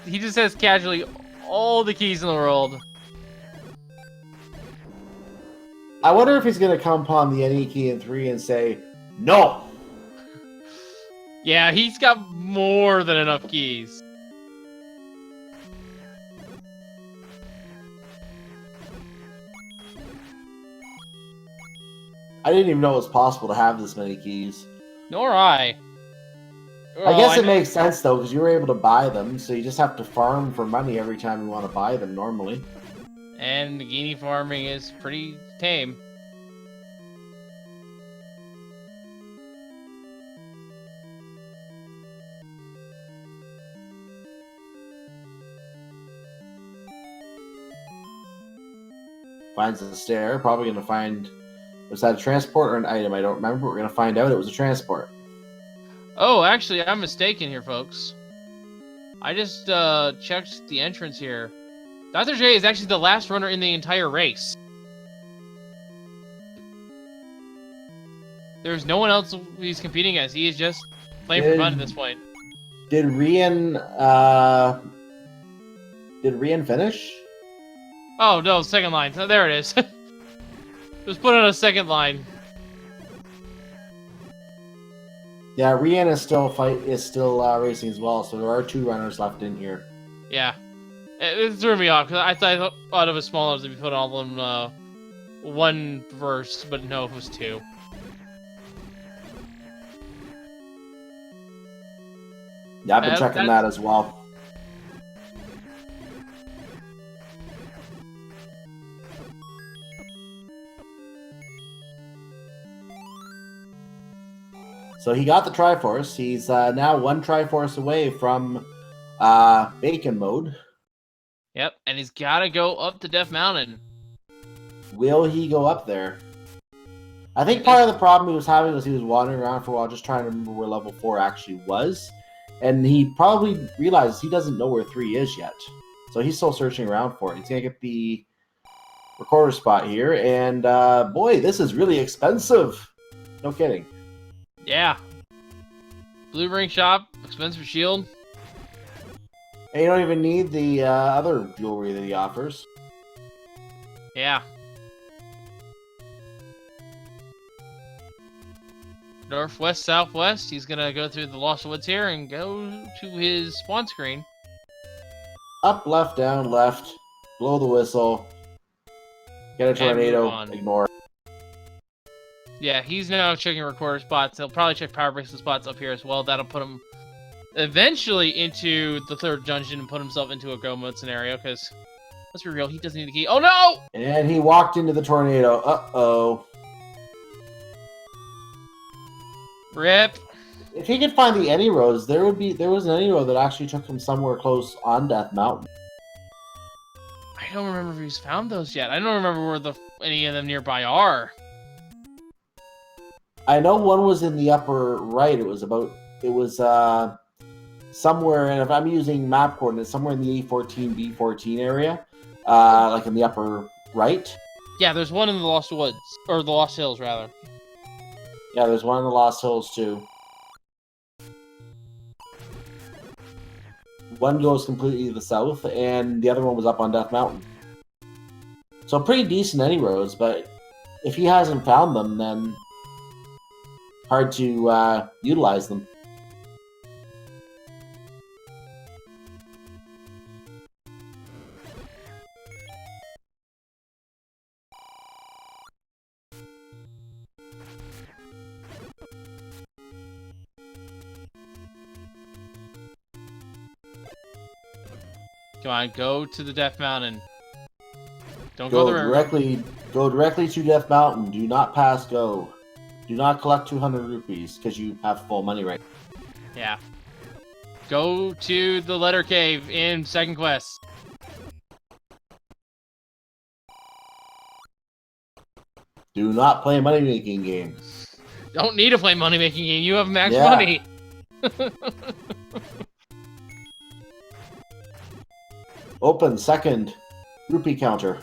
He just has casually all the keys in the world. I wonder if he's going to come upon the NE key in 3 and say, no! Yeah, he's got more than enough keys. I didn't even know it was possible to have this many keys. Nor I. I guess it makes sense, though, because you were able to buy them, so you just have to farm for money every time you want to buy them, normally. And the Guinea farming is pretty tame. Finds a stair, probably going to find... Was that a transport or an item? I don't remember. We're going to find out it was a transport. Oh, actually, I'm mistaken here, folks. I just checked the entrance here. Dr. J is actually the last runner in the entire race. There's no one else he's competing against. He is just playing for fun at this point. Did Rian finish? Oh, no, second line. Oh, there it is. Just put on a second line. Yeah, Rian is still racing as well, so there are 2 runners left in here. Yeah. It threw me off, because I thought it was smaller if you put all of them one verse, but no, it was 2. Yeah, I've been checking that as well. So he got the Triforce. He's now 1 Triforce away from Bacon mode. Yep, and he's got to go up to Death Mountain. Will he go up there? I think part of the problem he was having was he was wandering around for a while just trying to remember where level 4 actually was. And he probably realizes he doesn't know where 3 is yet. So he's still searching around for it. He's going to get the recorder spot here. And boy, this is really expensive. No kidding. Yeah. Blue ring shop, expensive shield. And you don't even need the other jewelry that he offers. Yeah. Northwest, southwest. He's gonna go through the Lost Woods here and go to his spawn screen. Up, left, down, left. Blow the whistle. Get a tornado. Ignore. Yeah, he's now checking recorder spots. He'll probably check power bracelet spots up here as well. That'll put him eventually into the 3rd dungeon and put himself into a go mode scenario, because let's be real, he doesn't need the key. Oh no! And he walked into the tornado. Uh-oh. Rip. If he could find the Any Roads, there was an Any Road that actually took him somewhere close on Death Mountain. I don't remember if he's found those yet. I don't remember where any of them nearby are. I know one was in the upper right. It was somewhere, and if I'm using map coordinates, somewhere in the A14, B14 area, like in the upper right. Yeah, there's one in the Lost Woods, or the Lost Hills, rather. Yeah, there's one in the Lost Hills, too. One goes completely to the south, and the other one was up on Death Mountain. So pretty decent Any Roads, but if he hasn't found them, then hard to utilize them. Come on, go to the Death Mountain. Don't go the river. Go directly to Death Mountain. Do not pass go. Do not collect 200 rupees because you have full money right now. Yeah. Go to the letter cave in second quest. Do not play a money-making game. Don't need to play money-making game. You have max Yeah. money. Open second rupee counter.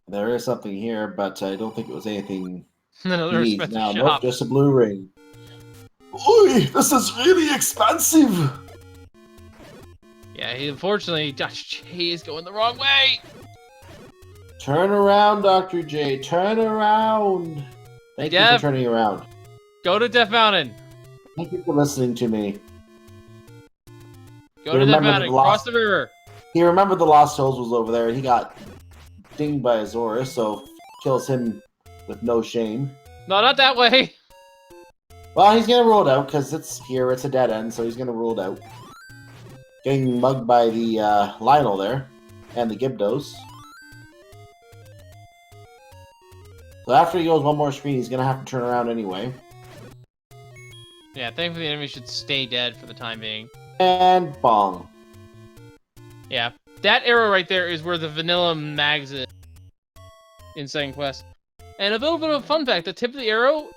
There is something here, but I don't think it was anything Another he needs expensive now. shop. Nope, just a blue ring. Oi, this is really expensive. Yeah, unfortunately, Dr. J is going the wrong way. Turn around, Dr. J. Turn around. Thank you Dev. for turning around. Go to Death Mountain. Thank you for listening to me. Go You to Death remember Mountain. the Cross lost- the river. He remembered the Lost Hills was over there, and he got dinged by Azora, so kills him with no shame. No, not that way. Well, he's gonna rule it out because it's here. It's a dead end, so he's gonna rule it out. Getting mugged by the Lionel there, and the Gibdos. So after he goes one more screen, he's gonna have to turn around anyway. Yeah, thankfully the enemy should stay dead for the time being. And bong. Yeah, that arrow right there is where the vanilla mags is in second quest. And a little bit of a fun fact: the tip of the arrow,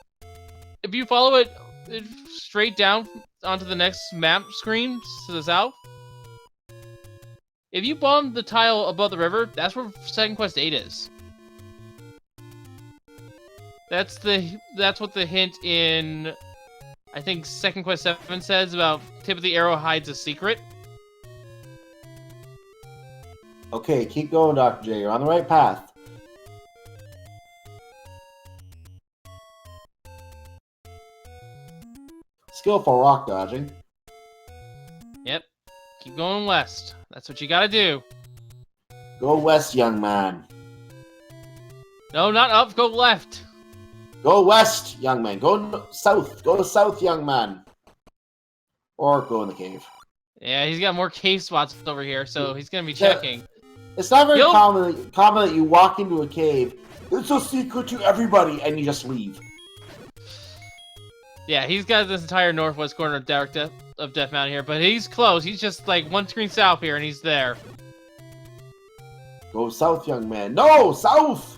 if you follow it straight down onto the next map screen to the south, if you bomb the tile above the river, that's where second quest 8 is. That's what the hint in, I think, second quest 7 says about tip of the arrow hides a secret. Okay, keep going, Dr. J. You're on the right path. Skillful rock dodging. Yep. Keep going west. That's what you gotta do. Go west, young man. No, not up. Go left. Go west, young man. Go south. Go south, young man. Or go in the cave. Yeah, he's got more cave spots over here, so he's gonna be checking. It's not very Yo. common that you walk into a cave, it's a secret to everybody, and you just leave. Yeah, he's got this entire northwest corner of Death Mountain here, but he's close. He's just like one screen south here, and he's there. Go south, young man. No, south!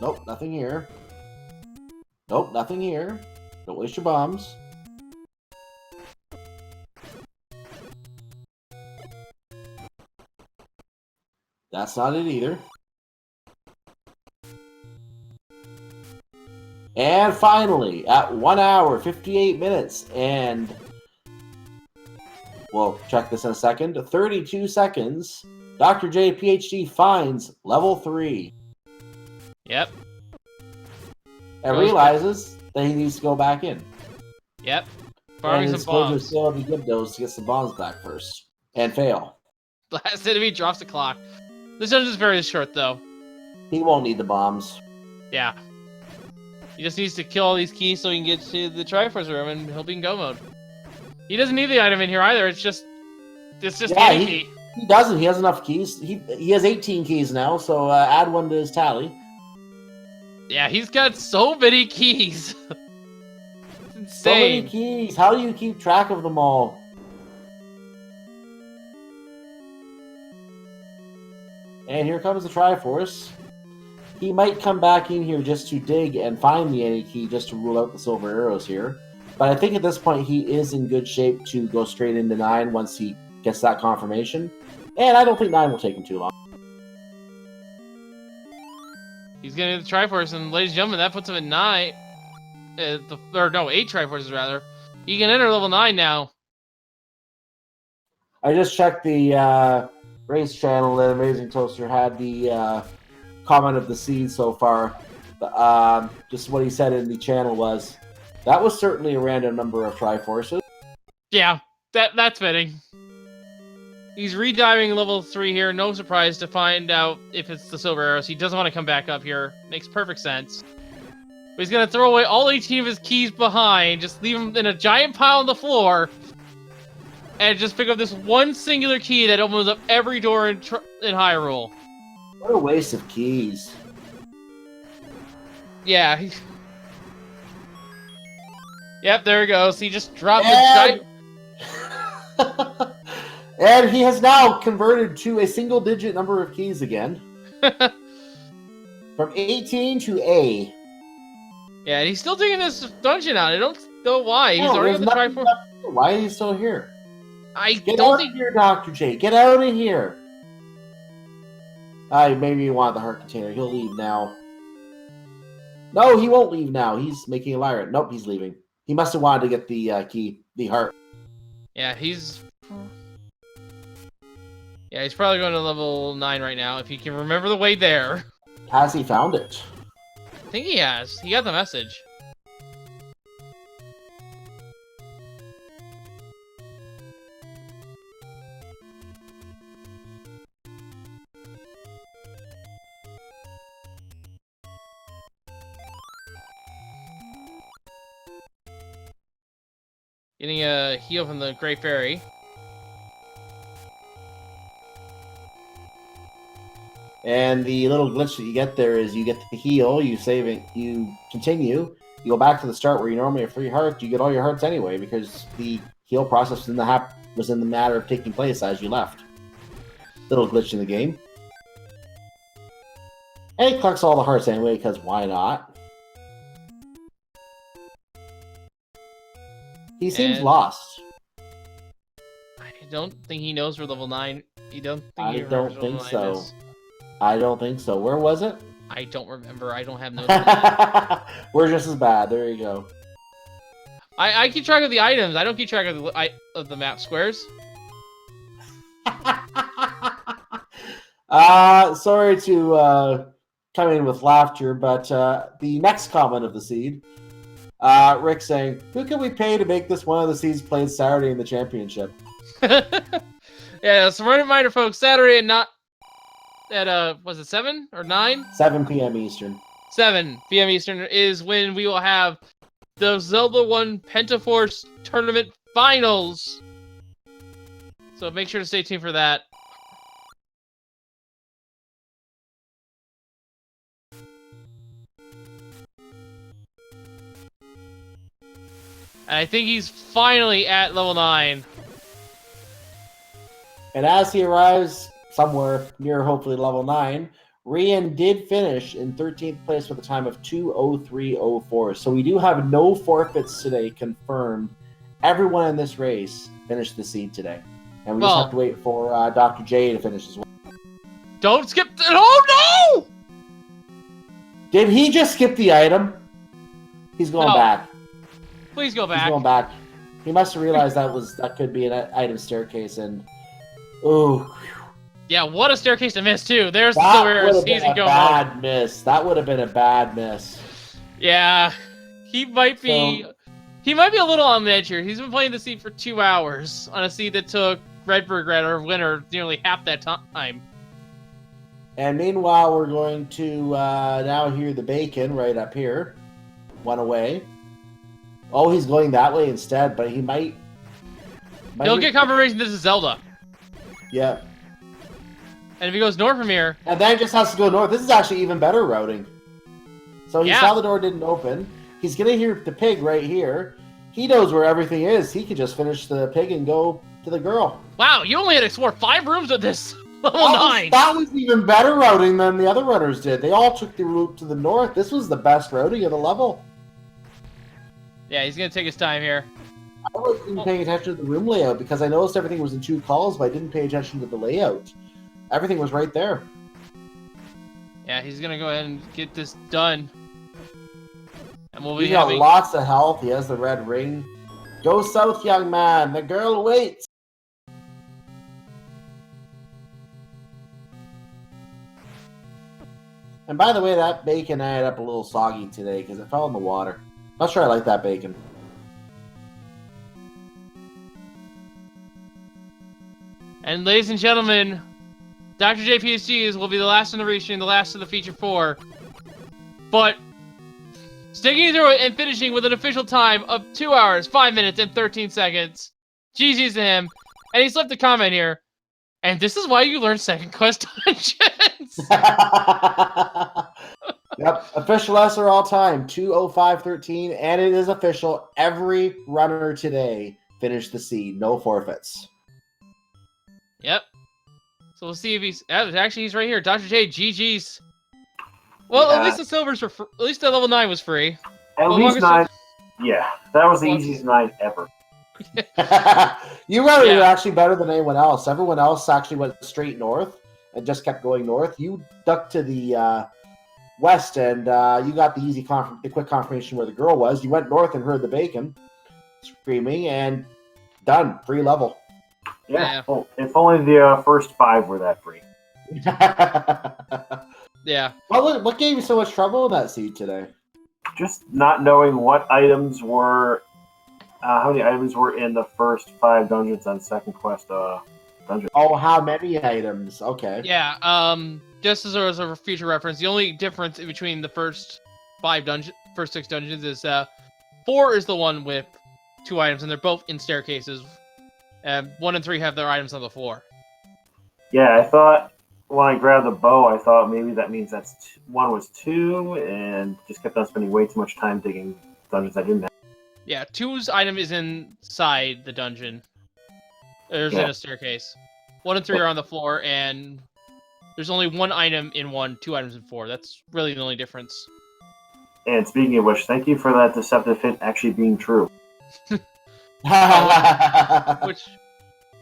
Nope, nothing here. Nope, nothing here. Don't waste your bombs. That's not it either. And finally, at 1 hour, 58 minutes, and we'll check this in a second, 32 seconds, Dr. J, PhD, finds level 3. Yep. And Goes realizes that he needs to go back in. Yep. And Farming it's some going to bombs. still be good those to get some bombs back first. And fail. Last enemy drops the clock. This dungeon's very short, though. He won't need the bombs. Yeah. He just needs to kill all these keys so he can get to the Triforce room and he'll be in go mode. He doesn't need the item in here either. It's just any key. He doesn't. He has enough keys. He has 18 keys now, so add one to his tally. Yeah, he's got so many keys. It's So many insane. keys. How do you keep track of them all? And here comes the Triforce. He might come back in here just to dig and find the any key just to rule out the silver arrows here. But I think at this point he is in good shape to go straight into 9 once he gets that confirmation. And I don't think 9 will take him too long. He's getting the Triforce, and ladies and gentlemen, that puts him at 9. 8 Triforces, rather. He can enter level 9 now. I just checked the race channel that Amazing Toaster had the comment of the seed so far. Just what he said in the channel was, that was certainly a random number of Triforces. Yeah, that's fitting. He's rediving level 3 here. No surprise to find out if it's the silver arrows. He doesn't want to come back up here. Makes perfect sense. But he's going to throw away all 18 of his keys behind. Just leave them in a giant pile on the floor. And just pick up this one singular key that opens up every door in Hyrule. What a waste of keys. Yeah. Yep, there he goes. He just dropped the giant... And he has now converted to a single-digit number of keys again. From 18 to A. Yeah, and he's still taking this dungeon out. I don't know why. He's already on the Triforce. Why is he still here? Get out of here, Dr. J. Get out of here. Maybe you want the heart container. He'll leave now. No, he won't leave now. He's making a liar. Nope, he's leaving. He must have wanted to get the key, the heart. Yeah, he's probably going to level 9 right now, if he can remember the way there. Has he found it? I think he has. He got the message. Getting a heal from the Great Fairy. And the little glitch that you get there is you get the heal, you save it, you continue, you go back to the start where you normally have 3 hearts, you get all your hearts anyway because the heal process was in the matter of taking place as you left. Little glitch in the game. And he collects all the hearts anyway because why not? He seems lost. I don't think he knows we're level 9. I don't think so. I don't think so. Where was it? I don't remember. I don't have notes. We're just as bad. There you go. I keep track of the items. I don't keep track of the map squares. Sorry to come in with laughter, but the next comment of the seed, Rick saying, "Who can we pay to make this one of the seeds played Saturday in the championship?" Yeah, so reminder, folks. Saturday at was it 7 or 9? 7 p.m. Eastern. 7 p.m. Eastern is when we will have the Zelda 1 Pentaforce Tournament Finals. So make sure to stay tuned for that. And I think he's finally at level 9. And as he arrives somewhere near hopefully level 9, Rian did finish in 13th place with a time of 2:03:04. So we do have no forfeits today confirmed. Everyone in this race finished the seed today. And we just have to wait for Dr. J to finish as well. Don't skip Oh no! Did he just skip the item? He's going back. Please go back. He's going back. He must have realized that could be an item staircase and oh. Yeah, what a staircase to miss too. There's the silver season going. Bad miss. That would have been a bad miss. Yeah, he might be. He might be a little on the edge here. He's been playing the seed for 2 hours on a seed that took Redberg Red, our winner, nearly half that time. And meanwhile, we're going to now hear the bacon right up here. One away. Oh, he's going that way instead, but he might He'll get confirmation this is Zelda. Yeah. And if he goes north from here... And then just has to go north. This is actually even better routing. So he saw the door didn't open. He's going to hear the pig right here. He knows where everything is. He could just finish the pig and go to the girl. Wow, you only had to explore 5 rooms with this level 9. That was even better routing than the other runners did. They all took the route to the north. This was the best routing of the level. Yeah, he's going to take his time here. I wasn't paying attention to the room layout because I noticed everything was in 2 calls, but I didn't pay attention to the layout. Everything was right there. Yeah, he's gonna go ahead and get this done. And we'll be He's got lots of health. He has the red ring. Go south, young man. The girl waits. And by the way, that bacon ended up a little soggy today because it fell in the water. Not sure I like that bacon. And And ladies and gentlemen, Dr. JPSGs will be the last in the region, the last of the feature 4. But sticking through it and finishing with an official time of 2 hours, 5 minutes, and 13 seconds. GG's to him. And he's left a comment here. And this is why you learn second quest dungeons. Yep, official SR all time, 2:05:13, and it is official. Every runner today finished the seed, no forfeits. Yep. So we'll see if he's actually he's right here. Dr. J, GG's. Well, Yeah. at least the silvers were at least the level 9 was free. At Well, least longest- 9. Yeah, that was the Well, easiest 9 ever. You were Yeah. actually better than anyone else. Everyone else actually went straight north and just kept going north. You ducked to the west, and you got the quick confirmation where the girl was. You went north and heard the bacon screaming, and done. Free level. Yeah. Oh, if only the first 5 were that free. Yeah. What gave you so much trouble in that seed today? Just not knowing what items were, how many items were in the first 5 dungeons on second quest dungeon. Oh, how many items? Okay. Yeah. Just as a future reference, the only difference between the first 6 dungeons is 4 is the one with 2 items, and they're both in staircases. 1 and 3 have their items on the floor. Yeah, I thought when I grabbed the bow, I thought maybe that means that's 1 was 2, and just kept on spending way too much time digging dungeons I didn't have. Yeah, 2's item is inside the dungeon. There's in a staircase. 1 and 3 are on the floor, and there's only 1 item in 1, 2 items in 4. That's really the only difference. And speaking of which, thank you for that deceptive hint actually being true.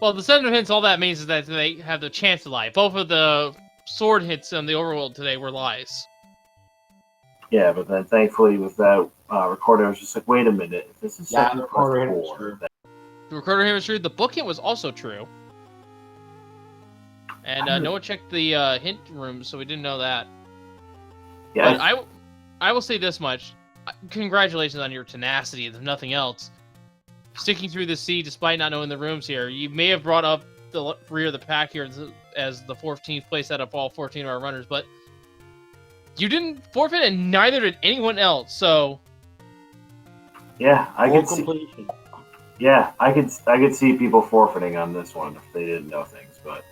Well, the seven hints, all that means is that they have the chance to lie. Both of the sword hits on the Overworld today were lies. Yeah, but then thankfully with that recording, I was just like, wait a minute, if this is Yeah, second the recorder hint quest was 4, true. The recorder hint was true. The book hint was also true. And Noah checked the hint room, so we didn't know that. yeah, But I will say this much. Congratulations on your tenacity, if nothing else. Sticking through the sea despite not knowing the rooms here. You may have brought up the rear of the pack here as the 14th place out of all 14 of our runners, but you didn't forfeit, and neither did anyone else. So yeah, I Full could see. completion. Yeah, I could see people forfeiting on this one if they didn't know things, but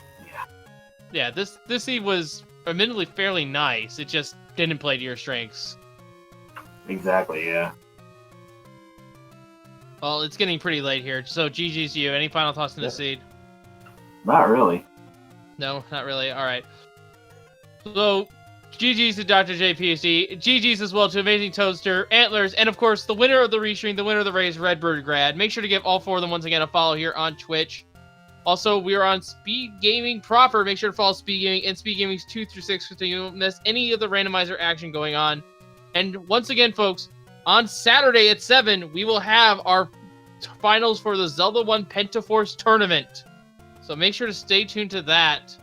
yeah, this seed was admittedly fairly nice. It just didn't play to your strengths. exactly, yeah. Well, it's getting pretty late here, so GG's to you. Any final thoughts on this seed? Not really. No, not really. All right. So, GG's to Dr. JPSD. GG's as well to Amazing Toaster, Antlers, and of course, the winner of the restream, the winner of the race, Redbird Grad. Make sure to give all 4 of them once again a follow here on Twitch. Also, we are on Speed Gaming proper. Make sure to follow Speed Gaming and Speed Gaming's 2 through 6 so you don't miss any of the randomizer action going on. And once again, folks, on Saturday at 7, we will have our finals for the Zelda 1 Pentaforce tournament. So make sure to stay tuned to that.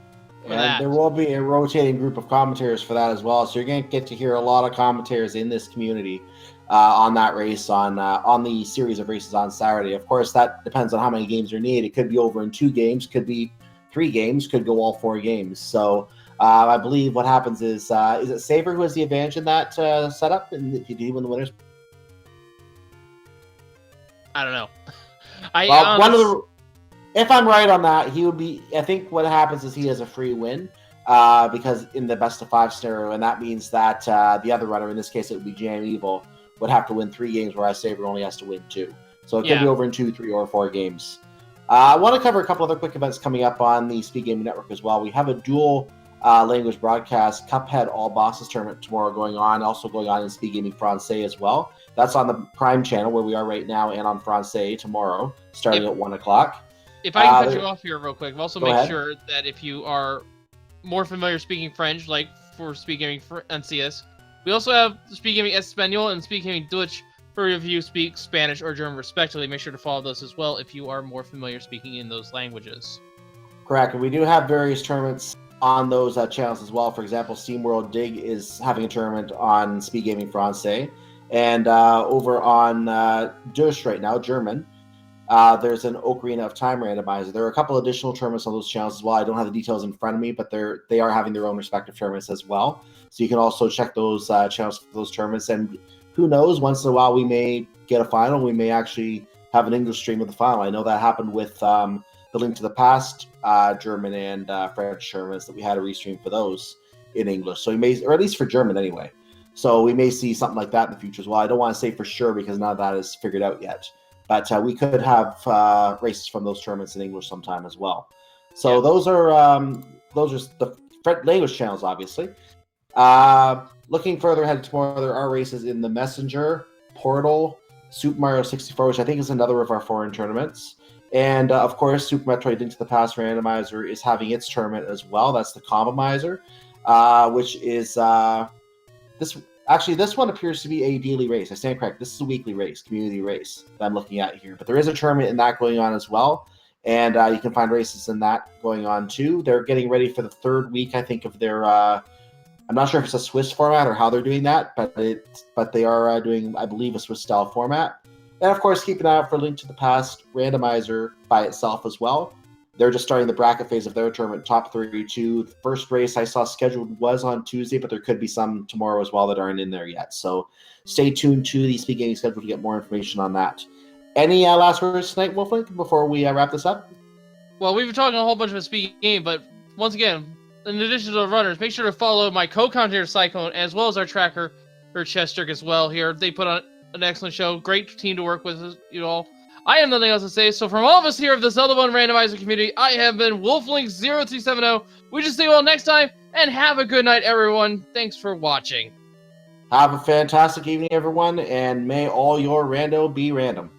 And there will be a rotating group of commentators for that as well. So you're going to get to hear a lot of commentators in this community on that race, on the series of races on Saturday. Of course, that depends on how many games are needed. It could be over in 2 games, could be 3 games, could go all 4 games. So I believe what happens is it Saber who has the advantage in that setup? And did he win the winners? I don't know. If I'm right on that, he would be. I think what happens is he has a free win because in the best of 5 scenario, and that means that the other runner, in this case, it would be Jam Evil, would have to win 3 games, whereas Saber only has to win 2. So it could be over in 2, 3, or 4 games. I want to cover a couple other quick events coming up on the Speed Gaming Network as well. We have a dual language broadcast Cuphead All Bosses tournament tomorrow going on, also going on in Speed Gaming Francais as well. That's on the Prime channel where we are right now, and on Francais tomorrow, starting at 1 o'clock. If I can cut you off here real quick, also make ahead. sure that if you are more familiar speaking French, like for Speed Gaming NCS, we also have Speed Gaming Espanol and Speed Gaming Dutch for if you speak Spanish or German respectively. Make sure to follow those as well if you are more familiar speaking in those languages. Correct, and we do have various tournaments on those channels as well. For example, SteamWorld Dig is having a tournament on Speed Gaming Francais, and over on Deutsch right now, German, there's an Ocarina of Time randomizer. There are a couple additional tournaments on those channels as well. I don't have the details in front of me, but they are having their own respective tournaments as well. So you can also check those channels for those tournaments. And who knows, once in a while we may get a final. We may actually have an English stream of the final. I know that happened with the Link to the Past German and French tournaments that we had a restream for those in English. So we may, or at least for German anyway. So we may see something like that in the future as well. I don't want to say for sure because none of that is figured out yet. But we could have races from those tournaments in English sometime as well. So those are the language channels, obviously. Looking further ahead tomorrow, there are races in the Messenger, Portal, Super Mario 64, which I think is another of our foreign tournaments. And, of course, Super Metroid Link to the Past Randomizer is having its tournament as well. That's the Combomizer, which is this... Actually, this one appears to be a daily race. I stand correct. This is a weekly race, community race that I'm looking at here. But there is a tournament in that going on as well. And you can find races in that going on too. They're getting ready for the third week, I think, of their... I'm not sure if it's a Swiss format or how they're doing that, but they are doing, I believe, a Swiss-style format. And, of course, keep an eye out for Link to the Past Randomizer by itself as well. They're just starting the bracket phase of their tournament, top 32. The first race I saw scheduled was on Tuesday, but there could be some tomorrow as well that aren't in there yet. So stay tuned to the Speed Gaming schedule to get more information on that. Any last words tonight, Wolflink, before we wrap this up? Well, we've been talking a whole bunch of Speed Game, but once again, in addition to the runners, make sure to follow my co-commentator Cyclone as well as our tracker, or Chester, as well here. They put on an excellent show. Great team to work with, you all. I have nothing else to say, so from all of us here of the Zelda 1 Randomizer community, I have been Wolflink0370. We just see you all next time, and have a good night, everyone. Thanks for watching. Have a fantastic evening, everyone, and may all your rando be random.